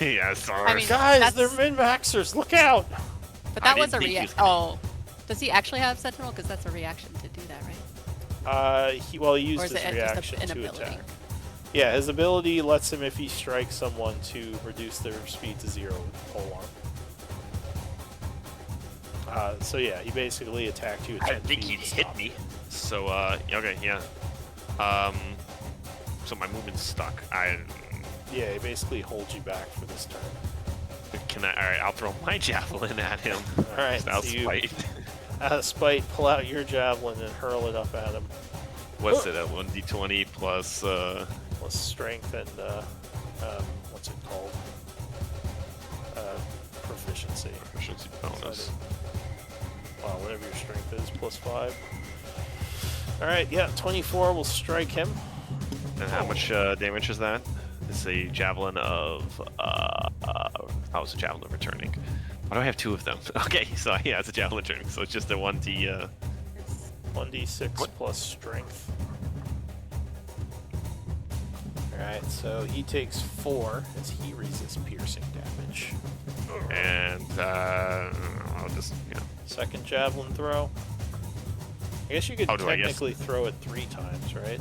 Yeah, sorry. I mean, Guys, that's- they're min-maxers. Look out! But I that was didn't a think he reaction. was Oh, does he actually have Sentinel? Because that's a reaction to do that, right? He Or used is his it reaction just an to ability? attack. Yeah, his ability lets him, if he strikes someone, to reduce their speed to 0 with pole arm. So yeah, he basically attacked you at 10 I didn't think feet he'd and hit stopped. me. So okay, yeah. So my movement's stuck. Yeah, he basically holds you back for this turn. All right, I'll throw my javelin at him. Alright, Out so you, spite. out of spite, pull out your javelin and hurl it up at him. What's it at? 1d20 plus. Plus strength and, what's it called? Proficiency. Proficiency bonus. Wow, whatever your strength is, plus 5. Alright, yeah, 24 will strike him. And how much damage is that? It's a javelin of. Oh, it's a javelin of returning. Why do I have 2 of them? Okay, so yeah, it's a javelin returning. So it's just a 1d. 1d6 plus strength. Alright, so he takes 4 as he resists piercing damage. And I'll just Second javelin throw. I guess you could Oh, do I guess- technically throw it 3 times, right?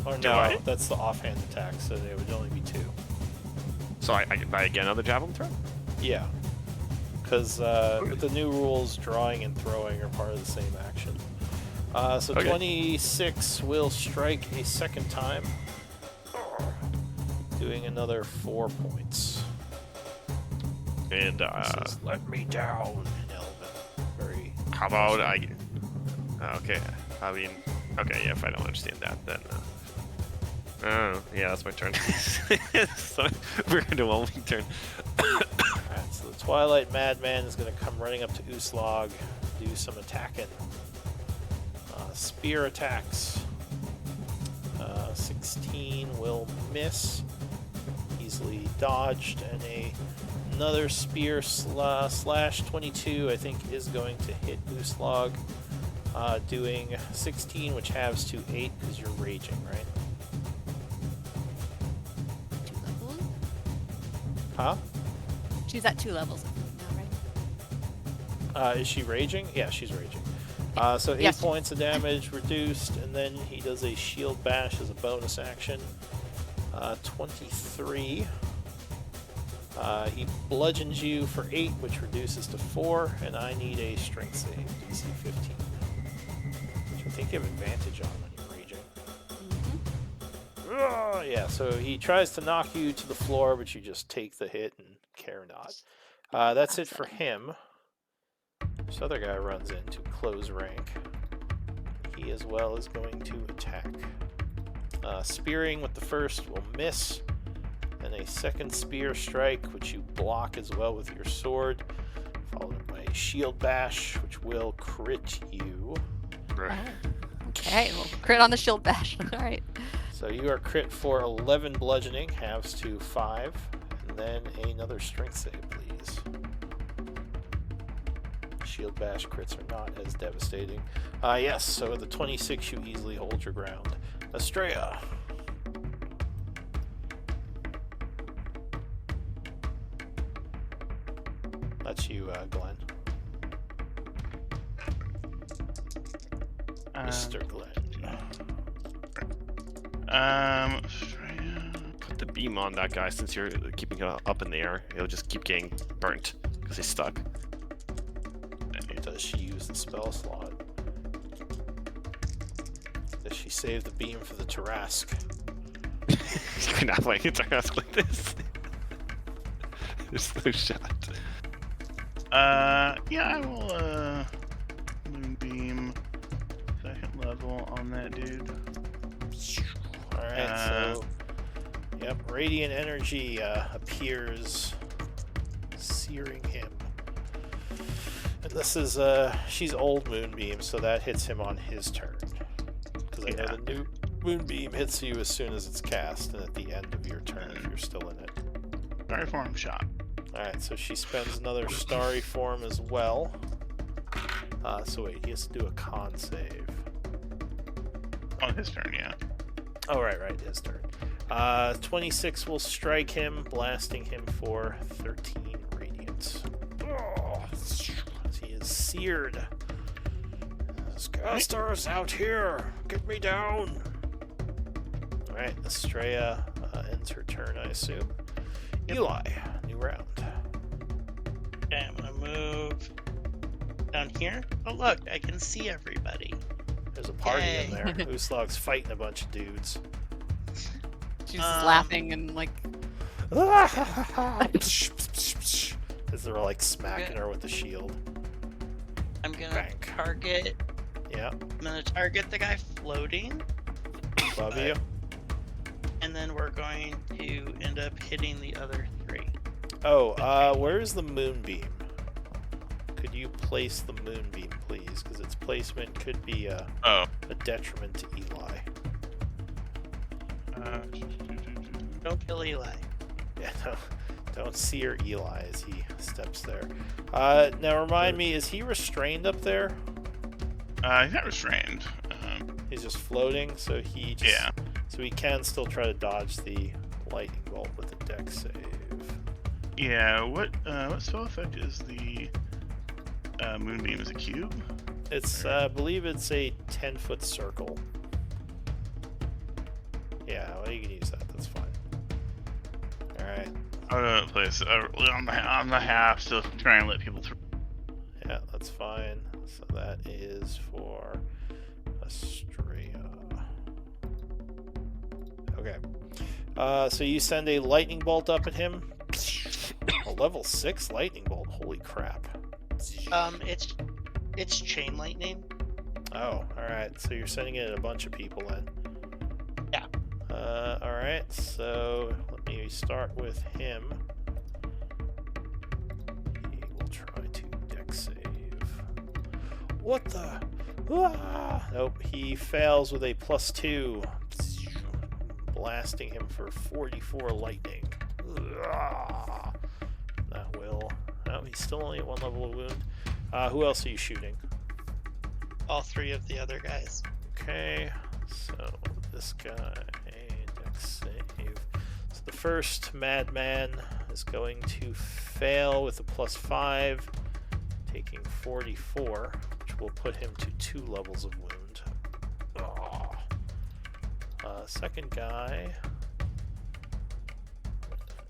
Or Do no, I? that's the offhand attack, so there would only be 2. So I can buy again another javelin throw. Yeah. Because with the new rules, drawing and throwing are part of the same action. So Okay. 26 will strike a second time, doing another 4 points. And Says, "Let me down," in Elven. Very. how about I? Okay, I mean, okay, yeah. If I don't understand that, then. Oh, yeah, that's my turn. So we're gonna do one week turn. Alright, so the Twilight Madman is going to come running up to Uslog, do some attacking. Spear attacks. 16 will miss. Easily dodged, and another spear slash 22 I think is going to hit Uslog, doing 16, which halves to 8 because you're raging, right? 2 levels? Huh? She's at 2 levels now, right? Is she raging? Yeah, she's raging. So 8 Yes. points of damage reduced, and then he does a shield bash as a bonus action. 23. He bludgeons you for 8, which reduces to 4, and I need a strength save, DC 15. Which I think you have advantage on when you're raging. Oh, yeah, so he tries to knock you to the floor, but you just take the hit and care not. That's it for him. This other guy runs in to close rank. He as well is going to attack. Spearing with the first will miss, and a second spear strike, which you block as well with your sword, followed by a shield bash, which will crit you. Oh. Okay, well, crit on the shield bash. All right. So you are crit for 11 bludgeoning, halves to 5, and then another strength save, please. Shield bash crits are not as devastating. Yes, so the 26 you easily hold your ground. Estrella. That's you, Glenn. Mr. Glenn. Estrella. Put the beam on that guy since you're keeping it up in the air. He'll just keep getting burnt because he's stuck. Does she use the spell slot? Does she save the beam for the Tarask? You're not playing a task like this. There's no shot. Yeah, I will, Moonbeam, 2nd level on that dude. Alright, so... Yep, radiant energy appears, searing him. And this is, she's old Moonbeam, so that hits him on his turn. Because I know the new Moonbeam hits you as soon as it's cast, and at the end of your turn if you're still in it. Starry Form shot. Alright, so she spends another Starry Form as well. So wait, he has to do a con save. On his turn, yeah. Oh, right, his turn. 26 will strike him, blasting him for 13 radiant. Oh, he is seared. Scasters out here! Get me down! Alright, Estrella ends her turn, I assume. Eli, new round. Okay, I'm gonna move down here. Oh look, I can see everybody. There's a party Yay. in there. Uslog's fighting a bunch of dudes. She's just laughing and like. As they're like smacking her with the shield. I'm gonna Bang. target. Yeah, I'm gonna target the guy floating, above you. and then we're going to end up hitting the other 3. Oh, where's the moonbeam? Could you place the moonbeam, please? Because its placement could be a detriment to Eli. Don't kill Eli. Yeah, no, don't sear Eli as he steps there. Now remind me, is he restrained up there? He's not restrained. He's just floating, so he just, Yeah. so he can still try to dodge the lightning bolt with a dex save. Yeah, what spell effect is the Moonbeam? Is a cube? It's, I believe it's a 10-foot circle. Yeah, well, you can use that. That's fine. All right. I'm gonna place on the half, so try and let people through. Yeah, that's fine. So that is for Estrella. Okay. So you send a lightning bolt up at him. A level 6 lightning bolt. Holy crap. It's chain lightning. Oh, alright. So you're sending it at a bunch of people then. Yeah. Alright, so let me start with him. He will try to dex save. What the? Ah! Nope, he fails with a +2. Blasting him for 44 lightning. Ah! That will... Oh, he's still only at 1 level of wound. Who else are you shooting? All 3 of the other guys. Okay, so this guy, dex save. So the first madman is going to fail with a +5, taking 44, which will put him to 2 levels of wound. Oh. Second guy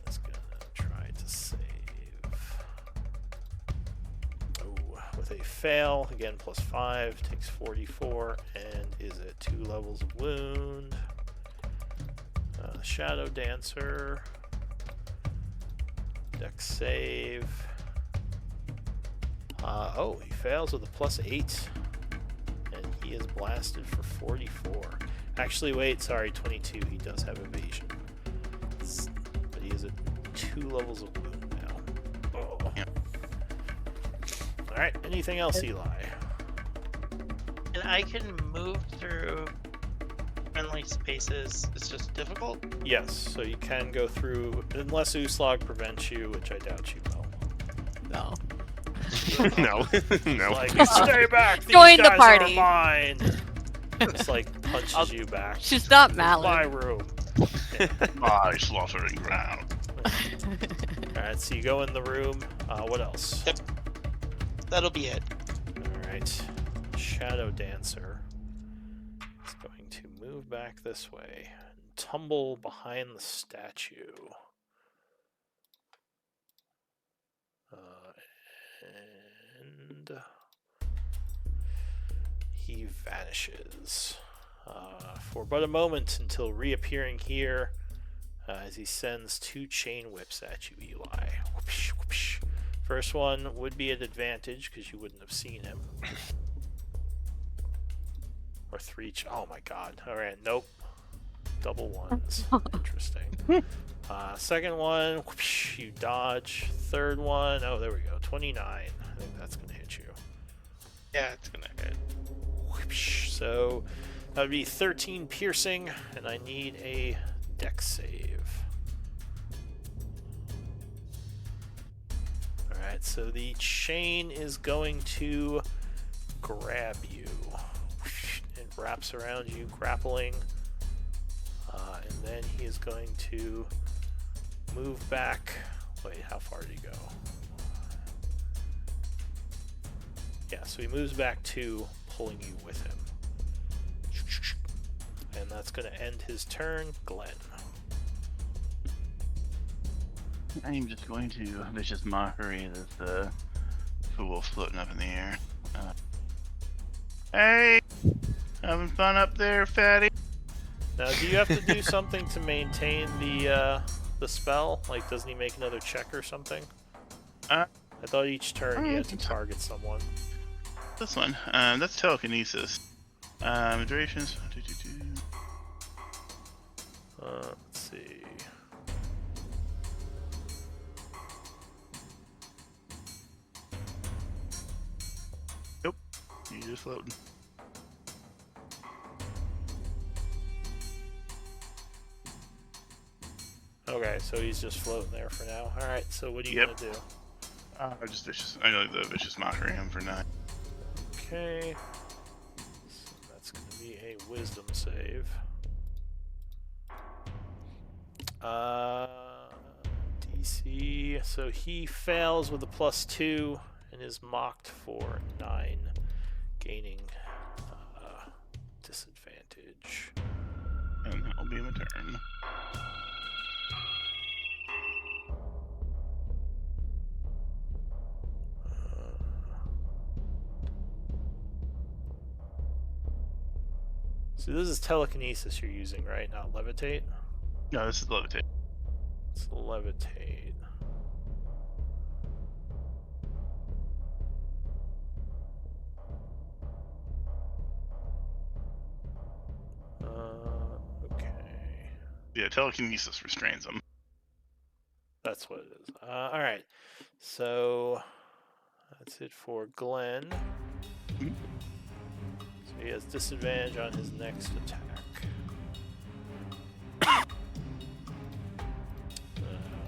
is gonna try to save. Oh, with a fail, again +5, takes 44, and is at 2 levels of wound. Shadow Dancer, dex save. Oh, he fails with a +8, and he is blasted for 44. Actually, wait, sorry, 22. He does have evasion, but he is at 2 levels of wound now. Oh. Yep. All right. Anything else, Eli? And I can move through friendly spaces. It's just difficult. Yes. So you can go through, unless Uslog prevents you, which I doubt you will. No. No. No. Like, stay back. These Join the guys party. Are mine. Just like punches you back. She's not This is my Malin. room. My slaughtering ground. Alright, so you go in the room. What else? Yep. That'll be it. Alright. Shadow Dancer is going to move back this way and tumble behind the statue. And he vanishes for but a moment until reappearing here as he sends 2 chain whips at you, Eli. Whoopsh, whoopsh, First one would be at advantage because you wouldn't have seen him. Or 3. Oh my god. Alright, nope. Double ones. Interesting. Second one, whoosh, you dodge. Third one, oh, there we go. 29. I think that's going to hit you. Yeah, it's gonna hit. Whoosh. So that would be 13 piercing, and I need a dex save. Alright, so the chain is going to grab you. It wraps around you, grappling. And then he is going to move back. Wait, how far did he go? Yeah, so he moves back to pulling you with him. And that's going to end his turn. Glenn. I'm just going to vicious mockery this fool floating up in the air. Hey! Having fun up there, fatty? Now, do you have to do something to maintain the spell? Like, doesn't he make another check or something? I thought each turn he had to target someone. This one, that's telekinesis. Durations. Let's see. Nope, you're just floating. Okay, so he's just floating there for now. Alright, so what are you gonna do? Just vicious. I know the vicious mockery him for 9. Okay. So that's gonna be a wisdom save. DC. So he fails with a +2 and is mocked for 9, gaining disadvantage. And that will be my turn. So this is telekinesis you're using, right? Not levitate? No, this is levitate. It's levitate. Okay. Yeah, telekinesis restrains him. That's what it is. Alright. So that's it for Glenn. So he has disadvantage on his next attack.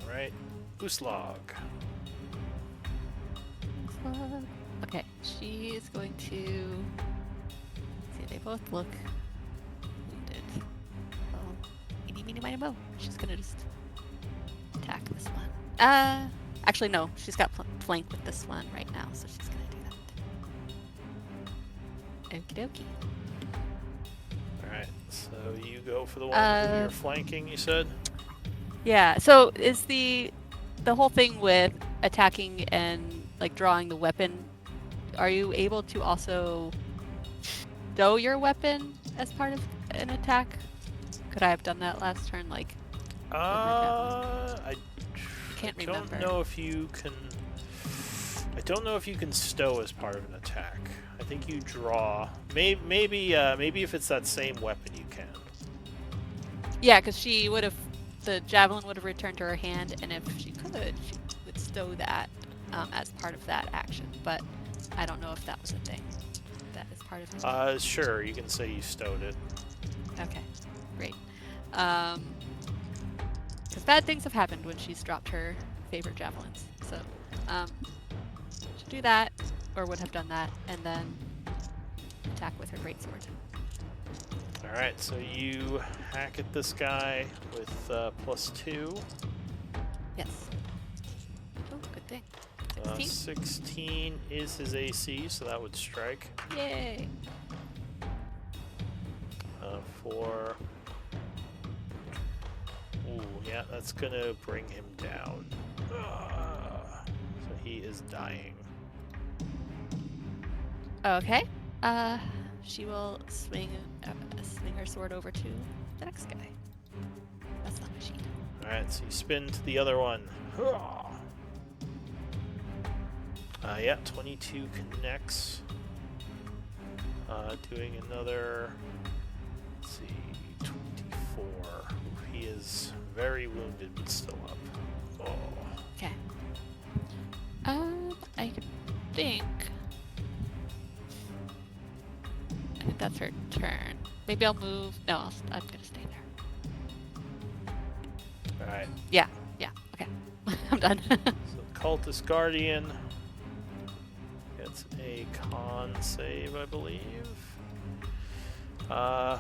Alright. Uslog. Okay, she is going to. See, they both look wounded. Well, eeny, meeny, miny, moe. She's gonna just attack this one. Actually, no. She's got flank with this one right now, so she's gonna do that. Okie dokie. Alright, so you go for the one who you're flanking, you said? Yeah, so is the whole thing with attacking and like drawing the weapon, are you able to also stow your weapon as part of an attack? Could I have done that last turn? Like, I can't remember. don't know if you can. I don't know if you can stow as part of an attack. I think you draw. Maybe if it's that same weapon, you can. Yeah, because she would have. The javelin would have returned to her hand, and if she could, she would stow that as part of that action. But I don't know if that was a thing. That is part of it. Sure, you can say you stowed it. Okay, great. Because bad things have happened when she's dropped her favorite javelins. So, she'll do that, or would have done that, and then attack with her greatsword. Alright, so you hack at this guy with +2. Yes. Oh, good thing. 16. 16 is his AC, so that would strike. Yay! For... Ooh, yeah, that's gonna bring him down. So he is dying. Okay. She will swing her sword over to the next guy. That's not machine. Alright, so you spin to the other one. Yeah, 22 connects. Doing another, let's see, 24. He is very wounded, but still up. Oh. Okay. I think that's her turn. Maybe I'll move. No, I'm gonna stay there. Alright. Yeah. Okay. I'm done. So Cultist Guardian gets a con save, I believe. I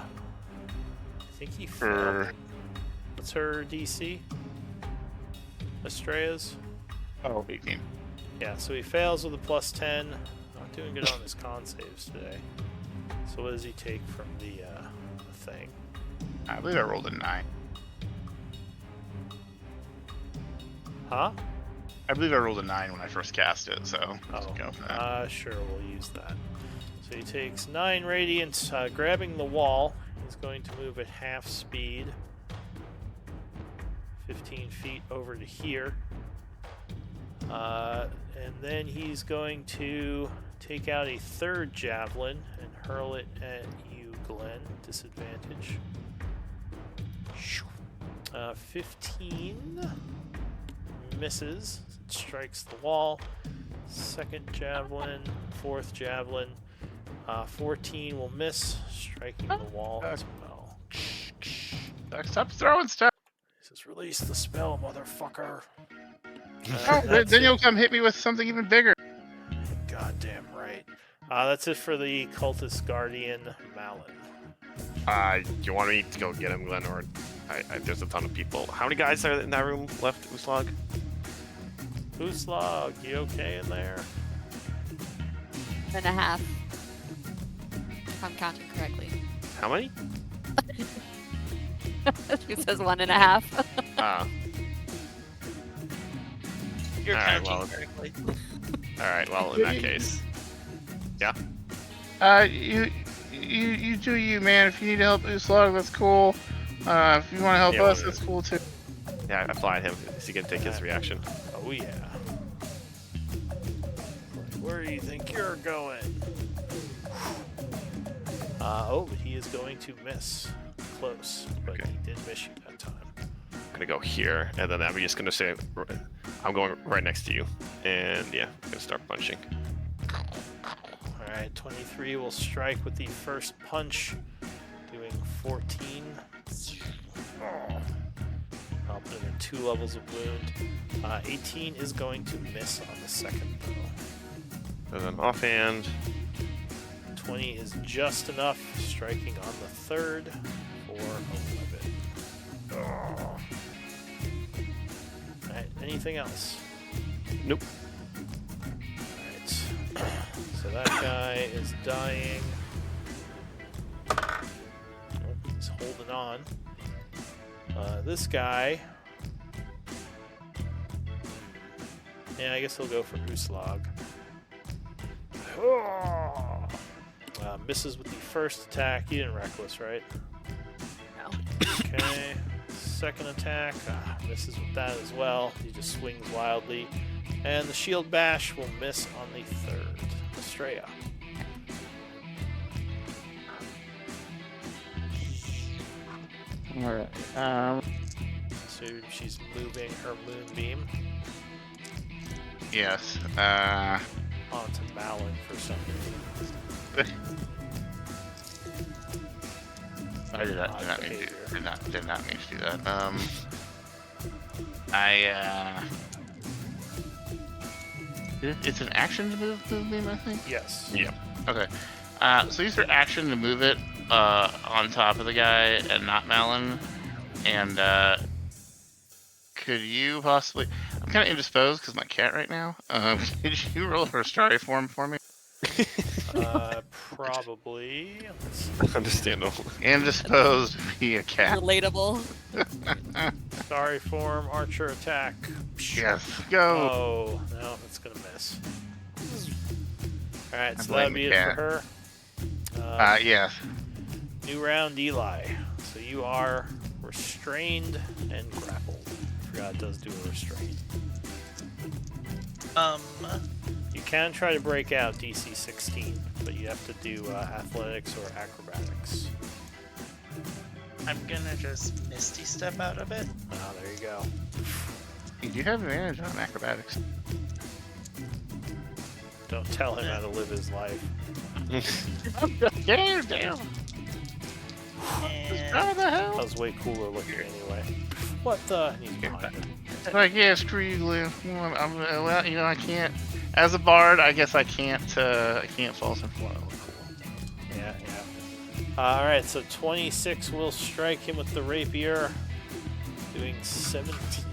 think he failed. What's her DC? Estrella's? Oh, 18. Yeah, so he fails with a +10. Not doing good on his con saves today. So what does he take from the thing? I believe I rolled a 9. Huh? I believe I rolled a 9 when I first cast it, so let's Oh, go for that. sure, we'll use that. So he takes 9 radiant, grabbing the wall. He's going to move at half speed, 15 feet over to here. And then he's going to take out a third javelin and hurl it at you, Glenn. Disadvantage. 15 misses. It strikes the wall. Second javelin, fourth javelin. 14 will miss, striking the wall as well. Stop throwing stuff. He says, "Release the spell, motherfucker." Oh, That's then it. you'll come hit me with something even bigger. Goddamn right. That's it for the Cultist Guardian, Malin. Do you want me to go get him, Glenn, or there's a ton of people. How many guys are in that room left, Uslag? Uslag, you okay in there? 1.5. If I'm counting correctly. How many? She says 1.5. You're All right, counting well. correctly. All right, well, in that case. Yeah? You do you, man. If you need help, Uslag, that's cool. If you want to help Yeah, us, well, that's cool too. Yeah, I fly at him. Is he going to take his reaction? Oh, yeah. Where do you think you're going? But he is going to miss. Close, but Okay. he did miss you that time. I'm going to go here, and then I'm just going to say, I'm going right next to you. And yeah, I'm going to start punching. Alright, 23 will strike with the first punch, doing 14. I'll put him in 2 levels of wound. 18 is going to miss on the second though. And then offhand. 20 is just enough, striking on the third for 11. Alright, anything else? Nope. Alright, so that guy is dying. Oh, he's holding on. This guy... Yeah, I guess he'll go for Uslag. Misses with the first attack. He didn't reckless, right? No. Okay. Second attack. Misses with that as well. He just swings wildly. And the shield bash will miss on the third. Estrella. Alright. So she's moving her moonbeam Yes. onto Malin for some reason. I did not Odd mean to. behavior. Did not mean to do that. It's an action to move beam, I think. Yes. Yeah. Okay. So use your action to move it on top of the guy and not Malin. And could you possibly? I'm kind of indisposed because my cat right now. Could you roll for a starry form for me? Probably. Understandable. Indisposed via cat. Relatable. Sorry form, archer attack. Yes. Go. Oh, no, that's gonna miss. Alright, I so blame that'll be the it for her. Yes. New round, Eli. So you are restrained and grappled. I forgot it does do a restraint. You can try to break out DC 16, but you have to do athletics or acrobatics. I'm gonna just Misty Step out of it. Ah, there you go. You do have advantage on acrobatics. Don't tell him how to live his life. Damn. And How the hell? That was way cooler looking anyway. What the? He's behind him. Like, yeah, screw you, Glenn. Well, you know, I can't. As a bard, I guess I can't false influence. Cool. Yeah. All right, so 26 will strike him with the rapier, doing 17.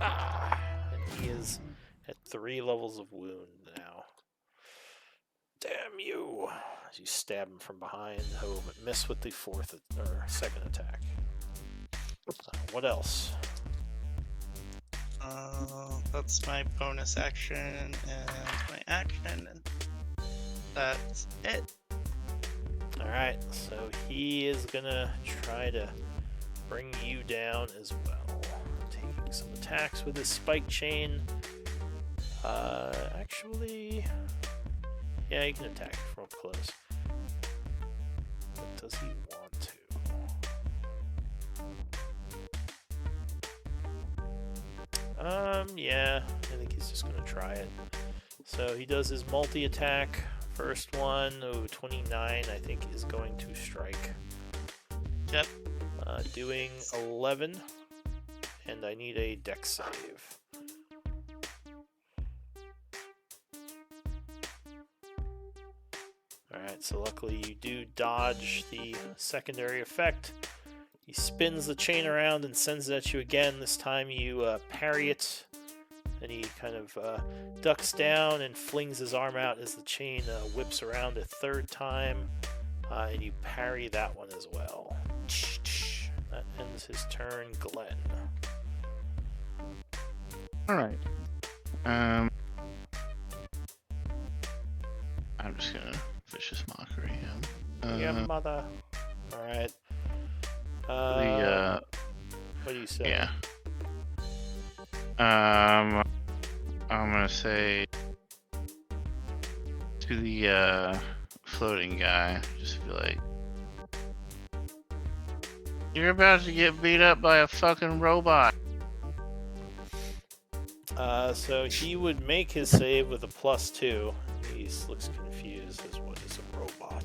And he is at 3 levels of wound now. Damn you! As you stab him from behind, oh, but miss with the second attack. What else? that's my bonus action and my action. And that's it. Alright, so he is gonna try to bring you down as well. Taking some attacks with his spike chain. Actually, yeah, he can attack from up close. But does he want to? Yeah, I think he's just gonna try it. So he does his multi-attack. First one, 29, I think, is going to strike. Yep. Doing 11, and I need a dex save. Alright, so luckily you do dodge the secondary effect. He spins the chain around and sends it at you again. This time you parry it. And he kind of ducks down and flings his arm out as the chain whips around a third time. And you parry that one as well. That ends his turn. Glenn. Alright. I'm just gonna vicious mockery him. Yeah, mother. Alright. What do you say? Yeah. I'm gonna say to the floating guy, just be like, "You're about to get beat up by a fucking robot." So he would make his save with a +2. He looks confused as what is a robot.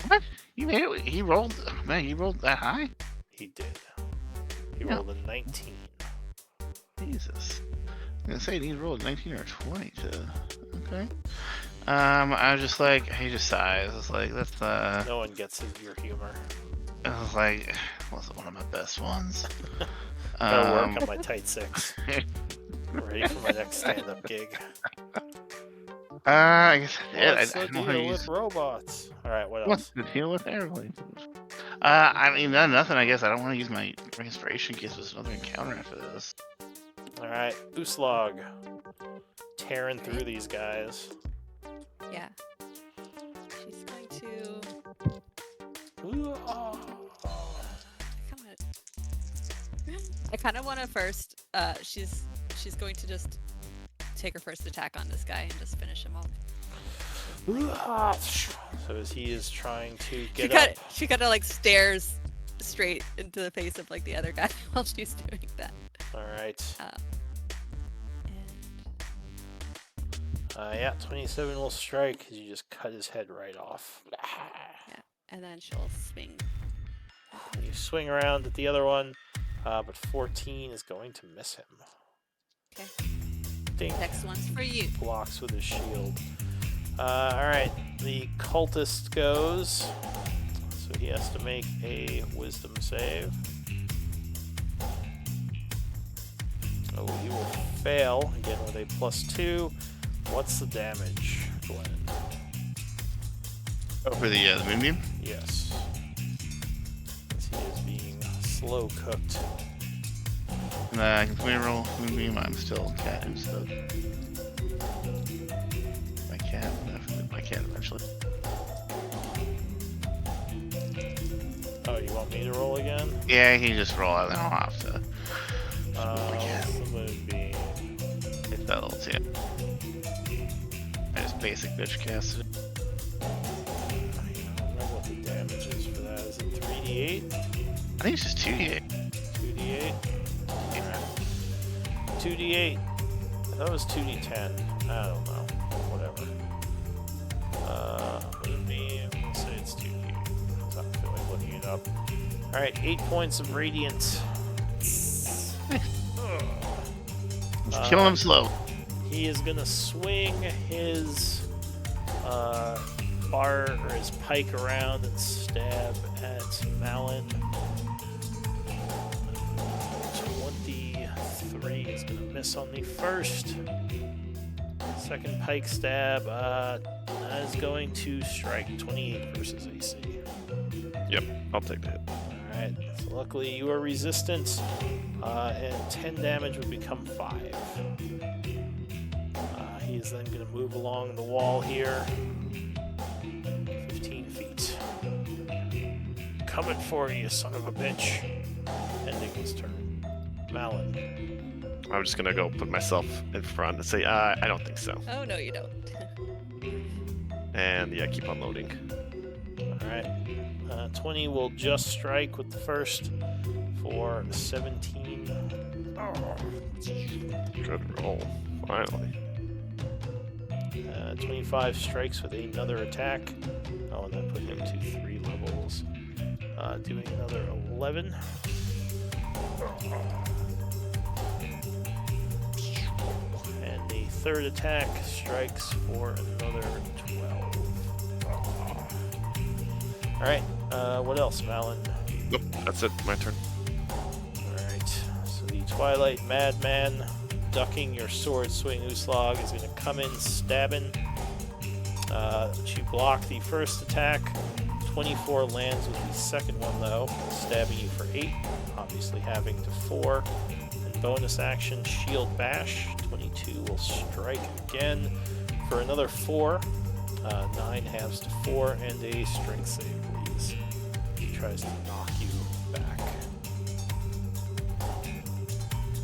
What? You made it? He rolled. Man, he rolled that high? He did. He Yeah. rolled a 19. Jesus. I'm gonna say he rolled 19 or 20 to. Okay. I was just like, he just sighs. It's like, that's No one gets your humor. I was like, wasn't one of my best ones. Gotta work on my tight 6. Ready for my next stand-up gig. I guess What's I the don't know how to deal use. with robots? Alright, what else? What's the deal with airplanes? I mean, nothing. I guess I don't want to use my inspiration in case there's another encounter after this. Alright, Uslog. Tearing through these guys. Yeah. She's going to Ooh, oh. I kind of want to first. She's going to just take her first attack on this guy and just finish him off. So as he is trying to get She kind of like stares straight into the face of like the other guy while she's doing that. All right. And Yeah, 27 will strike because you just cut his head right off. yeah, and then she'll swing. You swing around at the other one, but 14 is going to miss him. Okay. Ding. Next one's for you. Blocks with his shield. Alright, the cultist goes. So he has to make a wisdom save. Oh, he will fail, again with a +2. What's the damage, Glenn? Oh, for the moonbeam? Yes. As he is being slow cooked. And I can swing roll moonbeam. I'm still cat instead. My cat, definitely my cat eventually. Oh, you want me to roll again? Yeah, he just roll out, then I'll have to. What's the moonbeam? It's spells, yeah. I just basic bitch casted it. I don't remember what the damage is for that. Is it 3d8? I think it's just 2d8. 2d8? Alright. 2d8. I thought it was 2d10. I don't know. Whatever. Moonbeam. Let's say it's 2d8. I don't feel like looking it up. Alright, 8 points of radiant. Just kill him slow. He is gonna swing his bar or his pike around and stab at Malin. 23 is gonna miss on the first. Second pike stab that is going to strike 28 versus AC. Yep, I'll take the hit. Alright, so luckily you are resistant, and 10 damage would become 5. He is then going to move along the wall here. 15 feet. Coming for you, son of a bitch. Ending his turn. Malin. I'm just gonna go put myself in front and say, I don't think so. Oh, no, you don't. And yeah, keep on loading. Alright. 20 will just strike with the first for 17. Good roll, finally. 25 strikes with another attack. Oh, and that put him to 3 levels. Doing another 11. And the third attack strikes for another 12. Alright, what else, Malin? Nope, that's it. My turn. Alright, so the Twilight Madman, ducking your sword swing Uslag, is going to come in stabbing. You block the first attack. 24 lands with the second one, though, stabbing you for 8, obviously having to 4. And bonus action, Shield Bash. 22 will strike again for another 4. 9 halves to 4, and a strength save, please. He tries to knock you back.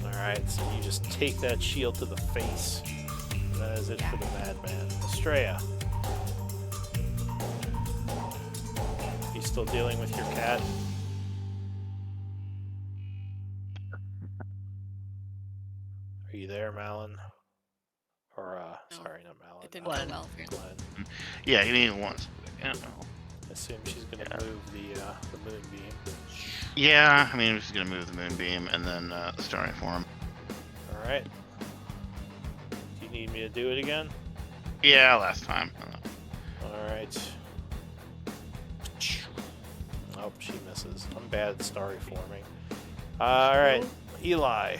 Alright, so you just take that shield to the face. And that is it for the Madman. Estrella. You still dealing with your cat? Are you there, Malin? Or, No, sorry, not Malin. It didn't go Glenn. well. Apparently. Glenn. Yeah, he needed once. I don't know. I assume she's gonna Yeah. move the moonbeam. Yeah, I mean, I'm just gonna move the moonbeam and then starting for him. Alright. Do you need me to do it again? Yeah, last time. Alright. Oh, she misses. I'm bad at starry forming. Alright, Eli.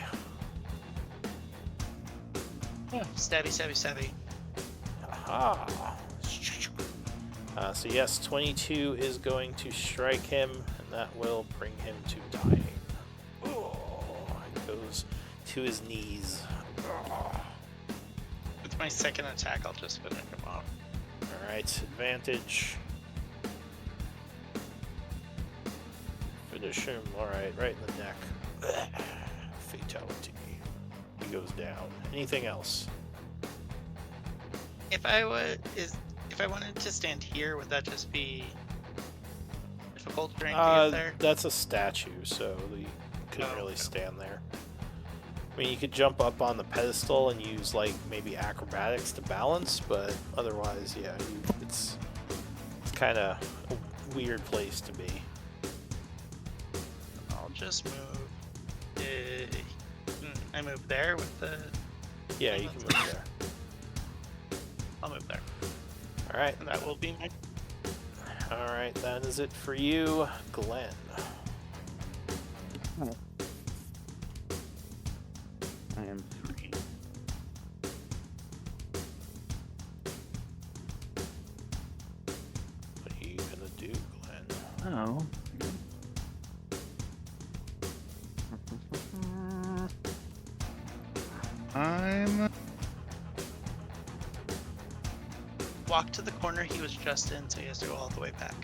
Stabby, stabby, stabby. Aha. So yes, 22 is going to strike him, and that will bring him to dying. Oh, it goes to his knees. Oh. With my second attack, I'll just finish him off. Alright, advantage. Finish him, alright, right in the neck. Fatality. He goes down. Anything else? If I wanted to stand here, would that just be difficult for him to get there? That's a statue, so you couldn't really okay. stand there. I mean, you could jump up on the pedestal and use, like, maybe acrobatics to balance, but otherwise, yeah, it's kind of a weird place to be. I'll just move. I move there with the. Yeah, you can move there. I'll move there. Alright. And that will be my. Alright, that is it for you, Glenn. I am free. What are you gonna do, Glenn? Oh. I'm. Walk to the corner he was just in, so he has to go all the way back.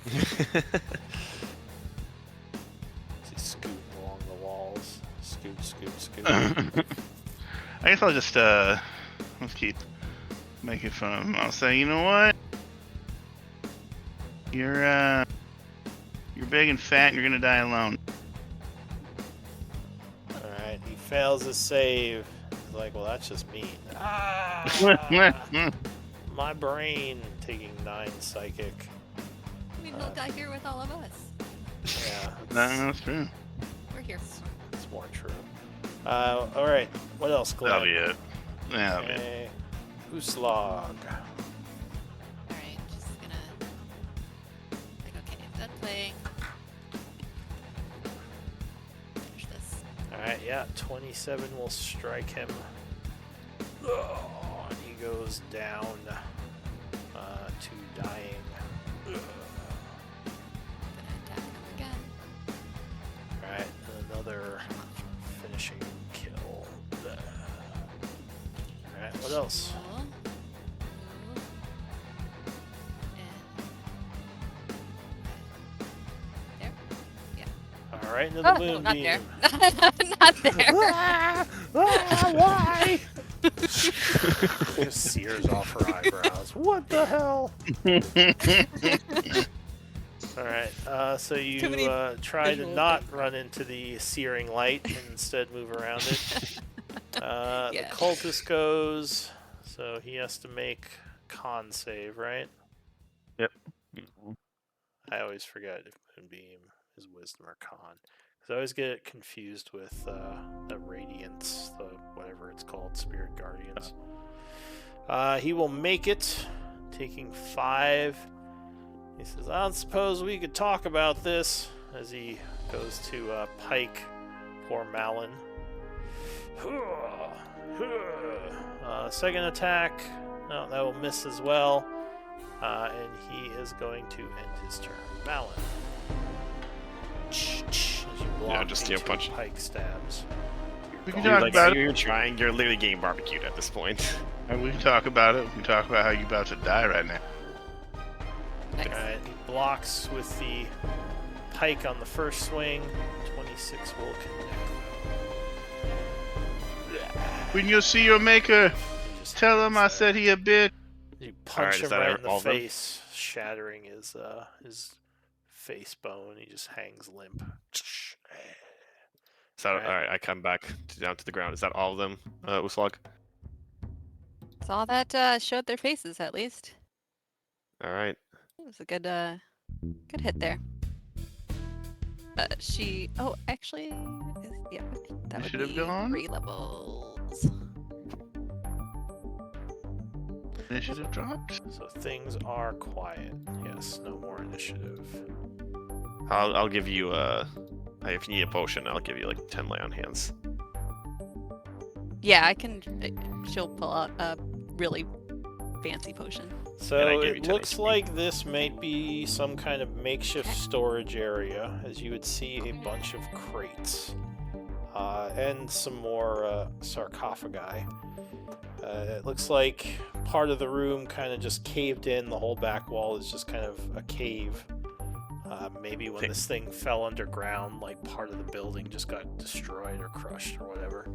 Is he scooting along the walls? Scoot, scoot, scoot. I guess I'll just let's keep making fun of him. I'll say, you know what? You're big and fat, and you're gonna die alone. All right, he fails his save. He's like, well, that's just mean. Ah, my brain taking 9 psychic. I mean, he'll die here with all of us. Yeah, That's true. We're here. it's more true. All right, what else, Glenn? That'll be it. Yeah, that'll be it. Okay. Uslag. Alright, just gonna. Like, okay, done playing. Finish this. All right, yeah, 27 will strike him. Oh, and he goes down to dying. Gonna attack him again. All right, another finishing kill. All right, what else? Cool. Ooh. And there. All right, into the Oh, no, moonbeam. not there. Not there. Why? Just sears off her eyebrows. What the hell? All right, so you Too many try to visuals. not run into the searing light and instead move around it. Yeah. The cultist goes, so he has to make con save, right? Yep. I always forget if Moonbeam is wisdom or con. Because I always get it confused with the Radiance, the whatever it's called, Spirit Guardians. He will make it, taking 5. He says, I don't suppose we could talk about this, as he goes to pike poor Malin. Second attack, no, that will miss as well. And he is going to end his turn. Malin. As you block just, the 2 punch. pike stabs. We can You're talk like, about it. you're trying. You're literally getting barbecued at this point. And we can talk about it. We can talk about how you're about to die right now. Nice. Alright, he blocks with the pike on the first swing. 26 will connect. When you see your maker, He just tell him I hangs said he a bitch. You punch is him that right in all the of them? face, shattering his face bone. He just hangs limp. So Alright. all right, I come back down to the ground. Is that all of them, Uslag? Saw that showed their faces at least. All right. It was a good good hit there. She actually yeah, that would Initiative be gone? 3 levels. Initiative dropped. So things are quiet. Yes, no more initiative. I'll give you if you need a potion, I'll give you like 10 lay on hands. Yeah, I can. She'll pull out a really fancy potion. So And I gave you it 10 looks HP. like this might be some kind of makeshift storage area, as you would see a bunch of crates and some more sarcophagi. It looks like part of the room kind of just caved in. The whole back wall is just kind of a cave. Maybe when this thing fell underground, like part of the building just got destroyed or crushed or whatever.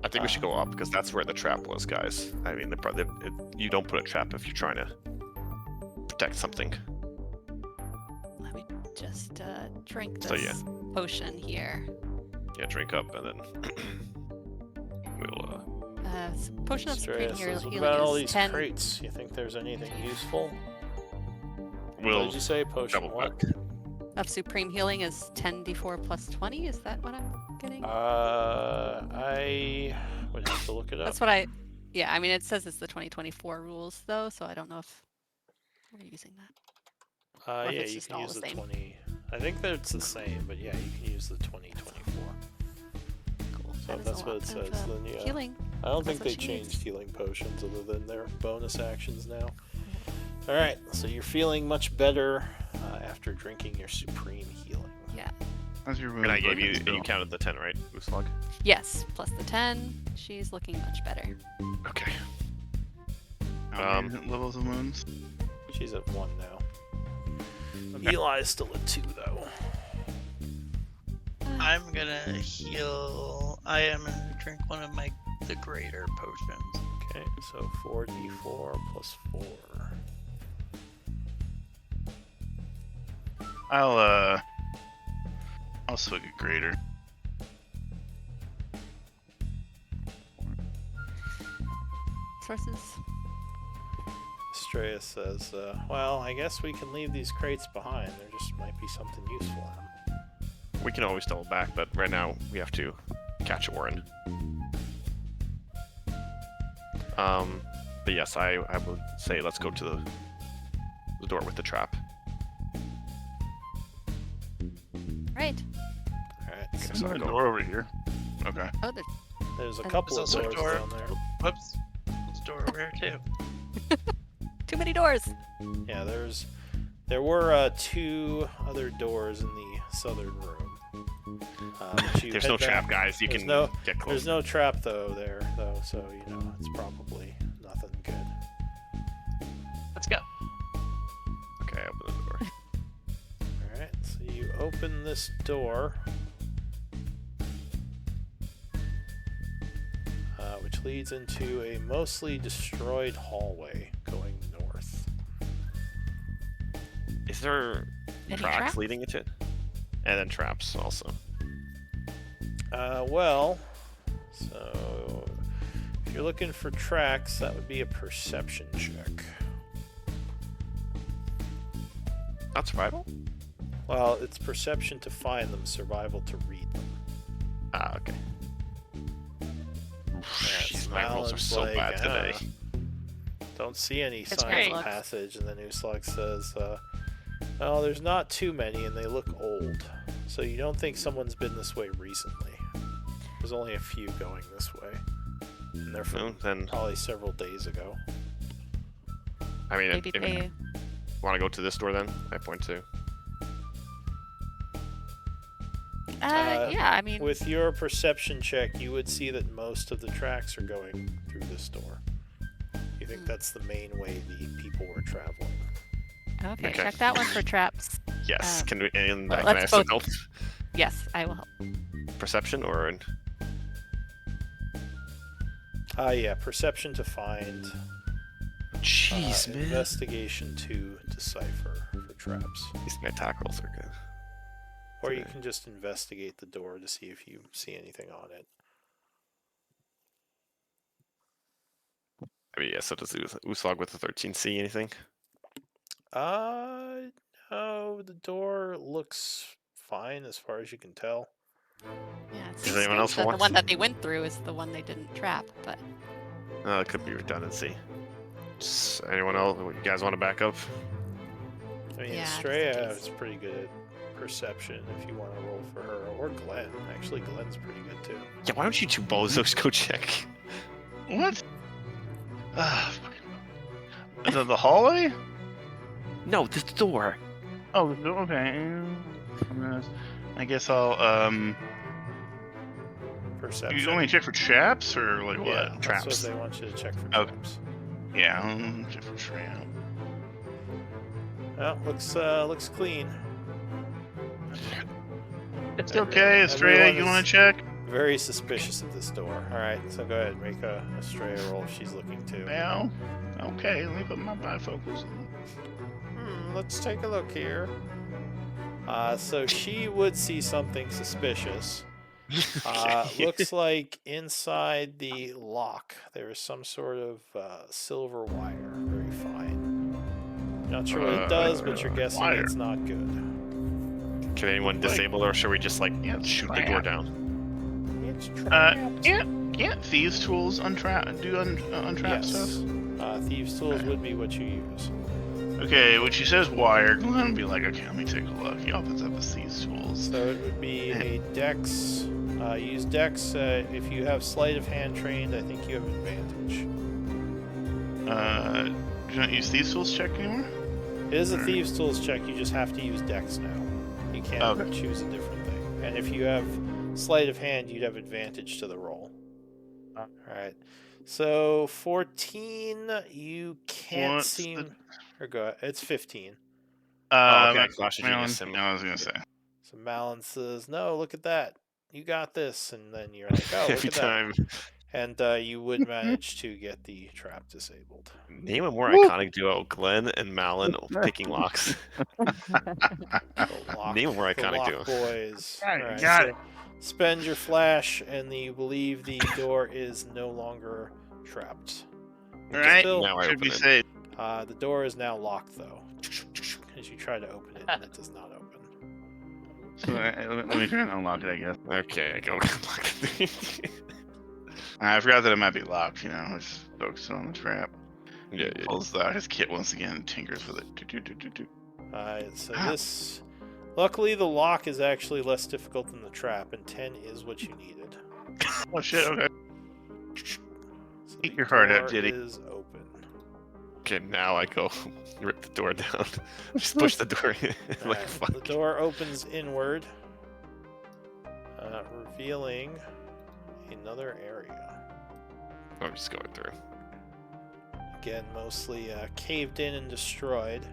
I think we should go up because that's where the trap was, guys. I mean, you don't put a trap if you're trying to protect something. Let me just drink So, this yeah. potion here. Yeah, drink up and then we'll. Potion of Supreme Andreas says, what Healing about all is these 10. crates? You think there's anything useful? What We'll did you say? Potion double what? back. Of Supreme Healing is 10d4 plus 20. Is that what I'm getting? I would have to look it up. That's what I. Yeah, I mean it says it's the 2024 rules though, so I don't know if we're using that. or if Yeah, it's you just can all use the the same. 20. I think that it's the same, but yeah, you can use the 2024. Cool. So That if is a that's what it lot of, says, then yeah. Healing. I don't That's think what they she needs. changed healing potions other than their bonus actions now. Alright, so you're feeling much better after drinking your supreme healing. Yeah. How's your And I gave wound you. looking You counted the 10, right, Uslag? Yes, plus the 10. She's looking much better. Okay. still? How many levels of wounds? She's at 1 now. Okay. Eli's still at 2 though. I'm gonna heal. I am gonna drink one of my the greater potions. Okay, so 4d4 plus 4. I'll swig a greater. Sources. Estrella says, well, I guess we can leave these crates behind. There just might be something useful in them. We can always double back, but right now we have to catch Orin. But yes, I would say let's go to the door with the trap. Right. Alright, There's so a door over here. Okay. Oh, there's there's a There's couple of also a doors door. down there. Whoops. There's a door over here too. too many doors. Yeah, there were 2 other doors in the southern room. But you There's head no trap, back. guys. You There's can no- get close. There's no trap though, so you know it's probably nothing good. Let's go. Okay, open the door. Alright, so you open this door, which leads into a mostly destroyed hallway going north. Is there Any tracks traps? leading into it? And then traps also. Well, so if you're looking for tracks, that would be a perception check. Not survival? Well, it's perception to find them, survival to read them. Ah, okay. Jeez, my rolls are Smilin's so like, bad today. Don't see any It's signs great. of passage, and then Uslag says, well, there's not too many, and they look old. So you don't think someone's been this way recently. There's only a few going this way. And they're from Well, then, probably several days ago. I mean, Maybe if they. want to go to this door then? I point to. Yeah, I mean, With your perception check, you would see that most of the tracks are going through this door. You think that's the main way the people were traveling. okay, okay. check that one for traps. Yes. Can we? And well, can I let's have both- some Yes, I will help. perception or? Yeah, perception to find. Jeez, man. Investigation to decipher for traps. At least my attack rolls are good. Or you Okay. can just investigate the door to see if you see anything on it. I mean, yeah. So does Uslag with the 13 see anything? No, the door looks fine as far as you can tell. Yeah, it Does seems anyone else strange that want- the one that they went through is the one they didn't trap, but It could be redundancy. Anyone else? You guys want to back up? I mean, Yeah, just in Estrella case. is pretty good at perception if you want to roll for her. Or Glenn. Actually, Glenn's pretty good too. Yeah. Why don't you two bozos go check? What? The hallway? No, this door. Oh, okay. I guess I'll Perception. You only check for traps or like what? Yeah, that's Traps. what they want you to check for Okay. traps. Yeah, I'll check for trap. Well, looks clean. It's okay, Estrella. Everyone You is- want to check? Very suspicious of this door. All right, so go ahead, make a Estrella roll if she's looking too. Now, okay. Let me put my bifocals on. Let's take a look here. So she would see something suspicious. Okay. Looks like inside the lock there is some sort of silver wire, very fine. Not sure what it does, but you're guessing wire. it's not good. Can anyone Like- disable or should we just like Yeah, shoot the trap. door down? It's trapped. Can't thieves' tools untrap Yes. stuff? Thieves' tools would be what you use. Okay, when she says wire, Glenn would be like, okay, let me take a look. He opens up his thieves' tools. So it would be a dex. Use dex. If you have sleight of hand trained, I think you have advantage. Do you not use thieves' tools check anymore? It is a thieves' tools check. You just have to use dex now. You can't Okay. choose a different thing. And if you have sleight of hand, you'd have advantage to the roll. All right. So 14, you can't What's seem. the- Or go. It's 15. Oh, okay, my- Flash, did my you own- miss him? no, I was gonna say. So Malin says, "No, look at that. You got this." And then you're like, "Oh, look Every at that." time And you would manage to get the trap disabled. Name a more Woo! iconic duo: Glenn and Malin picking locks. The lock, Name a more the iconic lock duo. boys. Got it, Alright, got so spend your flash, and you believe the door is no longer trapped. All right, Still, Now I should open be it. safe. the door is now locked, though. As you try to open it, and it does not open. So let me try and unlock it, I guess. Okay, I go unlock the I forgot that it might be locked. You know, I was focusing on the trap. Yeah, He pulls out his kit once again and tinkers with it. Do. So this... Luckily, the lock is actually less difficult than the trap, and 10 is what you needed. Oh shit! Okay. So Keep the your heart up, door Diddy. is open. Okay, now I go rip the door down. Just push the door in. Like Alright, fuck. the door opens inward, revealing another area. I'm just going through. Again, mostly caved in and destroyed.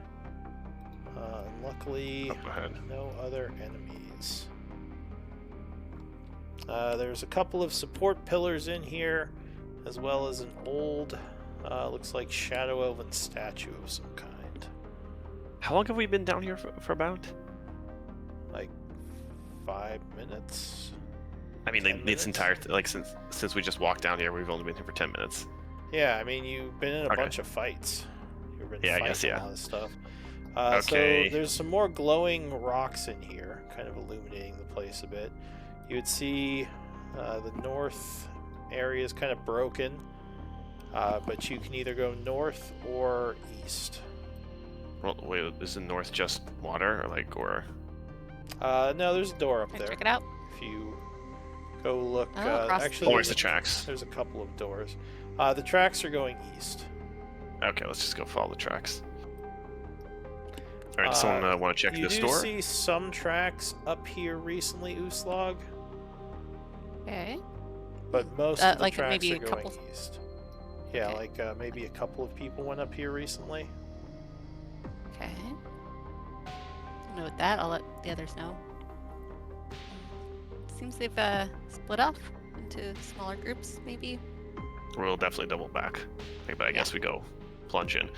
And luckily, Up ahead. no other enemies. There's a couple of support pillars in here, as well as an old, looks like Shadow Elven statue of some kind. How long have we been down here for about? Like 5 minutes. I mean, 10 like minutes? this entire like since we just walked down here, we've only been here for 10 minutes. Yeah, I mean, you've been in a Okay. bunch of fights. You've been Yeah, I fighting guess, yeah. a lot of stuff. Okay. So there's some more glowing rocks in here, kind of illuminating the place a bit. You would see the north area is kind of broken, but you can either go north or east. Well, wait, is the north just water or? No, there's a door up Can I there. check it out? If you go look, Oh, across the actually, Oh, where's there's the tracks? there's a couple of doors. The tracks are going east. Okay, let's just go follow the tracks. All right, does someone want to check You this do door? see some tracks up here recently, Uslog, Okay. but most of the like tracks maybe are a going couple- east. Yeah, Okay. like maybe a couple of people went up here recently. Okay. Note that. I'll let the others know. Seems they've split off into smaller groups, maybe. We'll definitely double back. Okay, but I guess we go plunge in.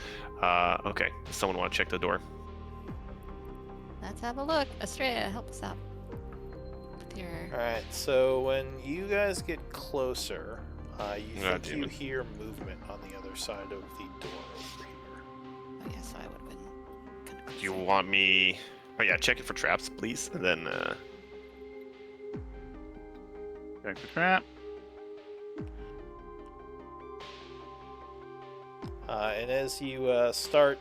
Okay, does someone want to check the door? Let's have a look. Estrella, help us out. With your... Alright, so when you guys get closer, you Ah, think damn you it. hear movement on the other side of the door over here. Oh yeah, so I would have been kind of Do you want me? Oh yeah, check it for traps, please, and then Check the trap. And as you start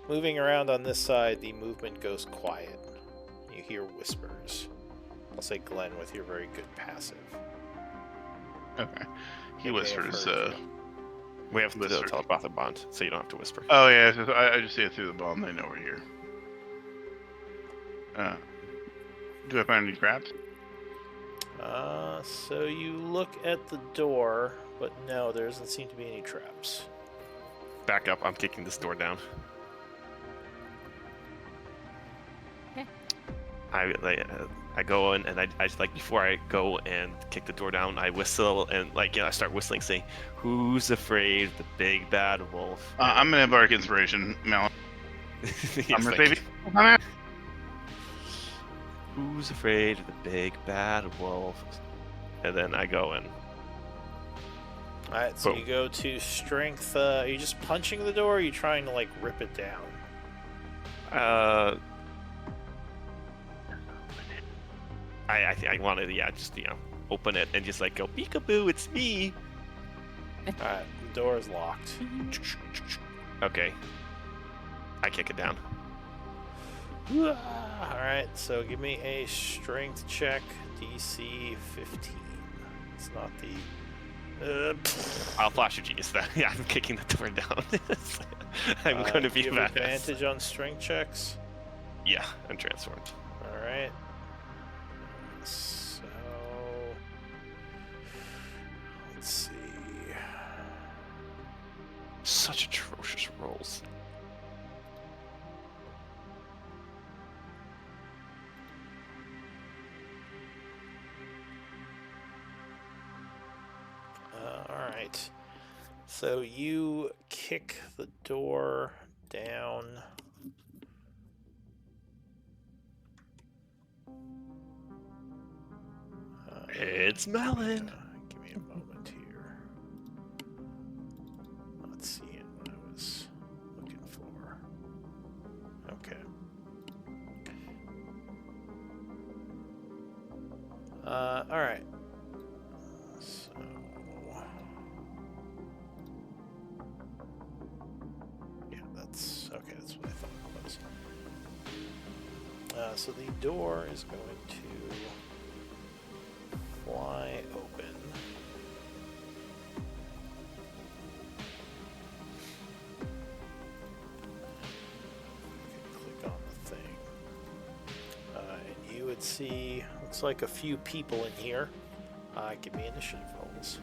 moving around on this side, the movement goes quiet. You hear whispers. I'll say Glenn with your very good passive. Okay. He They may have whispers. heard you. we have the Whisper. telepathic bond, so you don't have to whisper. Oh yeah, I just see it through the bomb. They know we're here. Do I find any traps? So you look at the door, but no, there doesn't seem to be any traps. Back up! I'm kicking this door down. Okay. I go in and I like before I go and kick the door down, I whistle and I start whistling, saying, "Who's afraid of the big bad wolf?" I'm gonna bark inspiration, Mel. Yes, I'm thank receiving. you. Who's afraid of the big bad wolf? And then I go in. Alright, so Boom. you go to strength. Are you just punching the door, or are you trying to, like, rip it down? I want to just open it and just go peekaboo, it's me. Alright, the door is locked. Okay. I kick it down. Alright, so give me a strength check, DC 15. It's not the... I'll flash your genius then. Yeah, I'm kicking the door down. I'm going to be do you have badass. advantage on strength checks? Yeah, I'm transformed. Alright. So... Let's see... Such atrocious rolls. right. So you kick the door down. It's Melon. Give me a moment here. Not seeing what I was looking for. Okay. All right. So. Yeah, that's okay. That's what I thought it was. So the door is going to fly open. Click on the thing. And you would see, looks like a few people in here. Give me initiative rolls.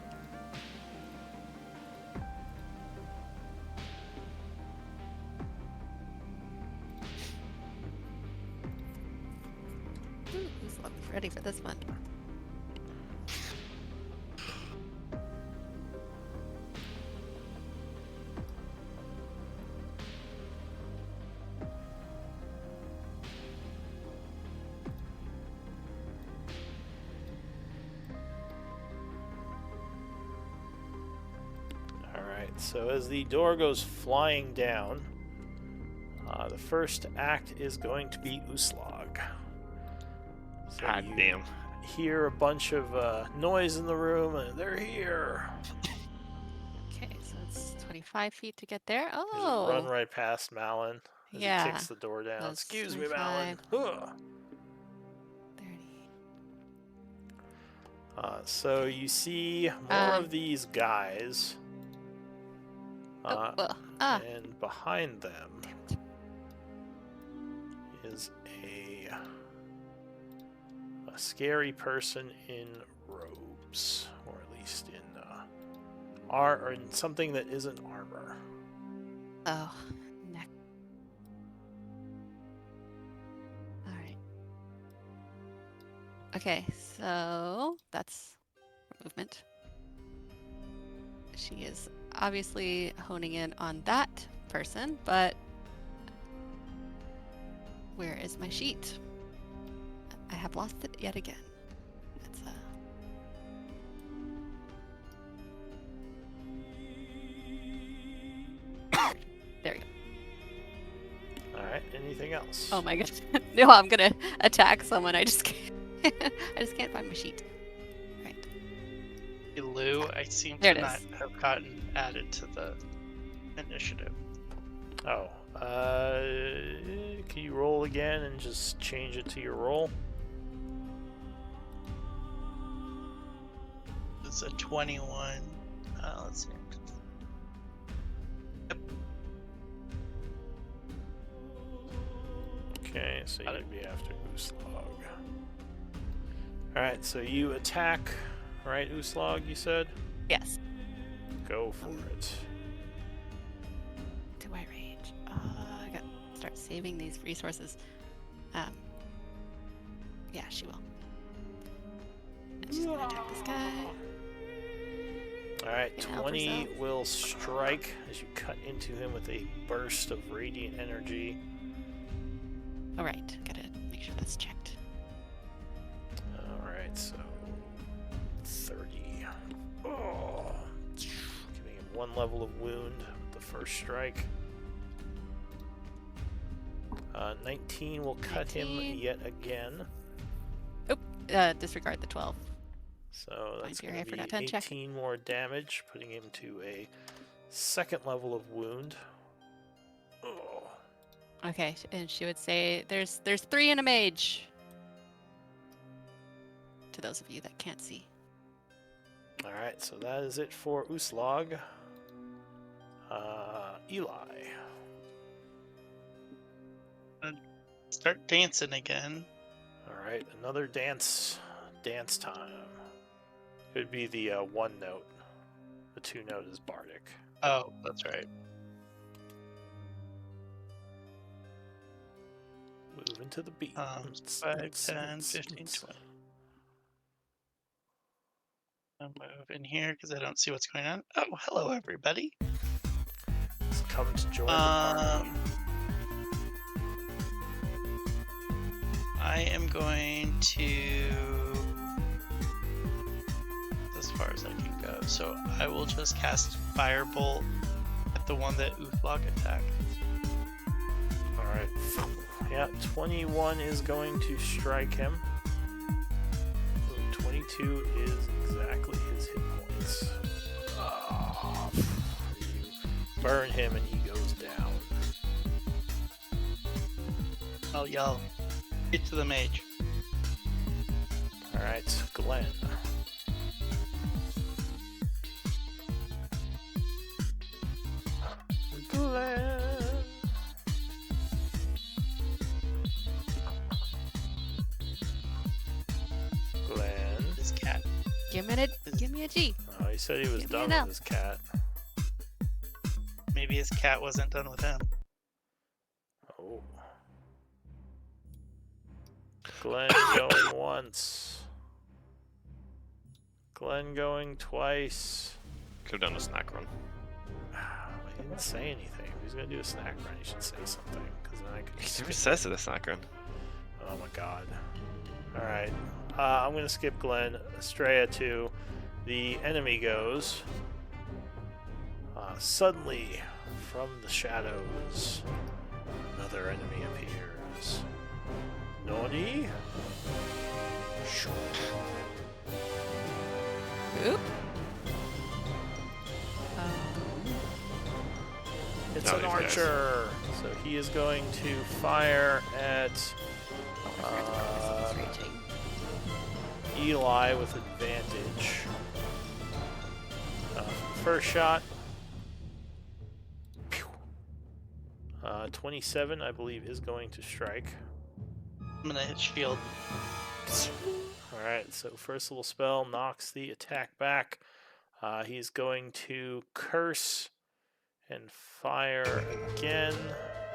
Ooh, who's ready for this one? Alright, so as the door goes flying down, the first act is going to be Uslag. So God you damn. hear a bunch of noise in the room, and they're here. Okay, so it's 25 feet to get there. You just Oh, run right past Malin as he yeah. kicks the door down. That's Excuse me, Malin. 25. Ugh. 30. So you see more of these guys, and behind them is a scary person in robes, or at least in or in something that isn't armor. Oh, neck. All right. Okay, so that's movement. She is obviously honing in on that person, but where is my sheet? I have lost it yet again. It's there we go. All right. Anything else? Oh my goodness. No, I'm gonna attack someone. I just can't. I just can't find my sheet. Right. Lou, I seem There to it not is. have gotten added to the initiative. Oh. Can you roll again and just change it to your roll? It's a 21. Let's see. Okay, so you'd be after Uslag. Alright, so you attack, right, Uslag, you said? Yes. Go for it. Do I rage? I gotta start saving these resources. Yeah, she will. And she's gonna attack this guy. Alright, Can't help 20 herself. will strike as you cut into him with a burst of radiant energy. All right, gotta make sure that's checked. Alright, so 30. Oh, giving him 1 level of wound with the first strike. 19 will cut him 19. yet again. Disregard the 12. So that's Fury, going I to forgot be to check. 18 more damage, putting him to a 2nd level of wound. Oh. Okay, and she would say there's 3 in a mage. To those of you that can't see. Alright, so that is it for Uslag. Eli. Start dancing again. Alright, another dance time. It would be the 1 note. The 2 note is bardic. Oh, that's right. Move into the beat. 5, 10, 15, 20. I'll move in here because I don't see what's going on. Oh, hello, everybody. It's come to join the party. I am going to as far as I can go. So I will just cast Firebolt at the one that Uthlog attacked. Alright. Yeah, 21 is going to strike him. 22 is exactly his hit points. You burn him and he goes down. I'll yell, get to the mage. Alright, Glenn. Glenn. Glenn. This cat. Give me a G. Oh, he said he was Give me done an with L. his cat. Maybe his cat wasn't done with him. Oh. Glenn going once. Glenn going twice. Could have done a snack run. He didn't say anything. If he's gonna do a snack run, he should say something. Because then I could He just never skip says it a snack run. Oh my god. Alright. I'm gonna skip Glenn. Estrella to the enemy goes. Suddenly, from the shadows, another enemy appears. Noni? Oop. It's No, an these guys. archer! So he is going to fire at He's reaching. Eli with advantage. First shot. 27, I believe, is going to strike. I'm gonna hit shield. Alright, so first little spell knocks the attack back. He's going to curse and fire again.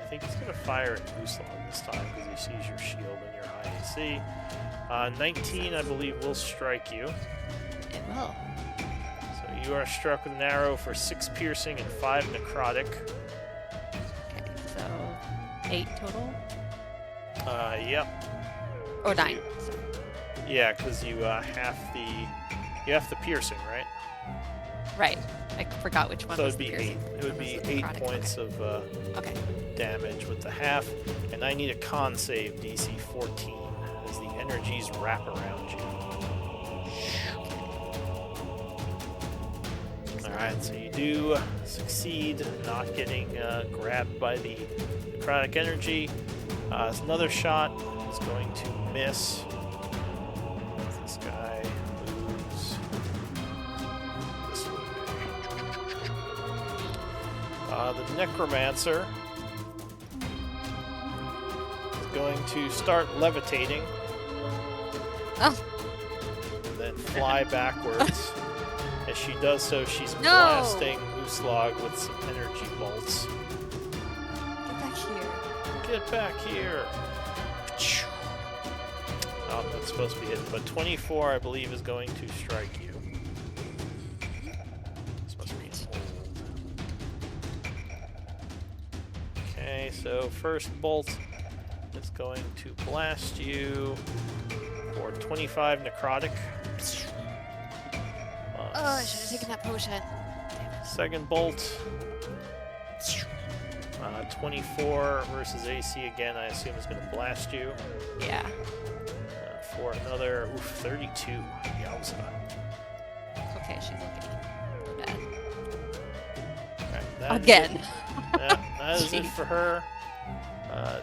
I think he's going to fire at Uslan this time because he sees your shield and your high AC. 19, I believe, will strike you. It will. So you are struck with an arrow for 6 piercing and 5 necrotic. Okay, so 8 total? Yep. Or 9. Yeah, because you have the piercing, right? Right. I forgot which one So was it'd be the 8. piercing. It would One be was the 8 necrotic. points of Okay. damage with the half, and I need a con save DC 14 as the energies wrap around you. Alright, so you do succeed not getting grabbed by the necrotic energy. Another shot is going to miss. This guy moves this way. The necromancer is going to start levitating Oh, and then fly backwards. As she does so, she's No! blasting Uslog with some energy bolts. get back Get back here. here! Oh, that's supposed to be hidden, but 24, I believe, is going to strike you. This must be an old. Okay, so first bolt is going to blast you for 25 necrotic. Oh, I should have taken that potion. Second bolt. 24 versus AC again, I assume is going to blast you. Yeah. For another 32. Yowza. Okay, she's looking bad. Alright, that is Again. it. Yeah, that is it Jeez. for her.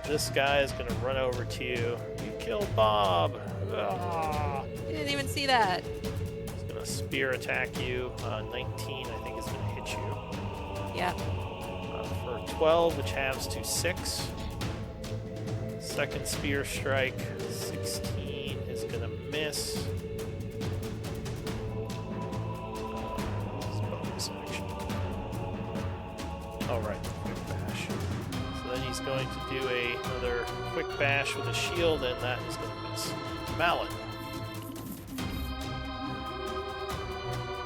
This guy is going to run over to you. You killed Bob! Ah. You didn't even see that. He's going to spear attack you. 19, I think, is going to hit you. Yeah. For 12, which halves to 6. Second spear strike, 16 is going to miss. This is bonus action. Alright, quick bash. So then he's going to do another quick bash with a shield, and that is going to miss. Mallet.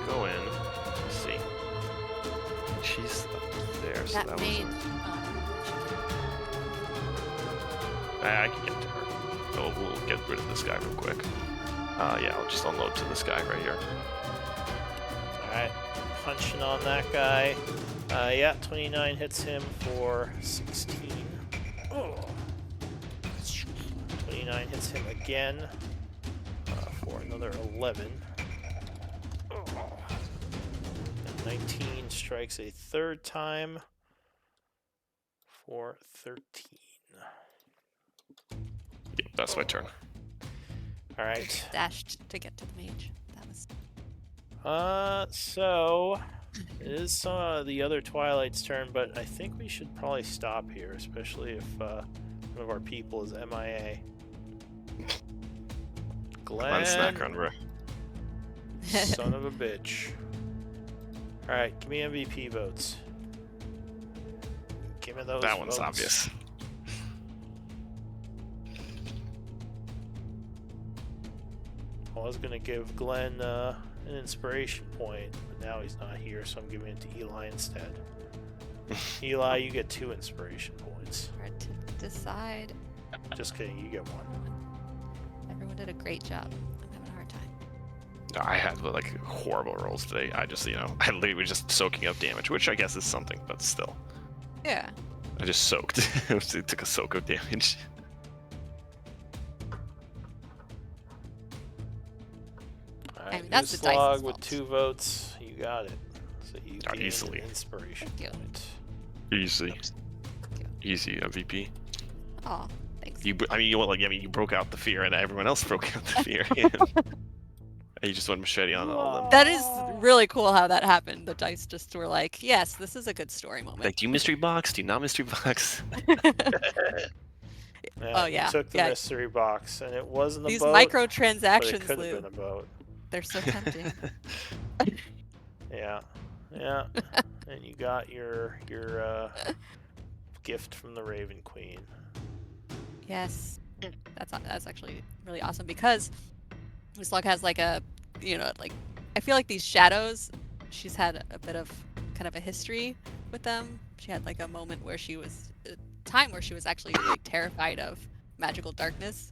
go in. Let's see. She's up there, so That that mage. was. I can get to her. So we'll get rid of this guy real quick. Yeah, I'll just unload to this guy right here. Alright, punching on that guy. Yeah, 29 hits him for 16. Oh. 29 hits him again for another 11. Oh. And 19 strikes a third time for 13. Yep, that's my turn. Alright. Dashed to get to the mage. That was. So it is the other Twilight's turn, but I think we should probably stop here, especially if one of our people is MIA. Glenn snack Glenn, run, bro. son of a bitch. Alright, give me MVP votes. Give me those That one's votes. obvious. I was going to give Glenn an inspiration point, but now he's not here, so I'm giving it to Eli instead. Eli, you get 2 inspiration points. Hard to decide. Just kidding, you get 1. Everyone did a great job. I'm having a hard time. No, I had like horrible rolls today. I just, I literally was just soaking up damage, which I guess is something, but still. Yeah. I just soaked. It took a soak of damage. Alright, mean, that's the dice's Slog with fault. 2 votes. You got it. So you Oh, gain easily. an inspiration Thank you. point. Easy. Thank you. Easy MVP. Oh, thanks. You broke out the fear, and everyone else broke out the fear. And you just went machete on all of them. That is really cool how that happened. The dice just were like, yes, this is a good story moment. Like, do you mystery box? Do you not mystery box? Oh, yeah. You took the Yeah. mystery box, and it wasn't a These boat, but it microtransactions, could have Lou, been a boat. they're so tempting. Yeah, yeah. And you got your gift from the Raven Queen. Yes, that's actually really awesome because Slug has like a, like I feel like these shadows, she's had a bit of kind of a history with them. She had like a moment where she was a time where she was actually like terrified of magical darkness,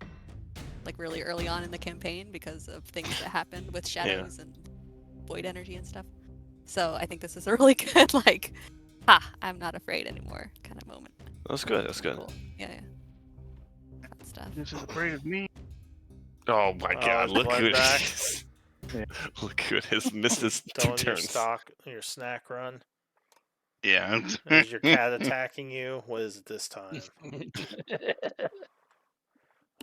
like really early on in the campaign because of things that happened with shadows and void energy and stuff. So I think this is a really good like, I'm not afraid anymore kind of moment. That's good. That's good. Cool. Yeah. Fun stuff. This is afraid of me. Oh my God! Look Glenn who it back. is. Look who it is. Missed his 2 Still in your turns. your snack run. Yeah. Is your cat attacking you? What is it this time?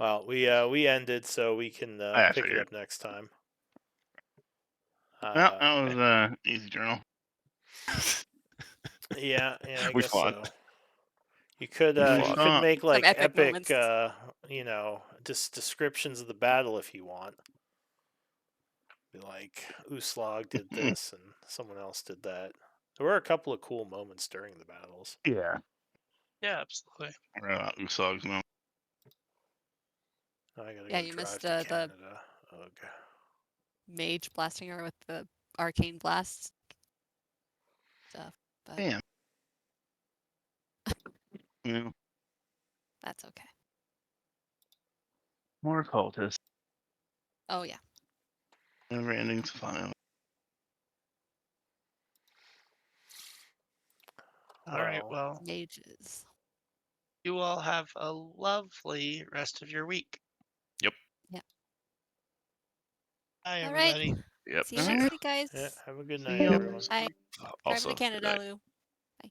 Well, we ended, so we can I pick it figured. up next time. Well, that was easy journal. Yeah, I We guess fought. so. You could We fought. make like epic epic moments. descriptions of the battle if you want. Be like Uslog did this and someone else did that. There were a couple of cool moments during the battles. Yeah. Yeah, absolutely. Usog's moment. I gotta Yeah, go you drive missed, to the Canada. Ugh. Mage blasting her with the arcane blasts stuff, but Damn. Yeah. that's okay. More cultists. Oh yeah. Never ending's fun. All right. Well, Mages. you all have a lovely rest of your week. Yep. Yeah. Bye, All right. everybody. Yep. See you see next ya. week, guys. Yeah, have a good See night, ya. everyone. Bye. Driving Also, to good Canada, night. Lou. Bye.